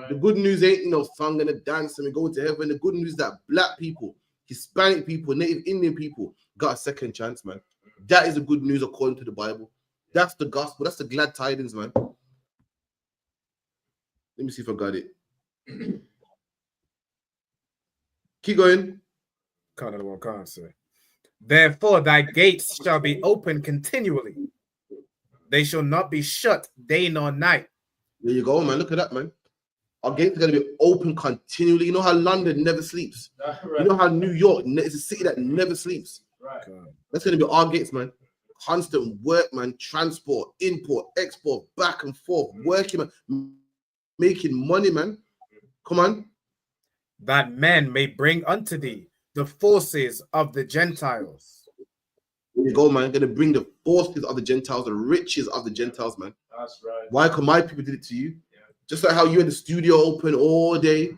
The good news ain't song and a dance and we go to heaven. The good news is that black people, Hispanic people, Native Indian people got a second chance, man. That is the good news according to the Bible. That's the gospel. That's the glad tidings, man. Let me see if I got it. Keep going. Can't say. Therefore thy gates shall be open continually. They shall not be shut day nor night. There you go, man. Look at that, man. Our gates are going to be open continually. You know how London never sleeps. Right. You know how New York is a city that never sleeps. Right. That's going to be our gates, man. Constant work, man. Transport, import, export, back and forth. Working, man. Making money, man. Come on. That men may bring unto thee the forces of the Gentiles. There you go, man. I'm going to bring the forces of the Gentiles, the riches of the Gentiles, man. That's right. Why? Because my people did it to you. Just like how you had the studio open all day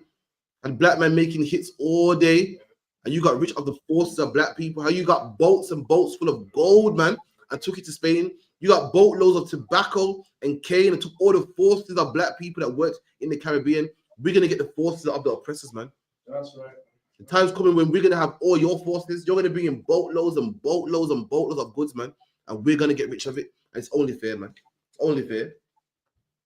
and black men making hits all day and you got rich of the forces of black people, how you got boats and boats full of gold, man, and took it to Spain. You got boatloads of tobacco and cane and took all the forces of black people that worked in the Caribbean. We're going to get the forces of the oppressors, man. That's right. The time's coming when we're going to have all your forces. You're going to bring in boatloads and boatloads and boatloads of goods, man, and we're going to get rich of it. And it's only fair, man. It's only fair.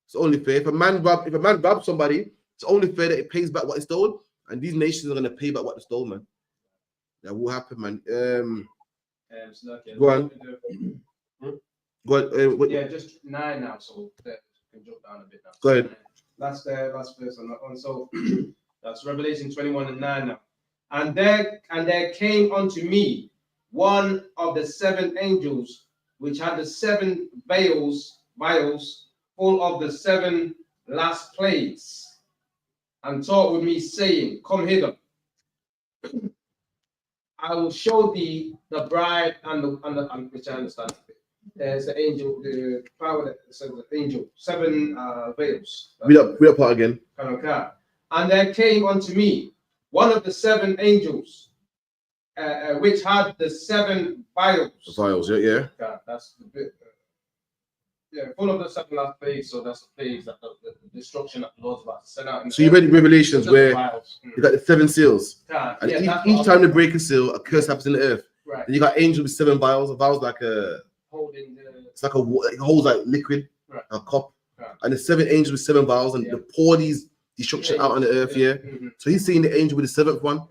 It's only fair. If a man robs somebody, it's only fair that it pays back what he stole, and these nations are gonna pay back what they stole, man. That will happen, man. Go on. Go on. Yeah, just 9 now, so that can jump down a bit now. Go ahead. Last verse on that one. So that's Revelation 21:9 now. And there came unto me one of the 7 angels, which had the 7 vials full of the 7 last plagues, and talked with me, saying, Come hither. I will show thee the bride and the which I understand. There's the angel, the power that says the angel, 7 vials. Read up part again. And there came unto me one of the 7 angels, which had the 7 vials. The vials, yeah. That's the bit. Yeah, full of the 7 last plagues, so that's the plagues that the destruction that the Lord's about to send out. So you read Revelations where you got the 7 seals, and each time they break a seal, a curse happens in the earth. Right. And you got angels with 7 vials. A vial's like it's like it holds like liquid, a cup, and the 7 angels with 7 vials, and they pour these destruction out on the earth. So he's seeing the angel with the 7th one.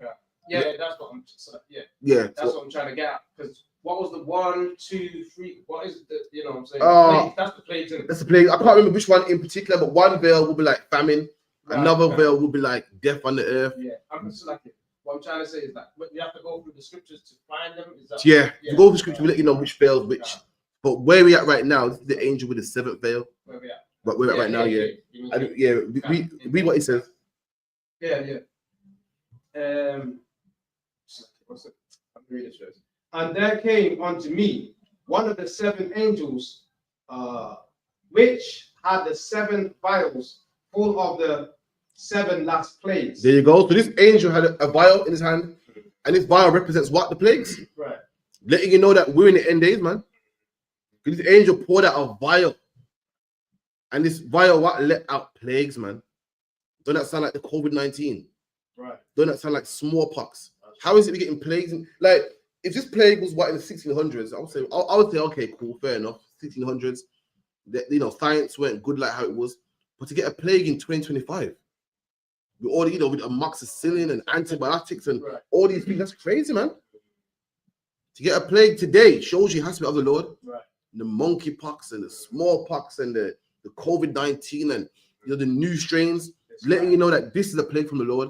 Yeah, that's what I'm. That's what I'm trying to get at, because what was the 1, 2, 3? What is the, you know what I'm saying? Uh, That's the plagues. Isn't it? That's the plague. I can't remember which one in particular, but one veil will be like famine, Right, another right. veil will be like death on the earth. Yeah, I'm just like it. What I'm trying to say is that you have to go through the scriptures to find them. Is that Yeah, you go to scripture, we let you know which veils which. But where we at right now, this is the angel with the 7th veil. Where we at? But we're at right now, yeah. Read what it says. Yeah. What's it? I'm reading this first. And there came unto me one of the 7 angels, which had the 7 vials full of the 7 last plagues. There you go. So this angel had a vial in his hand, and this vial represents what? The plagues. Right. Letting you know that we're in the end days, man. This angel poured out a vial, and this vial what let out plagues, man. Don't that sound like the COVID-19? Right. Don't that sound like smallpox? How is it we getting plagues? Like, if this plague was what in the 1600s, I would say, okay, cool, fair enough. 1600s, science weren't good like how it was. But to get a plague in 2025, with all with amoxicillin and antibiotics and all these things, that's crazy, man. To get a plague today shows you it has to be of the Lord. Right. The monkeypox and the smallpox and the COVID-19 and the new strains, letting you know that this is a plague from the Lord.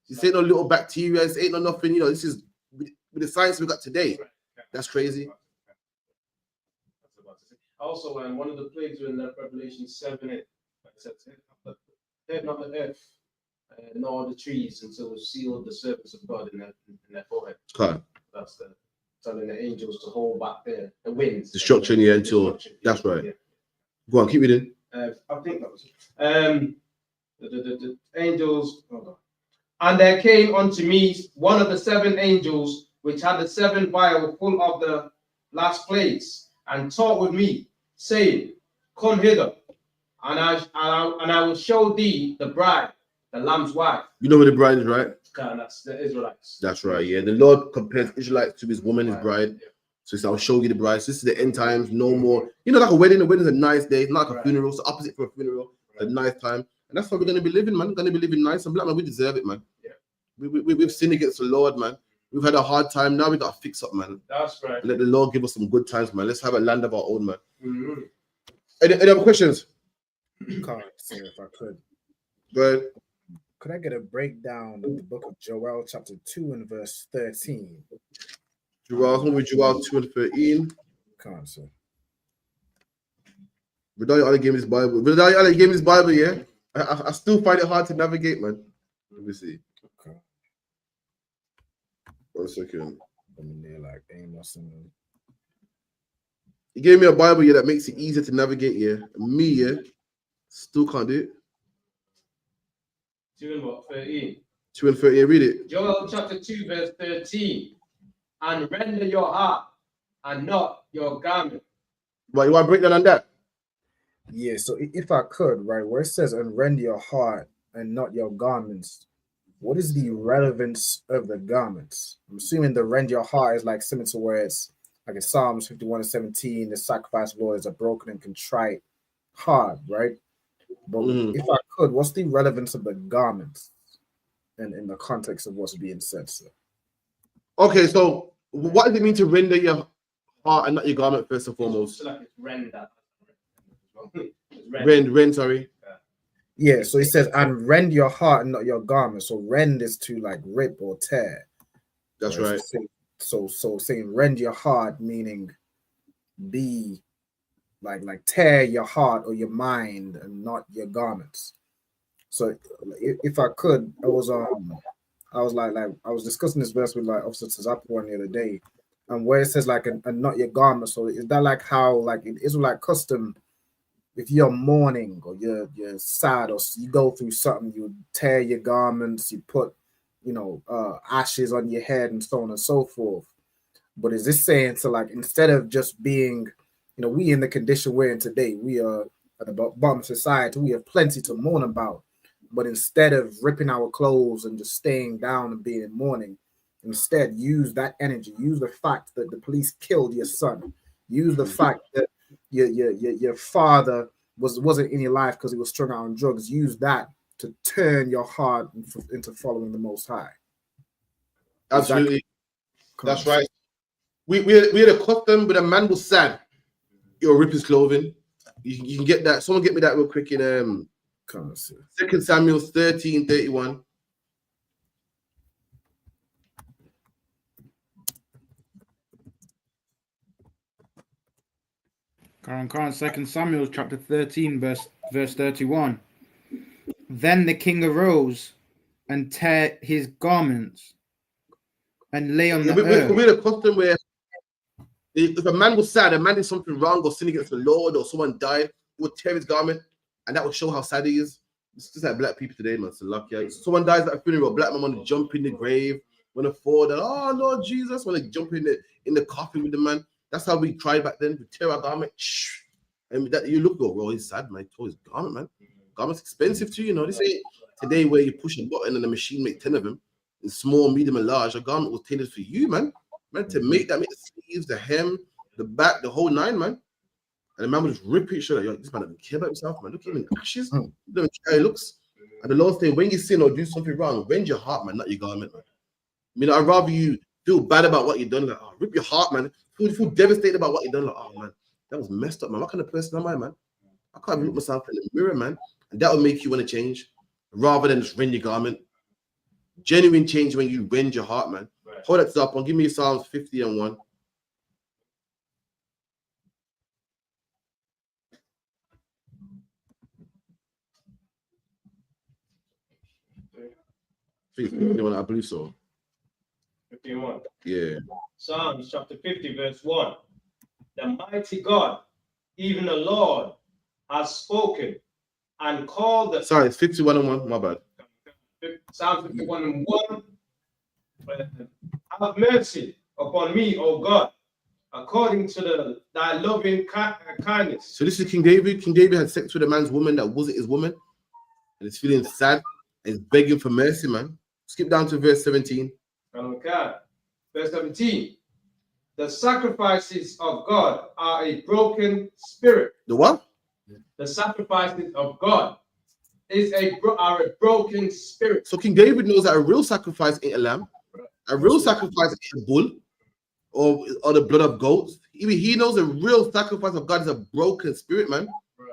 This ain't no little bacteria, this ain't no nothing, this is with the science we got today. That's crazy. Also, one of the plagues were in Revelation 7, it says, not the earth, nor the trees, until we sealed the servants of God in their forehead. Okay. That's telling the angels to hold back the winds. Destruction, yeah, until that's right. Yeah. Go on, keep reading. I think that was it. The angels, hold on. And there came unto me one of the 7 angels, which had the 7 vials full of the last plagues, and taught with me, saying, Come hither, and I will show thee the bride, the Lamb's wife. You know where the bride is, right? And that's the Israelites. That's right, yeah. The Lord compares Israelites to his woman, his bride. Yeah. So he said, I'll show you the bride. So this is the end times, no more. Like a wedding. A wedding is a nice day, not like a funeral. It's the opposite for a funeral. A nice time. And that's how we're going to be living, man. We're going to be living nice. And black man, we deserve it, man. Yeah. We've sinned against the Lord, man. We've had a hard time. Now we got to fix up, man. That's right. Let the Lord give us some good times, man. Let's have a land of our own, man. Mm-hmm. Any other questions? Can't say if I could. Go ahead. Could I get a breakdown of the book of Joel, chapter 2 and verse 13? Joel 2 and 13. Can't say. Without Allah gave me this Bible. Without Allah gave me this Bible, yeah. I still find it hard to navigate, man. Let me see. Okay. 1 second. I'm near like Amos and he gave me a Bible, yeah, that makes it easier to navigate, yeah. Me, yeah, still can't do it. 2 and what? 13. 2 and 13, read it. Joel chapter 2, verse 13. And render your heart and not your garment. Right, you want to break down on that? Yeah, so if I could, right, where it says, and rend your heart and not your garments, what is the relevance of the garments? I'm assuming the rend your heart is like similar to where it's like in Psalms 51 and 17, the sacrifice of Lord is a broken and contrite heart, right? But if I could, what's the relevance of the garments in the context of what's being said, sir? Okay, so what does it mean to render your heart and not your garment, first and foremost? So like it's render. Rend, sorry. Yeah, so he says, and rend your heart and not your garment. So rend is to like rip or tear. That's right. So saying rend your heart, meaning be like tear your heart or your mind and not your garments. So if I could, I was discussing this verse with like Officer Tazapo the other day, and where it says like and not your garments. So is that like how like in Israelite custom, if you're mourning or you're sad or you go through something, you tear your garments, you put ashes on your head and so on and so forth. But is this saying to like instead of just being, we in the condition we're in today, we are at the bottom of society, we have plenty to mourn about. But instead of ripping our clothes and just staying down and being in mourning, instead use that energy, use the fact that the police killed your son, use the fact that your father wasn't in your life because he was strung out on drugs, use that to turn your heart into following the Most High. Absolutely. That's right. we had a custom, but a man was sad. He'll rip his clothing. You can get that. Someone get me that real quick in 2 Samuel 13:31. Current 2 Samuel chapter 13, verse 31. Then the king arose and tear his garments and lay on the earth. We had a custom where if a man was sad, a man did something wrong or sin against the Lord or someone died, he would tear his garment, and that would show how sad he is. It's just like black people today, man. It's lucky. Someone dies at a funeral, black man want to jump in the grave, want to fall down. Oh Lord Jesus, want to jump in the coffin with the man. That's how we tried back then. We tear our garment. And that you look, bro, he's sad, man. He tore his garment, man. Garment's expensive too, you know. This ain't today where you push a button and the machine make 10 of them. In small, medium, and large. A garment was tailored for you, man. Man, to make the sleeves, the hem, the back, the whole nine, man. And the man would just rip it, show that, yo, this man doesn't care about himself, man. Look at him in ashes. He doesn't care how he looks. And the Lord saying, when you sin or do something wrong, rend your heart, man, not your garment, man. I mean, I'd rather you feel bad about what you've done, like, oh, rip your heart, man. Feel devastated about what you've done, like, oh, man, that was messed up, man. What kind of person am I, man? I can't even look myself in the mirror, man. And that will make you want to change, rather than just rend your garment. Genuine change when you rend your heart, man. Right. Hold that up and give me Psalms 50:1. I believe so. 51. Yeah. Psalms chapter 50, verse 1. The mighty God, even the Lord, has spoken and called the. Sorry, it's 51:1. My bad. Psalm 51:1. Have mercy upon me, O God, according to thy loving kindness. So this is King David. King David had sex with a man's woman that wasn't his woman, and he's feeling sad and he's begging for mercy, man. Skip down to verse 17. Okay. Verse 17. The sacrifices of God are a broken spirit. The what? The sacrifices of God are a broken spirit. So King David knows that a real sacrifice ain't a lamb. A real sacrifice ain't a bull or the blood of goats. Even he knows a real sacrifice of God is a broken spirit, man. Right.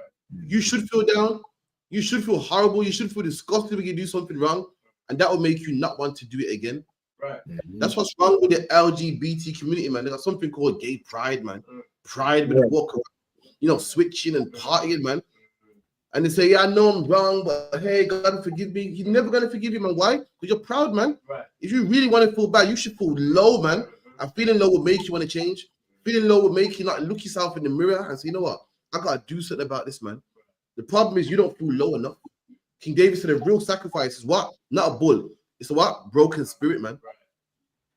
You should feel down. You should feel horrible. You should feel disgusted when you do something wrong. And that will make you not want to do it again. Right. That's what's wrong with the LGBT community, man. They got something called gay pride, man. Pride with the walk around, you know, switching and partying, man. And they say, yeah, I know I'm wrong, but hey, God forgive me. He's never gonna forgive you, man. Why? Because you're proud, man. Right. If you really want to feel bad, you should feel low, man. And feeling low will make you want to change. Feeling low will make you not look yourself in the mirror and say, you know what? I gotta do something about this, man. The problem is you don't feel low enough. King David said a real sacrifice is what? Not a bull. It's a what? Broken spirit, man.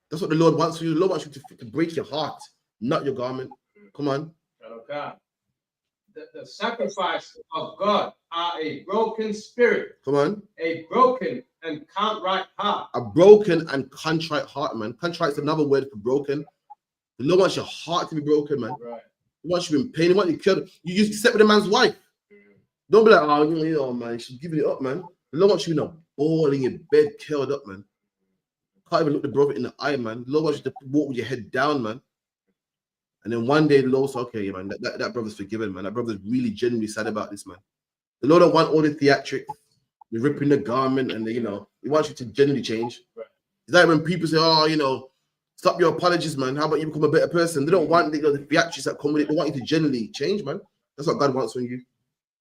That's what the Lord wants for you. The Lord wants you to break your heart, not your garment. Come on. Okay. The sacrifice of God are a broken spirit. Come on. A broken and contrite heart. A broken and contrite heart, man. Contrite is another word for broken. The Lord wants your heart to be broken, man. Right. He wants you in pain. He wants you killed. You slept with a man's wife. Don't be like, oh, you know, man, she's giving it up, man. The Lord wants you, you know, ball in your bed, curled up, man. Can't even look the brother in the eye, man. The Lord wants you to walk with your head down, man. And then one day the Lord said, okay, man, that brother's forgiven, man. That brother's really genuinely sad about this, man. The Lord don't want all the theatrics, the ripping the garment, and you know, He wants you to genuinely change. Right. It's like when people say, oh, you know, stop your apologies, man. How about you become a better person? They don't want the theatrics that come with it. They want you to genuinely change, man. That's what God wants from you.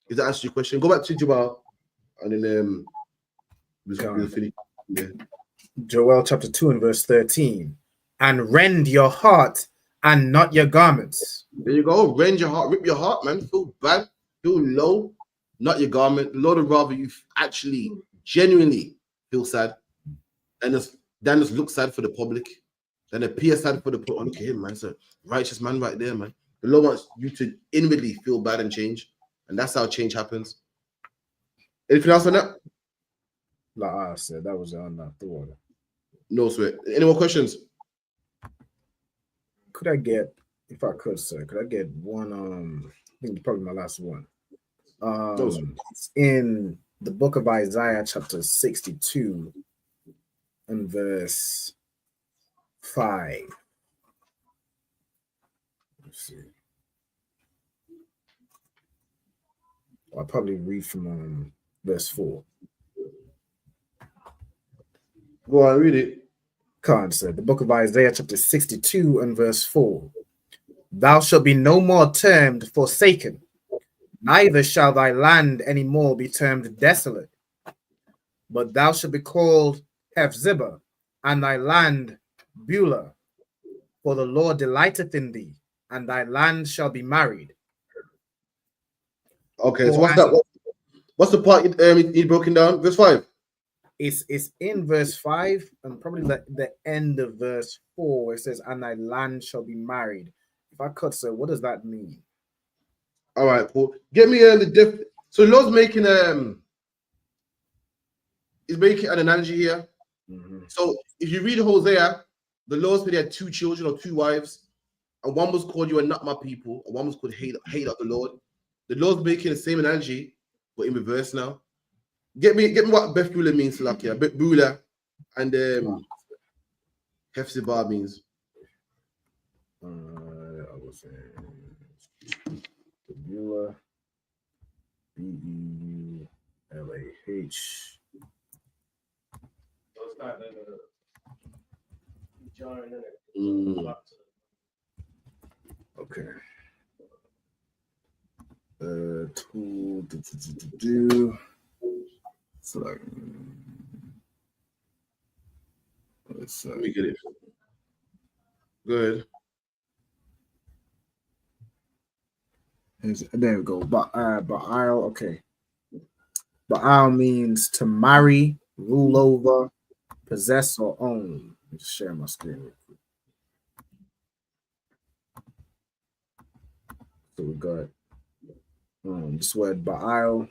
Is that answer your question? Go back to Jabal, and then we'll finish. Yeah. Joel chapter 2 and verse 13. And rend your heart and not your garments. There you go. Rend your heart, rip your heart, man. Feel bad, feel low, not your garment. The Lord would rather you actually genuinely feel sad and just look sad for the public, than appear sad for the public. Oh, look at him, man. It's a righteous man right there, man. The Lord wants you to inwardly feel bad and change. And that's how change happens. Anything else on that? Like I said, that was on the order. No sweat. Any more questions? Could I get, if I could, sir, could I get one? I think probably my last one. It's in the book of Isaiah, chapter 62, and verse 5. Let's see. I'll probably read from verse 4. Go on, read it. Khan said, the book of Isaiah, chapter 62 and verse 4. Thou shalt be no more termed forsaken, neither shall thy land any more be termed desolate, but thou shalt be called Hephzibah, and thy land Beulah, for the Lord delighteth in thee, and thy land shall be married. Okay, so what's that? What's the part he broken down? Verse 5. It's in verse 5 and probably the end of verse 4 where it says, and thy land shall be married. If I could, sir, what does that mean? All right, Paul. Get me the diff. So the Lord's making he's making an analogy here. So if you read Hosea, the Lord said he had 2 children or 2 wives, and one was called "You are not my people," and one was called "Hate of the Lord." The Lord's making the same analogy, but in reverse now. Get me what Bethula means, like yeah, Bethula, and Hephzibah means. I was saying Beulah, Beulah. Okay. So like, let me get it. Good. There we go. Ba'al, okay. Ba'al means to marry, rule over, possess, or own. Let me just share my screen real quick. So we got this word Ba'al.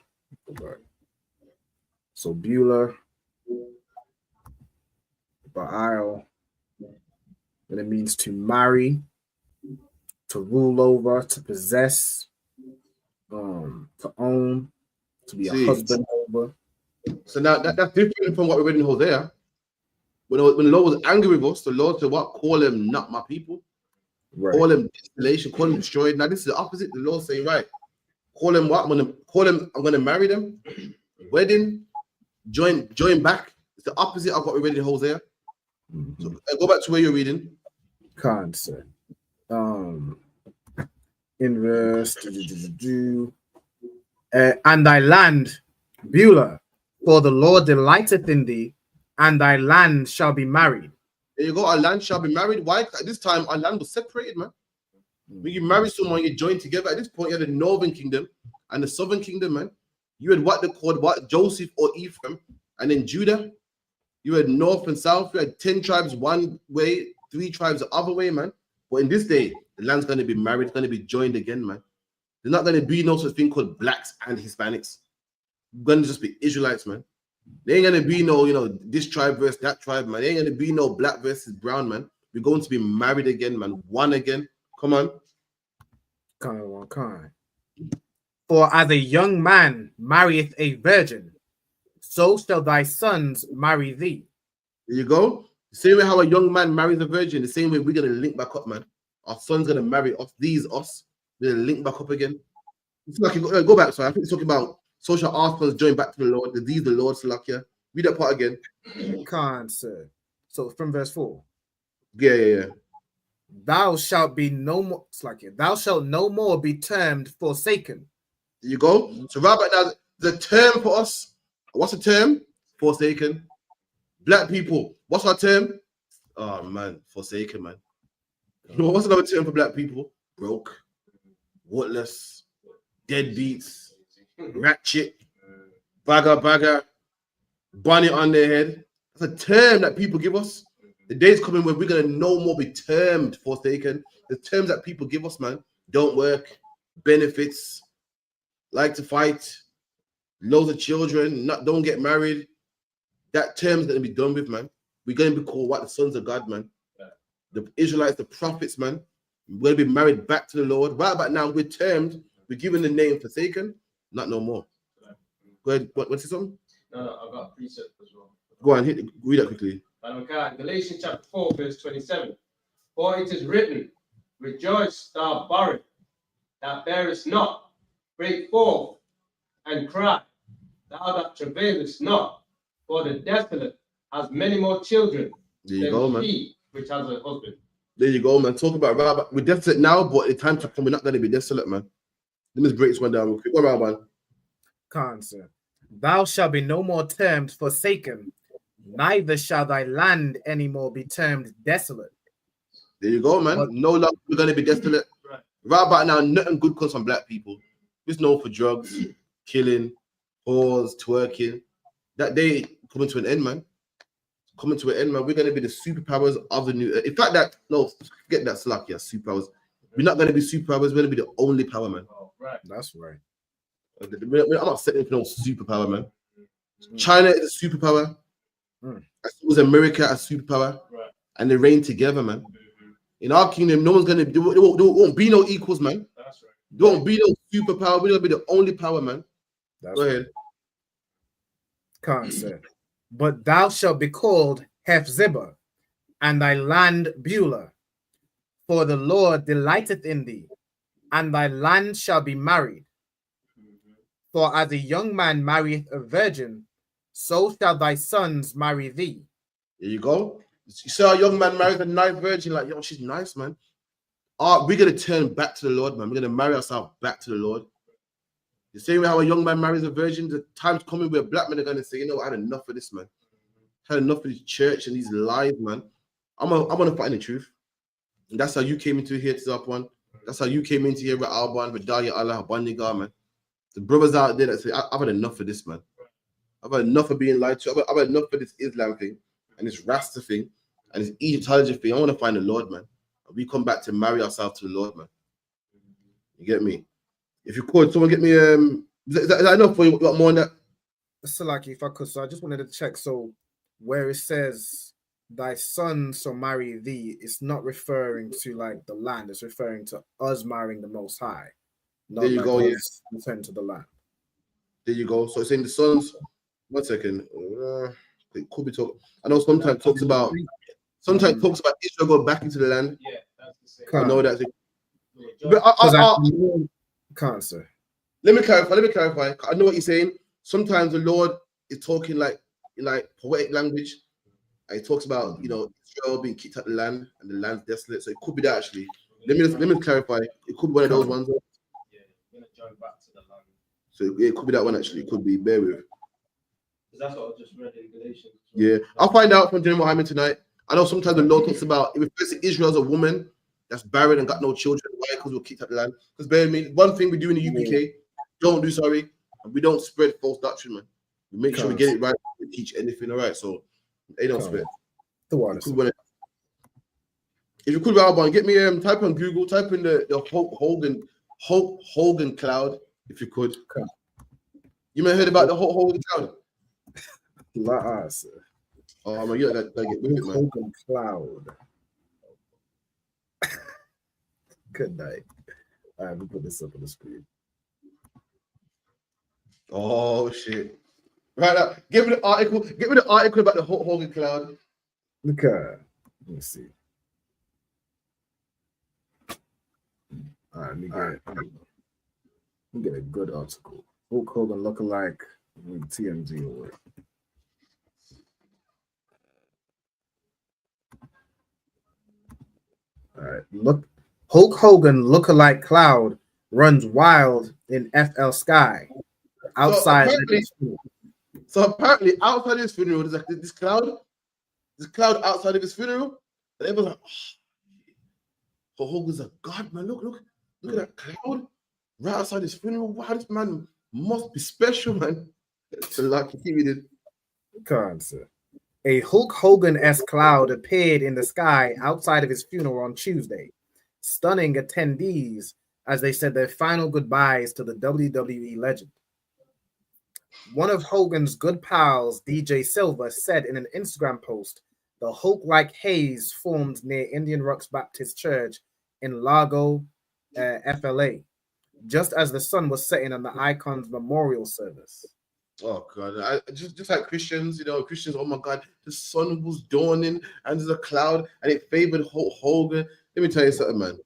So Beulah, Ba'al, and it means to marry, to rule over, to possess, to own, to be a husband over. So now that's different from what we read in Hosea. When the Lord was angry with us, the Lord said, "What? Call them not my people. Right. Call them desolation. Call them destroyed." Now this is the opposite. The Lord saying, "Right, call them what? I'm gonna marry them. Wedding, join back." It's the opposite of what we read in Hosea. So go back to where you're reading. Concept. In verse and thy land, Beulah, for the Lord delighteth in thee, and thy land shall be married. There you go. Our land shall be married. Why? At this time, our land was separated, man. When you marry someone, you join together. At this point, you had the northern kingdom and the southern kingdom, man. You had what they called Joseph or Ephraim, and then Judah. You had north and south. You had 10 tribes one way, 3 tribes the other way, man. But in this day, the land's going to be married. It's going to be joined again, man. There's not going to be no such thing called blacks and Hispanics. It's going to just be Israelites, man. There ain't going to be no, this tribe versus that tribe, man. There ain't going to be no black versus brown, man. We're going to be married again, man. One again. Come on. Kind. For as a young man marrieth a virgin, so shall thy sons marry thee. There you go. The same way how a young man marries a virgin, the same way we're going to link back up, man. Our son's going to marry us. We're going to link back up again. It's like go back. So I think it's talking about social articles join back to the Lord. The Lord, Salakia. Read that part again. Can't, sir. So from verse 4. Yeah. Thou shalt be no more. It's like it. Thou shalt no more be termed forsaken. There you go. So right back now, the term for us. What's the term? Forsaken. Black people. What's our term? Oh man, forsaken, man. What's another term for black people? Broke, worthless, deadbeats, ratchet, bagger, bunny on their head. That's a term that people give us. The day's coming when we're gonna no more be termed forsaken. The terms that people give us, man, don't work, benefits, like to fight, loads of children, don't get married. That term's gonna be done with, man. We're gonna be called what? The sons of God, man. The Israelites, the prophets, man. We're gonna be married back to the Lord. Right about now, we're termed, we're given the name forsaken, not no more. Go ahead. What's it something? No, I've got a precept as well. Go on, read that quickly. Galatians chapter 4, verse 27. For it is written, Rejoice, thou barren, that bearest not. Break forth and cry, thou that travailest not. For the desolate has many more children There you than go, man. she which has a husband. There you go, man. Talk about Rabbi. We're desolate now, but the time to come, we're not going to be desolate, man. Let me break this one down real quick. What about, man? Cancer. Thou shalt be no more termed forsaken, neither shall thy land any more be termed desolate. There you go, man. No longer we're going to be desolate. Right about now, nothing good comes from black people. It's known for drugs, killing, whores, twerking. That day coming to an end, man. Coming to an end, man. We're going to be the superpowers of the new. In fact, forget that slack, yeah, superpowers. We're not going to be superpowers. We're going to be the only power, man. Right. That's right. I'm not setting for no superpower, man. China is a superpower. As was America a superpower, and they reign together, man. In our kingdom, no one's gonna. There won't be no equals, man. That's right. There won't be no superpower. We're gonna be the only power, man. Go ahead. Cancer. But thou shalt be called Hephzibah, and thy land Beulah. For the Lord delighteth in thee, and thy land shall be married. For as a young man marrieth a virgin, so shall thy sons marry thee. There you go. You see our young man marries a nice virgin, like, yo, she's nice, man. We're gonna turn back to the Lord, man. We're gonna marry ourselves back to the Lord. The same way how a young man marries a virgin, the time's coming where black men are gonna say, you know, I had enough of this, man. I had enough of this church and these lies, man. I'm gonna fight in the truth. And that's how you came into here to Zapwan. That's how you came into here with Alban, with Daya Allah, Baniga, man. The brothers out there that say, I've had enough of this, man. I've had enough of being lied to. I've had enough of this Islam thing and this Rasta thing and this Egyptology thing. I want to find the Lord, man. And we come back to marry ourselves to the Lord, man. You get me? If you could, someone get me is that enough for you? You got more on that? So like if I could, so I just wanted to check. So where it says thy son shall marry thee, it's not referring to like the land, it's referring to us marrying the Most High. Not There you like go, us return to the land. There you go. So it's in the sons. 1 second. It could be talk. I know sometimes talks about Israel go back into the land. Yeah, that's the same. I know that. But cancer. Let me clarify. I know what you're saying. Sometimes the Lord is talking like poetic language. And he talks about, you know, Israel being kicked out of the land and the land's desolate. So it could be that actually. Let me clarify. It could be one of those ones. Yeah, you're gonna join back to the land. So it could be that one actually. It could be. Bear with. Because that's what I just read in Galatians. Yeah, I'll find out from General Hyman tonight. I know sometimes the Lord talks about it refers to Israel as a woman that's barren and got no children. Why? Because we're kicked out of the land. Because bear with me, one thing we do in the UPK, we don't spread false doctrine, man. We make sure we get it right. We teach anything, all right? So they don't spread. If you could, Alban, get me type on Google, type in the Hulk Hogan cloud, if you could. You may have heard about the Hulk Hogan cloud. Oh man, you gotta get with it, man. Hogan cloud. Good night. All right, we'll put this up on the screen. Oh shit! Right now, give me the article. Give me the article about the Hulk Hogan cloud. Look at. Let me see. All right, let me get a good article. Hulk Hogan lookalike TMZ away. All right, look. Hulk Hogan lookalike cloud runs wild in FL Sky outside. So apparently, outside his funeral, there's like this cloud outside of his funeral, and everyone's like, "Oh, Hogan's a god, man! Look at that cloud right outside his funeral. Wow, this man must be special, man." It's a lucky he did. Cancer. A Hulk Hogan-esque cloud appeared in the sky outside of his funeral on Tuesday, stunning attendees as they said their final goodbyes to the WWE legend. One of Hogan's good pals, DJ Silver, said in an Instagram post, the Hulk-like haze formed near Indian Rocks Baptist Church in Largo, FLA, just as the sun was setting on the Icon's memorial service. Oh God! Just like Christians, Christians. Oh my God, the sun was dawning, and there's a cloud, and it favored Hulk Hogan. Let me tell you something, man.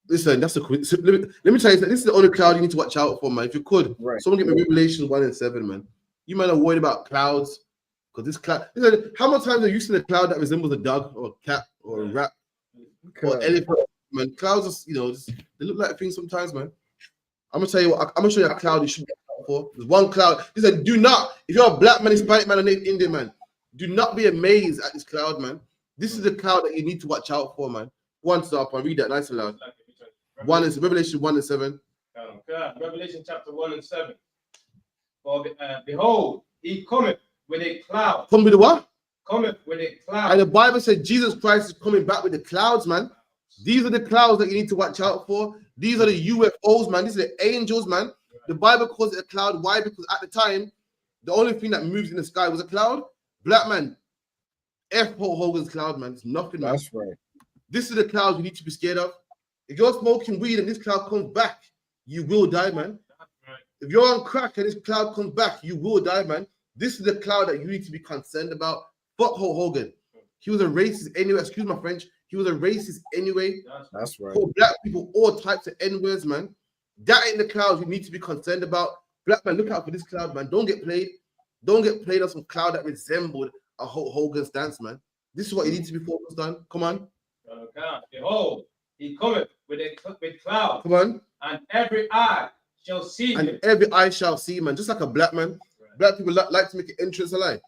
Listen, that's a quick. So let me tell you, this is the only cloud you need to watch out for, man. If you could, someone get me Revelation 1 and 7, man. You might have worried about clouds because this cloud. Listen, how many times have you seen a cloud that resembles a dog or a cat or a rat or elephant? Man, clouds are, they look like things sometimes, man. I'm gonna tell you what. I'm gonna show you a cloud you should get out for. There's one cloud. Listen, do not. If you're a black man, Hispanic man, or Native Indian man, do not be amazed at this cloud, man. This is the cloud that you need to watch out for, man. One stop and read that nice and loud. One is Revelation 1 and 7. Revelation chapter 1 and 7. For behold, he cometh with a cloud. Come with the what? Cometh with a cloud. And the Bible said Jesus Christ is coming back with the clouds, man. These are the clouds that you need to watch out for. These are the UFOs, man. These are the angels, man. The Bible calls it a cloud. Why? Because at the time, the only thing that moves in the sky was a cloud. Black man, F. Hogan's cloud, man. It's nothing, man. That's right. This is the cloud you need to be scared of. If you're smoking weed and this cloud comes back, you will die, man. If you're on crack and this cloud comes back, you will die, man. This is the cloud that you need to be concerned about. Fuck Hulk Hogan. He was a racist anyway. Excuse my French. He was a racist anyway. That's right. Called black people all types of N-words, man. That ain't the cloud you need to be concerned about. Black man, look out for this cloud, man. Don't get played. Don't get played on some cloud that resembled a Hulk Hogan stance, man. This is what you need to be focused on. Come on. Behold, he cometh with clouds. Come on. And every eye shall see him. And every eye shall see, man. Just like a black man. Black people like to make an entrance alive.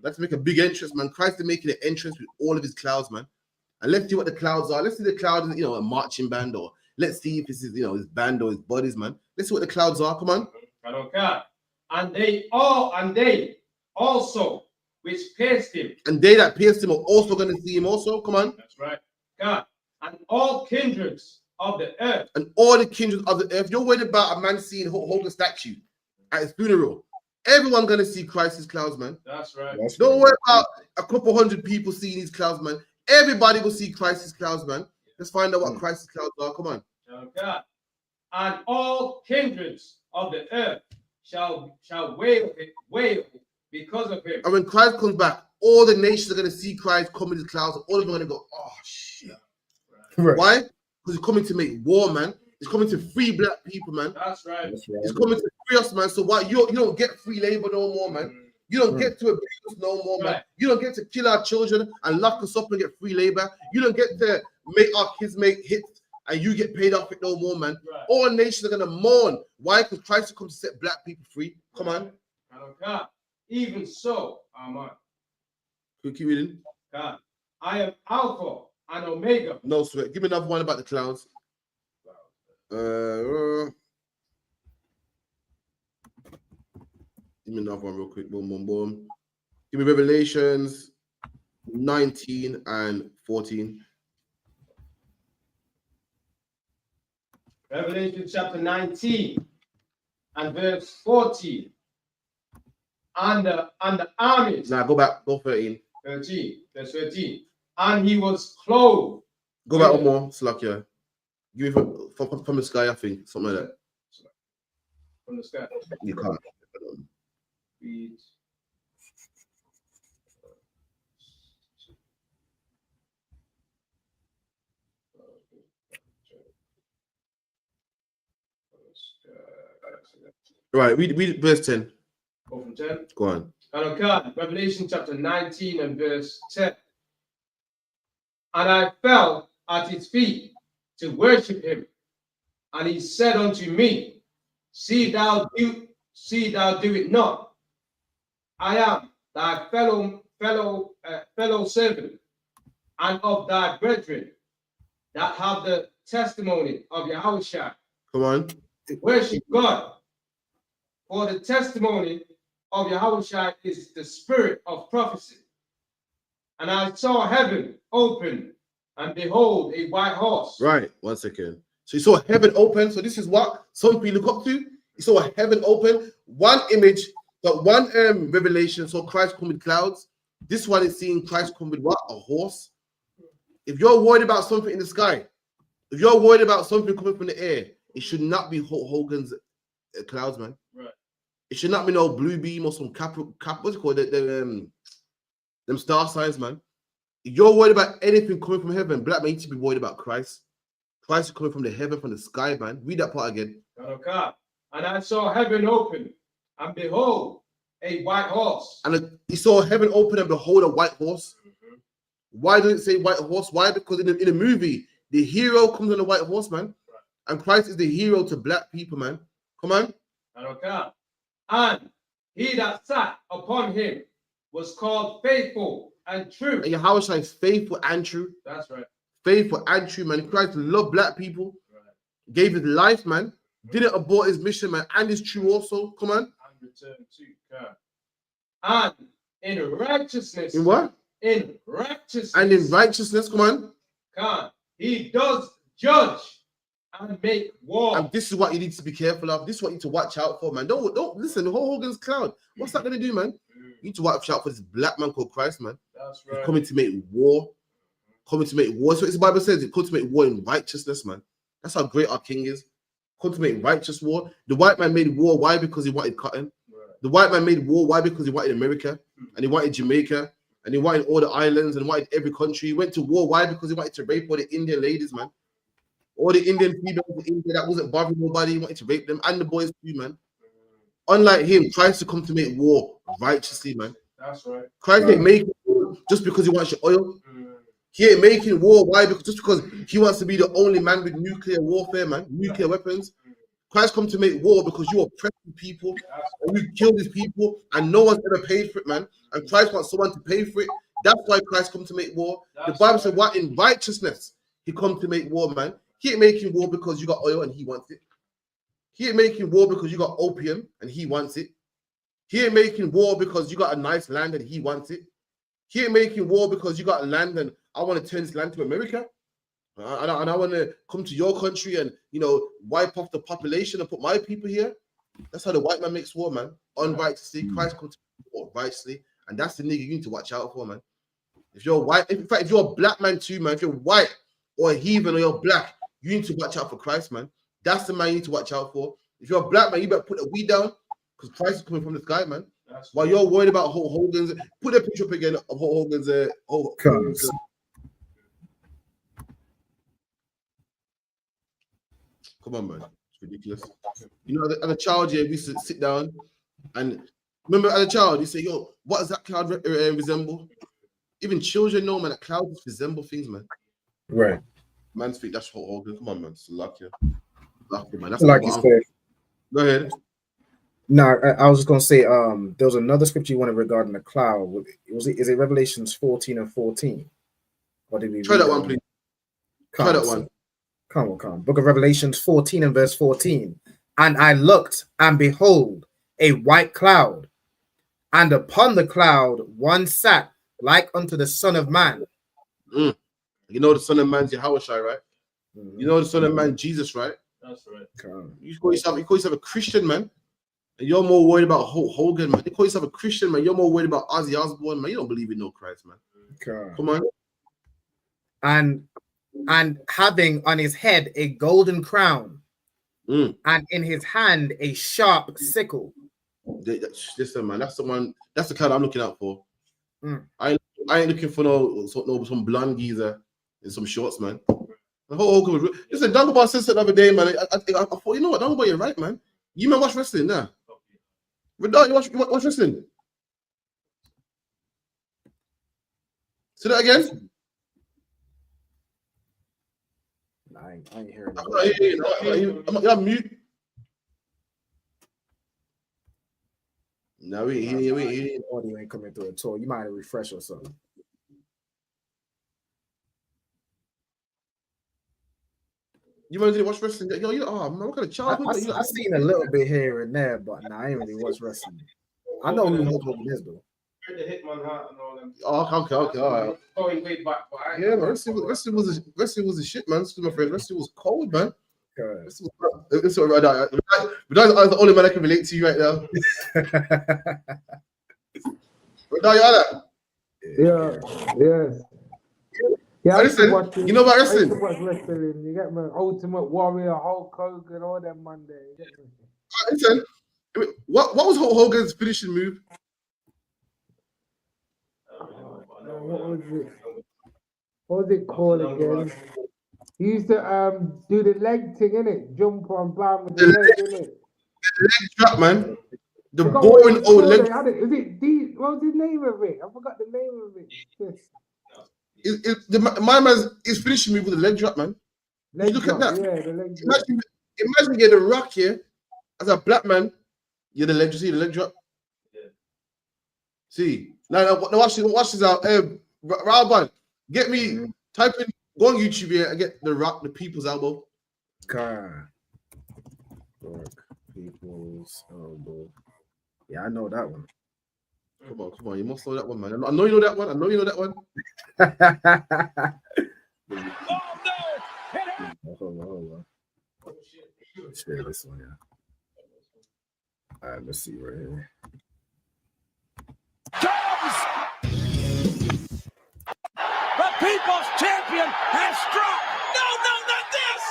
Like to make a big entrance, man. Christ is making an entrance with all of his clouds, man. And let's see what the clouds are. Let's see the clouds, a marching band, or let's see if this is, his band or his bodies, man. Let's see what the clouds are. Come on. And they also which pierced him. And they that pierced him are also going to see him also. Come on. That's right. God. And all kindreds of the earth. And all the kindreds of the earth. You're worried about a man seeing Hogan's statue at his funeral. Everyone's going to see Christ's clouds, man. That's right. Don't worry about a couple hundred people seeing these clouds, man. Everybody will see Christ's clouds, man. Let's find out what Christ's clouds are. Come on. God. And all kindreds of the earth shall wail because of him. And when Christ comes back, all the nations are going to see Christ come in his clouds. And all of them are going to go, oh, shit. Right. Why? Because he's coming to make war, man. He's coming to free black people, man. That's right. He's coming to free us, man. So why you don't get free labor no more, man. You don't get to abuse us no more, man. You don't get to kill our children and lock us up and get free labor. You don't get to make our kids make hits and you get paid off it no more, man. All nations are going to mourn. Why? Because Christ will come to set black people free. Come on. God. Even so, Amen. Keep reading. God. I am Alpha and Omega. No sweat. Give me another one about the clouds. Give me another one real quick. Boom, boom, boom. Give me Revelations 19 and 14. Revelation chapter 19 and verse 14. And the armies. Now go back. Go 13. 13. Verse 13. And he was clothed. Go back one more. Slack, Give me from the sky, I think. Something like that. From the sky. You can't. Read. Right, read verse 10. Go from 10. Go on. And God, Revelation chapter 19 and verse 10. And I fell at his feet to worship him. And he said unto me, See thou do it not. I am thy fellow servant, and of thy brethren that have the testimony of Yahushua. Come on. Worship God. For the testimony of Yahushua is the spirit of prophecy. And I saw heaven open, and behold, a white horse. Right, 1 second. So you saw heaven open. So this is what some people look up to. You saw a heaven open. One image, but one revelation. So Christ come with clouds. This one is seeing Christ come with what? A horse. If you're worried about something in the sky, if you're worried about something coming from the air, it should not be Hogan's clouds, man. Right. It should not be no blue beam or some cap what's it called? Them star signs, man. If you're worried about anything coming from heaven, black man, you need to be worried about Christ. Christ is coming from the heaven, from the sky, man. Read that part again. Okay. And I saw heaven open, and behold, a white horse. And he saw heaven open, and behold, a white horse. Why did it say white horse? Why? Because in the movie, the hero comes on a white horse, man. And Christ is the hero to black people, man. Come on. Okay. And he that sat upon him was called faithful and true. And Yahweh is faithful and true. That's right. Faithful and true, man. Christ loved black people. Gave his life, man. Didn't abort his mission, man. And is true also. Come on. And return to God. And in righteousness. In what? In righteousness. And in righteousness, come on. God. He does judge and make war. And this is what you need to be careful of. This is what you need to watch out for, man. Don't listen. The whole Hogan's cloud. What's that going to do, man? You need to watch out for this black man called Christ, man. That's right. He's coming to make war. Coming to make war. So the Bible says it comes to make war in righteousness, man. That's how great our king is. Come to make righteous war. The white man made war. Why? Because he wanted cotton. Right. The white man made war. Why? Because he wanted America, and he wanted Jamaica, and he wanted all the islands, and wanted every country. He went to war. Why? Because he wanted to rape all the Indian ladies, man. All the Indian females in India that wasn't bothering nobody. He wanted to rape them, and the boys too, man. Unlike him, Christ to come to make war righteously, man. That's right. Christ ain't making war just because he wants your oil. He ain't making war. Why? Just because he wants to be the only man with nuclear warfare, man, nuclear weapons. Christ come to make war because you oppress people and you kill these people and no one's ever paid for it, man. And Christ wants someone to pay for it. That's why Christ come to make war. The Bible said, what? In righteousness, he come to make war, man. He ain't making war because you got oil and he wants it. He ain't making war because you got opium and he wants it. He ain't making war because you got a nice land and he wants it. He ain't making war because you got land and I want to turn this land to America. And I want to come to your country and, you know, wipe off the population and put my people here. That's how the white man makes war, man. Unrighteously. Christ comes to war righteously. And that's the nigga you need to watch out for, man. If you're white, in fact, if you're a black man too, man, if you're white or a heathen or you're black, you need to watch out for Christ, man. That's the man you need to watch out for. If you're a black man, you better put the weed down because Christ is coming from the sky, man. While you're worried about Hulk Hogan's, put the picture up again of Hulk Hogan's. Come on, man. It's ridiculous. You know, as a child, yeah, we used to sit down and remember as a child, you say, yo, what does that cloud resemble? Even children know, man, that clouds resemble things, man. Right. Man's feet, that's Hulk Hogan. Come on, man. It's lucky. Lucky, man. That's like you said. Go ahead. No, I was just gonna say, there was another scripture you wanted regarding the cloud. Is it Revelations 14 and 14? Or did we try that one, please? Try that one. Come on. Book of Revelations 14 and verse 14. And I looked, and behold, a white cloud, and upon the cloud one sat like unto the Son of Man. You know the Son of Man's Yahweh, right? You know the Son of Man, Jesus, right? That's right. You call yourself a Christian, man. And you're more worried about Hulk Hogan, man. You call yourself a Christian, man. You're more worried about Ozzy Osbourne, man. You don't believe in no Christ, man. Come on. And having on his head a golden crown, and in his hand a sharp sickle. Listen, man, that's the one. That's the kind I'm looking out for. I ain't looking for some blonde geezer in some shorts, man. The whole Hogan was. Listen, Dagobah said the other day, man. I thought, you know what, Dagobah, you're right, man. You man watch wrestling now. You watch wrestling. Say that again. I ain't hearing that. I'm mute. No, we audio ain't coming through at all. You might have refresh or something. You want to watch wrestling? Yo, oh man, what kind of childhood? I've seen a little bit here and there, but I ain't really watch wrestling. I know who Hulk Hogan is though. The Hitman Heart and all them. Oh, okay, all right. Going way back, yeah, man, wrestling was a shit, man. My friend, wrestling was cold, man. This is the only man I can relate to you right now. Yes. Yeah, listen, you know about wrestling? You get my Ultimate Warrior, Hulk Hogan, all them Monday. Listen, what was Hulk Hogan's finishing move? What was it called again? He used to do the leg thing, innit? Jump on bam with the leg, innit? Leg drop, man. The I forgot what boring it was old called, leg. they had it. Is it D? What was the name of it? I forgot the name of it. My man is finishing me with a leg drop, man. Leg Look drop, at that. yeah, the leg drop. Imagine you're the rock here as a black man. You're the leg. You see the leg drop. See now watch this out. Raban, get me type in, go on YouTube here and get the rock, the people's elbow. Car. People's elbow. Yeah, I know that one. Come on, you must know that one, man. I know you know that one. Hold on. Share this one, yeah. All right, let's see right here. The people's champion has struck. No, not this.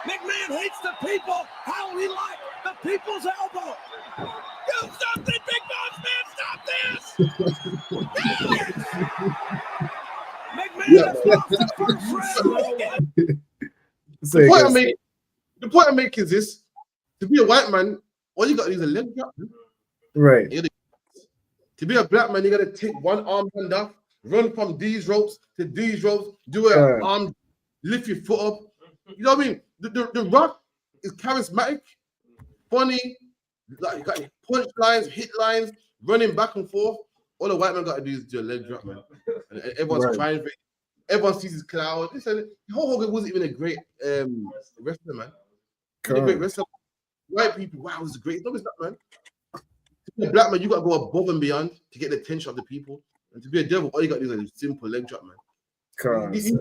McMahon hates the people. How will he like the people's elbow? Do something, Big Boss Man. Stop this. McMahon has lost the first round. The point I make is this: to be a white man, all you got to do is a leg drop. Right. To be a black man, you got to take one arm hand off, run from these ropes to these ropes, do an arm, lift your foot up. You know what I mean? The Rock is charismatic, funny, like you got punch lines, hit lines, running back and forth. All the white man got to do is do a leg drop, man. And everyone's trying for it. Everyone sees his cloud. Listen, Hulk Hogan wasn't even a great wrestler, man. He was a great wrestler. White people, wow, he's great. No, it's not, man. To be a black man, you got to go above and beyond to get the attention of the people. And to be a devil, all you got to do is a simple leg drop, man. You see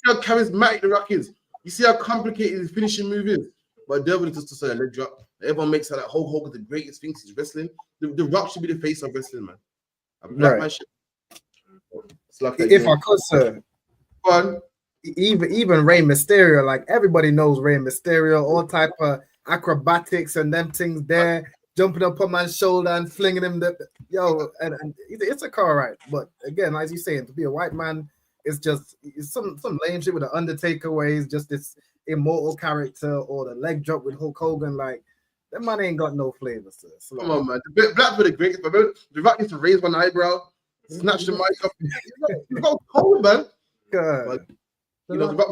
how charismatic the Rock is. You see how complicated his finishing move is. But devil is just to say a leg drop. Everyone makes out that Hulk Hogan the greatest things he's wrestling. The Rock should be the face of wrestling, man. A black man should. It's like If I could, sir. Even Rey Mysterio, like everybody knows Rey Mysterio, all type of acrobatics and them things there, jumping up on my shoulder and flinging him and it's a car ride. But again, as you're saying, to be a white man, it's some lame shit with the Undertaker where he's just this immortal character, or the leg drop with Hulk Hogan. Like that man ain't got no flavor, sir. So, come on, man. The black for the greatest. But the Rock needs to raise one eyebrow, snatch the mic up. You got cold, man. God. You know, the Rock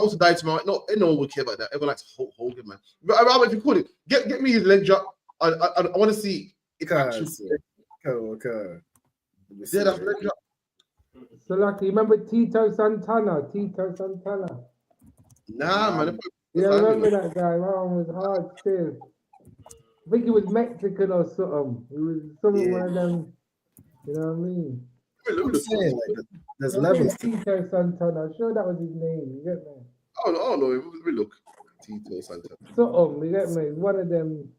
also died tomorrow. No one would care about that. Everyone likes Hulk Hogan, man. But if you call it, get me his leg drop. I want to see if actually. Okay. Yeah, that's leg drop. So, like, you remember Tito Santana? Nah, man. Yeah, I remember that guy. My one was hard still. I think he was Mexican or something. He was one of them. You know what I mean? I'm saying, like, there's levels. Tito Santana. I'm sure that was his name. You get me? Oh no. Let me look. Tito Santana. Something. You get me? One of them.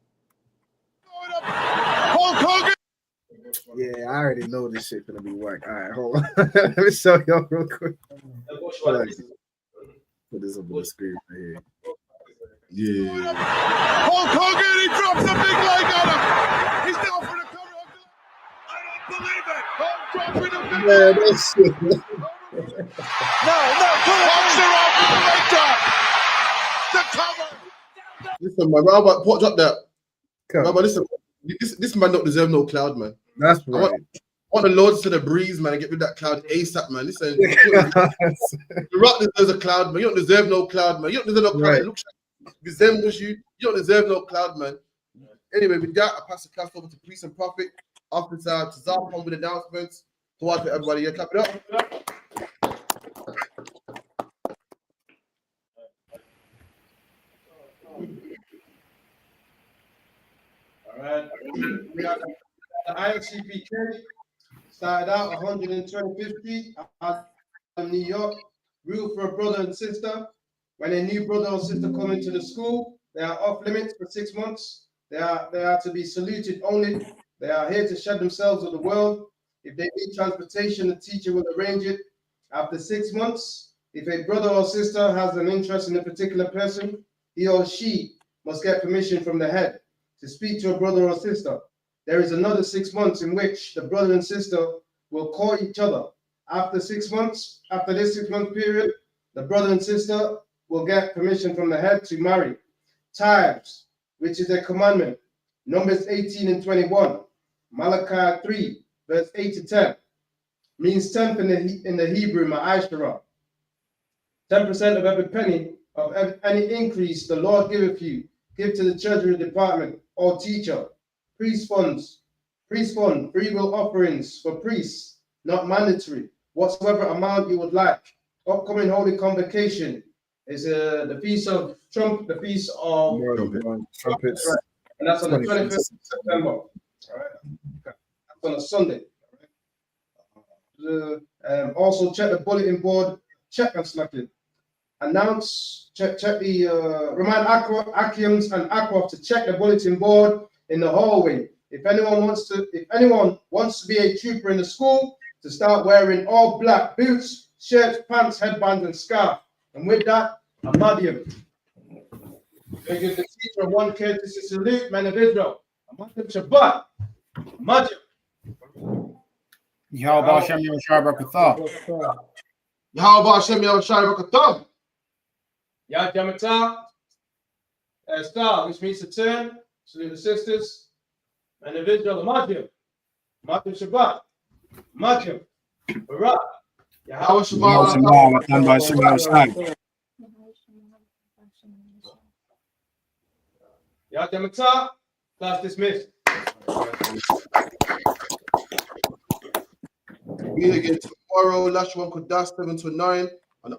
Hulk Hogan. Yeah, I already know this shit gonna be whack. All right, hold on. Let me show y'all real quick. Put this up on the screen right here. Yeah. Hulk Hogan, he drops a big leg on him. He's down for the cover. I don't believe it. Hulk dropping a big leg. That's shit. Hulk's around for the leg drop. The cover. Listen, man, Robert, what drop that? Robert, listen, this man don't deserve no cloud, man. That's right. I want the Lords to the breeze, man, and get rid of that cloud ASAP, man. Listen, the Rock deserves a cloud, man. You don't deserve no cloud, man. You don't deserve no cloud. Right. It looks like it resembles you. You don't deserve no cloud, man. Anyway, with that, I pass the class over to Priest and Prophet. After that, to Zarpon with announcements. To watch for everybody. Yeah, clap it up. All right. We got the ISUPK started out 150 out of New York. Rule for a brother and sister. When a new brother or sister come into the school, they are off limits for 6 months. They are to be saluted only. They are here to shed themselves with the world. If they need transportation, the teacher will arrange it. After 6 months, if a brother or sister has an interest in a particular person, he or she must get permission from the head to speak to a brother or sister. There is another 6 months in which the brother and sister will call each other after 6 months, after this 6 month period, the brother and sister will get permission from the head to marry. Tithes, which is a commandment. Numbers 18 and 21. Malachi 3, verse 8 to 10. Means tenth in the Hebrew, ma'ashara. 10% of every penny of any increase the Lord giveth you, give to the treasury department or teacher. Priest fund, free will offerings for priests, not mandatory. Whatsoever amount you would like. Upcoming holy convocation is the feast of Trump, the feast of Trumpets. Right. And that's on the 25th of September. All right. That's on a Sunday. All right. Also check the bulletin board. Check and select it. Announce. Check the remind Akians and Aquaf to check the bulletin board in the hallway. If anyone wants to be a trooper in the school, to start wearing all black boots, shirts, pants, headbands, and scarf. And with that, Ahmadiyya. They give the teacher one courtesy salute, men of Israel. Ahmadiyya Shabbat. Ahmadiyya. Yahweh Hashem Yahushua Barakatah. Yahweh Hashem Yahushua Barakatah. Yad Yamatah. Star, which means to turn. Salute the sisters. Men of Israel. Ahmadiyya. Ahmadiyya Shabbat. Ahmadiyya. Barak. Yahweh Shabbat. Yad Yamatah. Class dismissed. Meet again tomorrow. Last one could dash 7 to 9.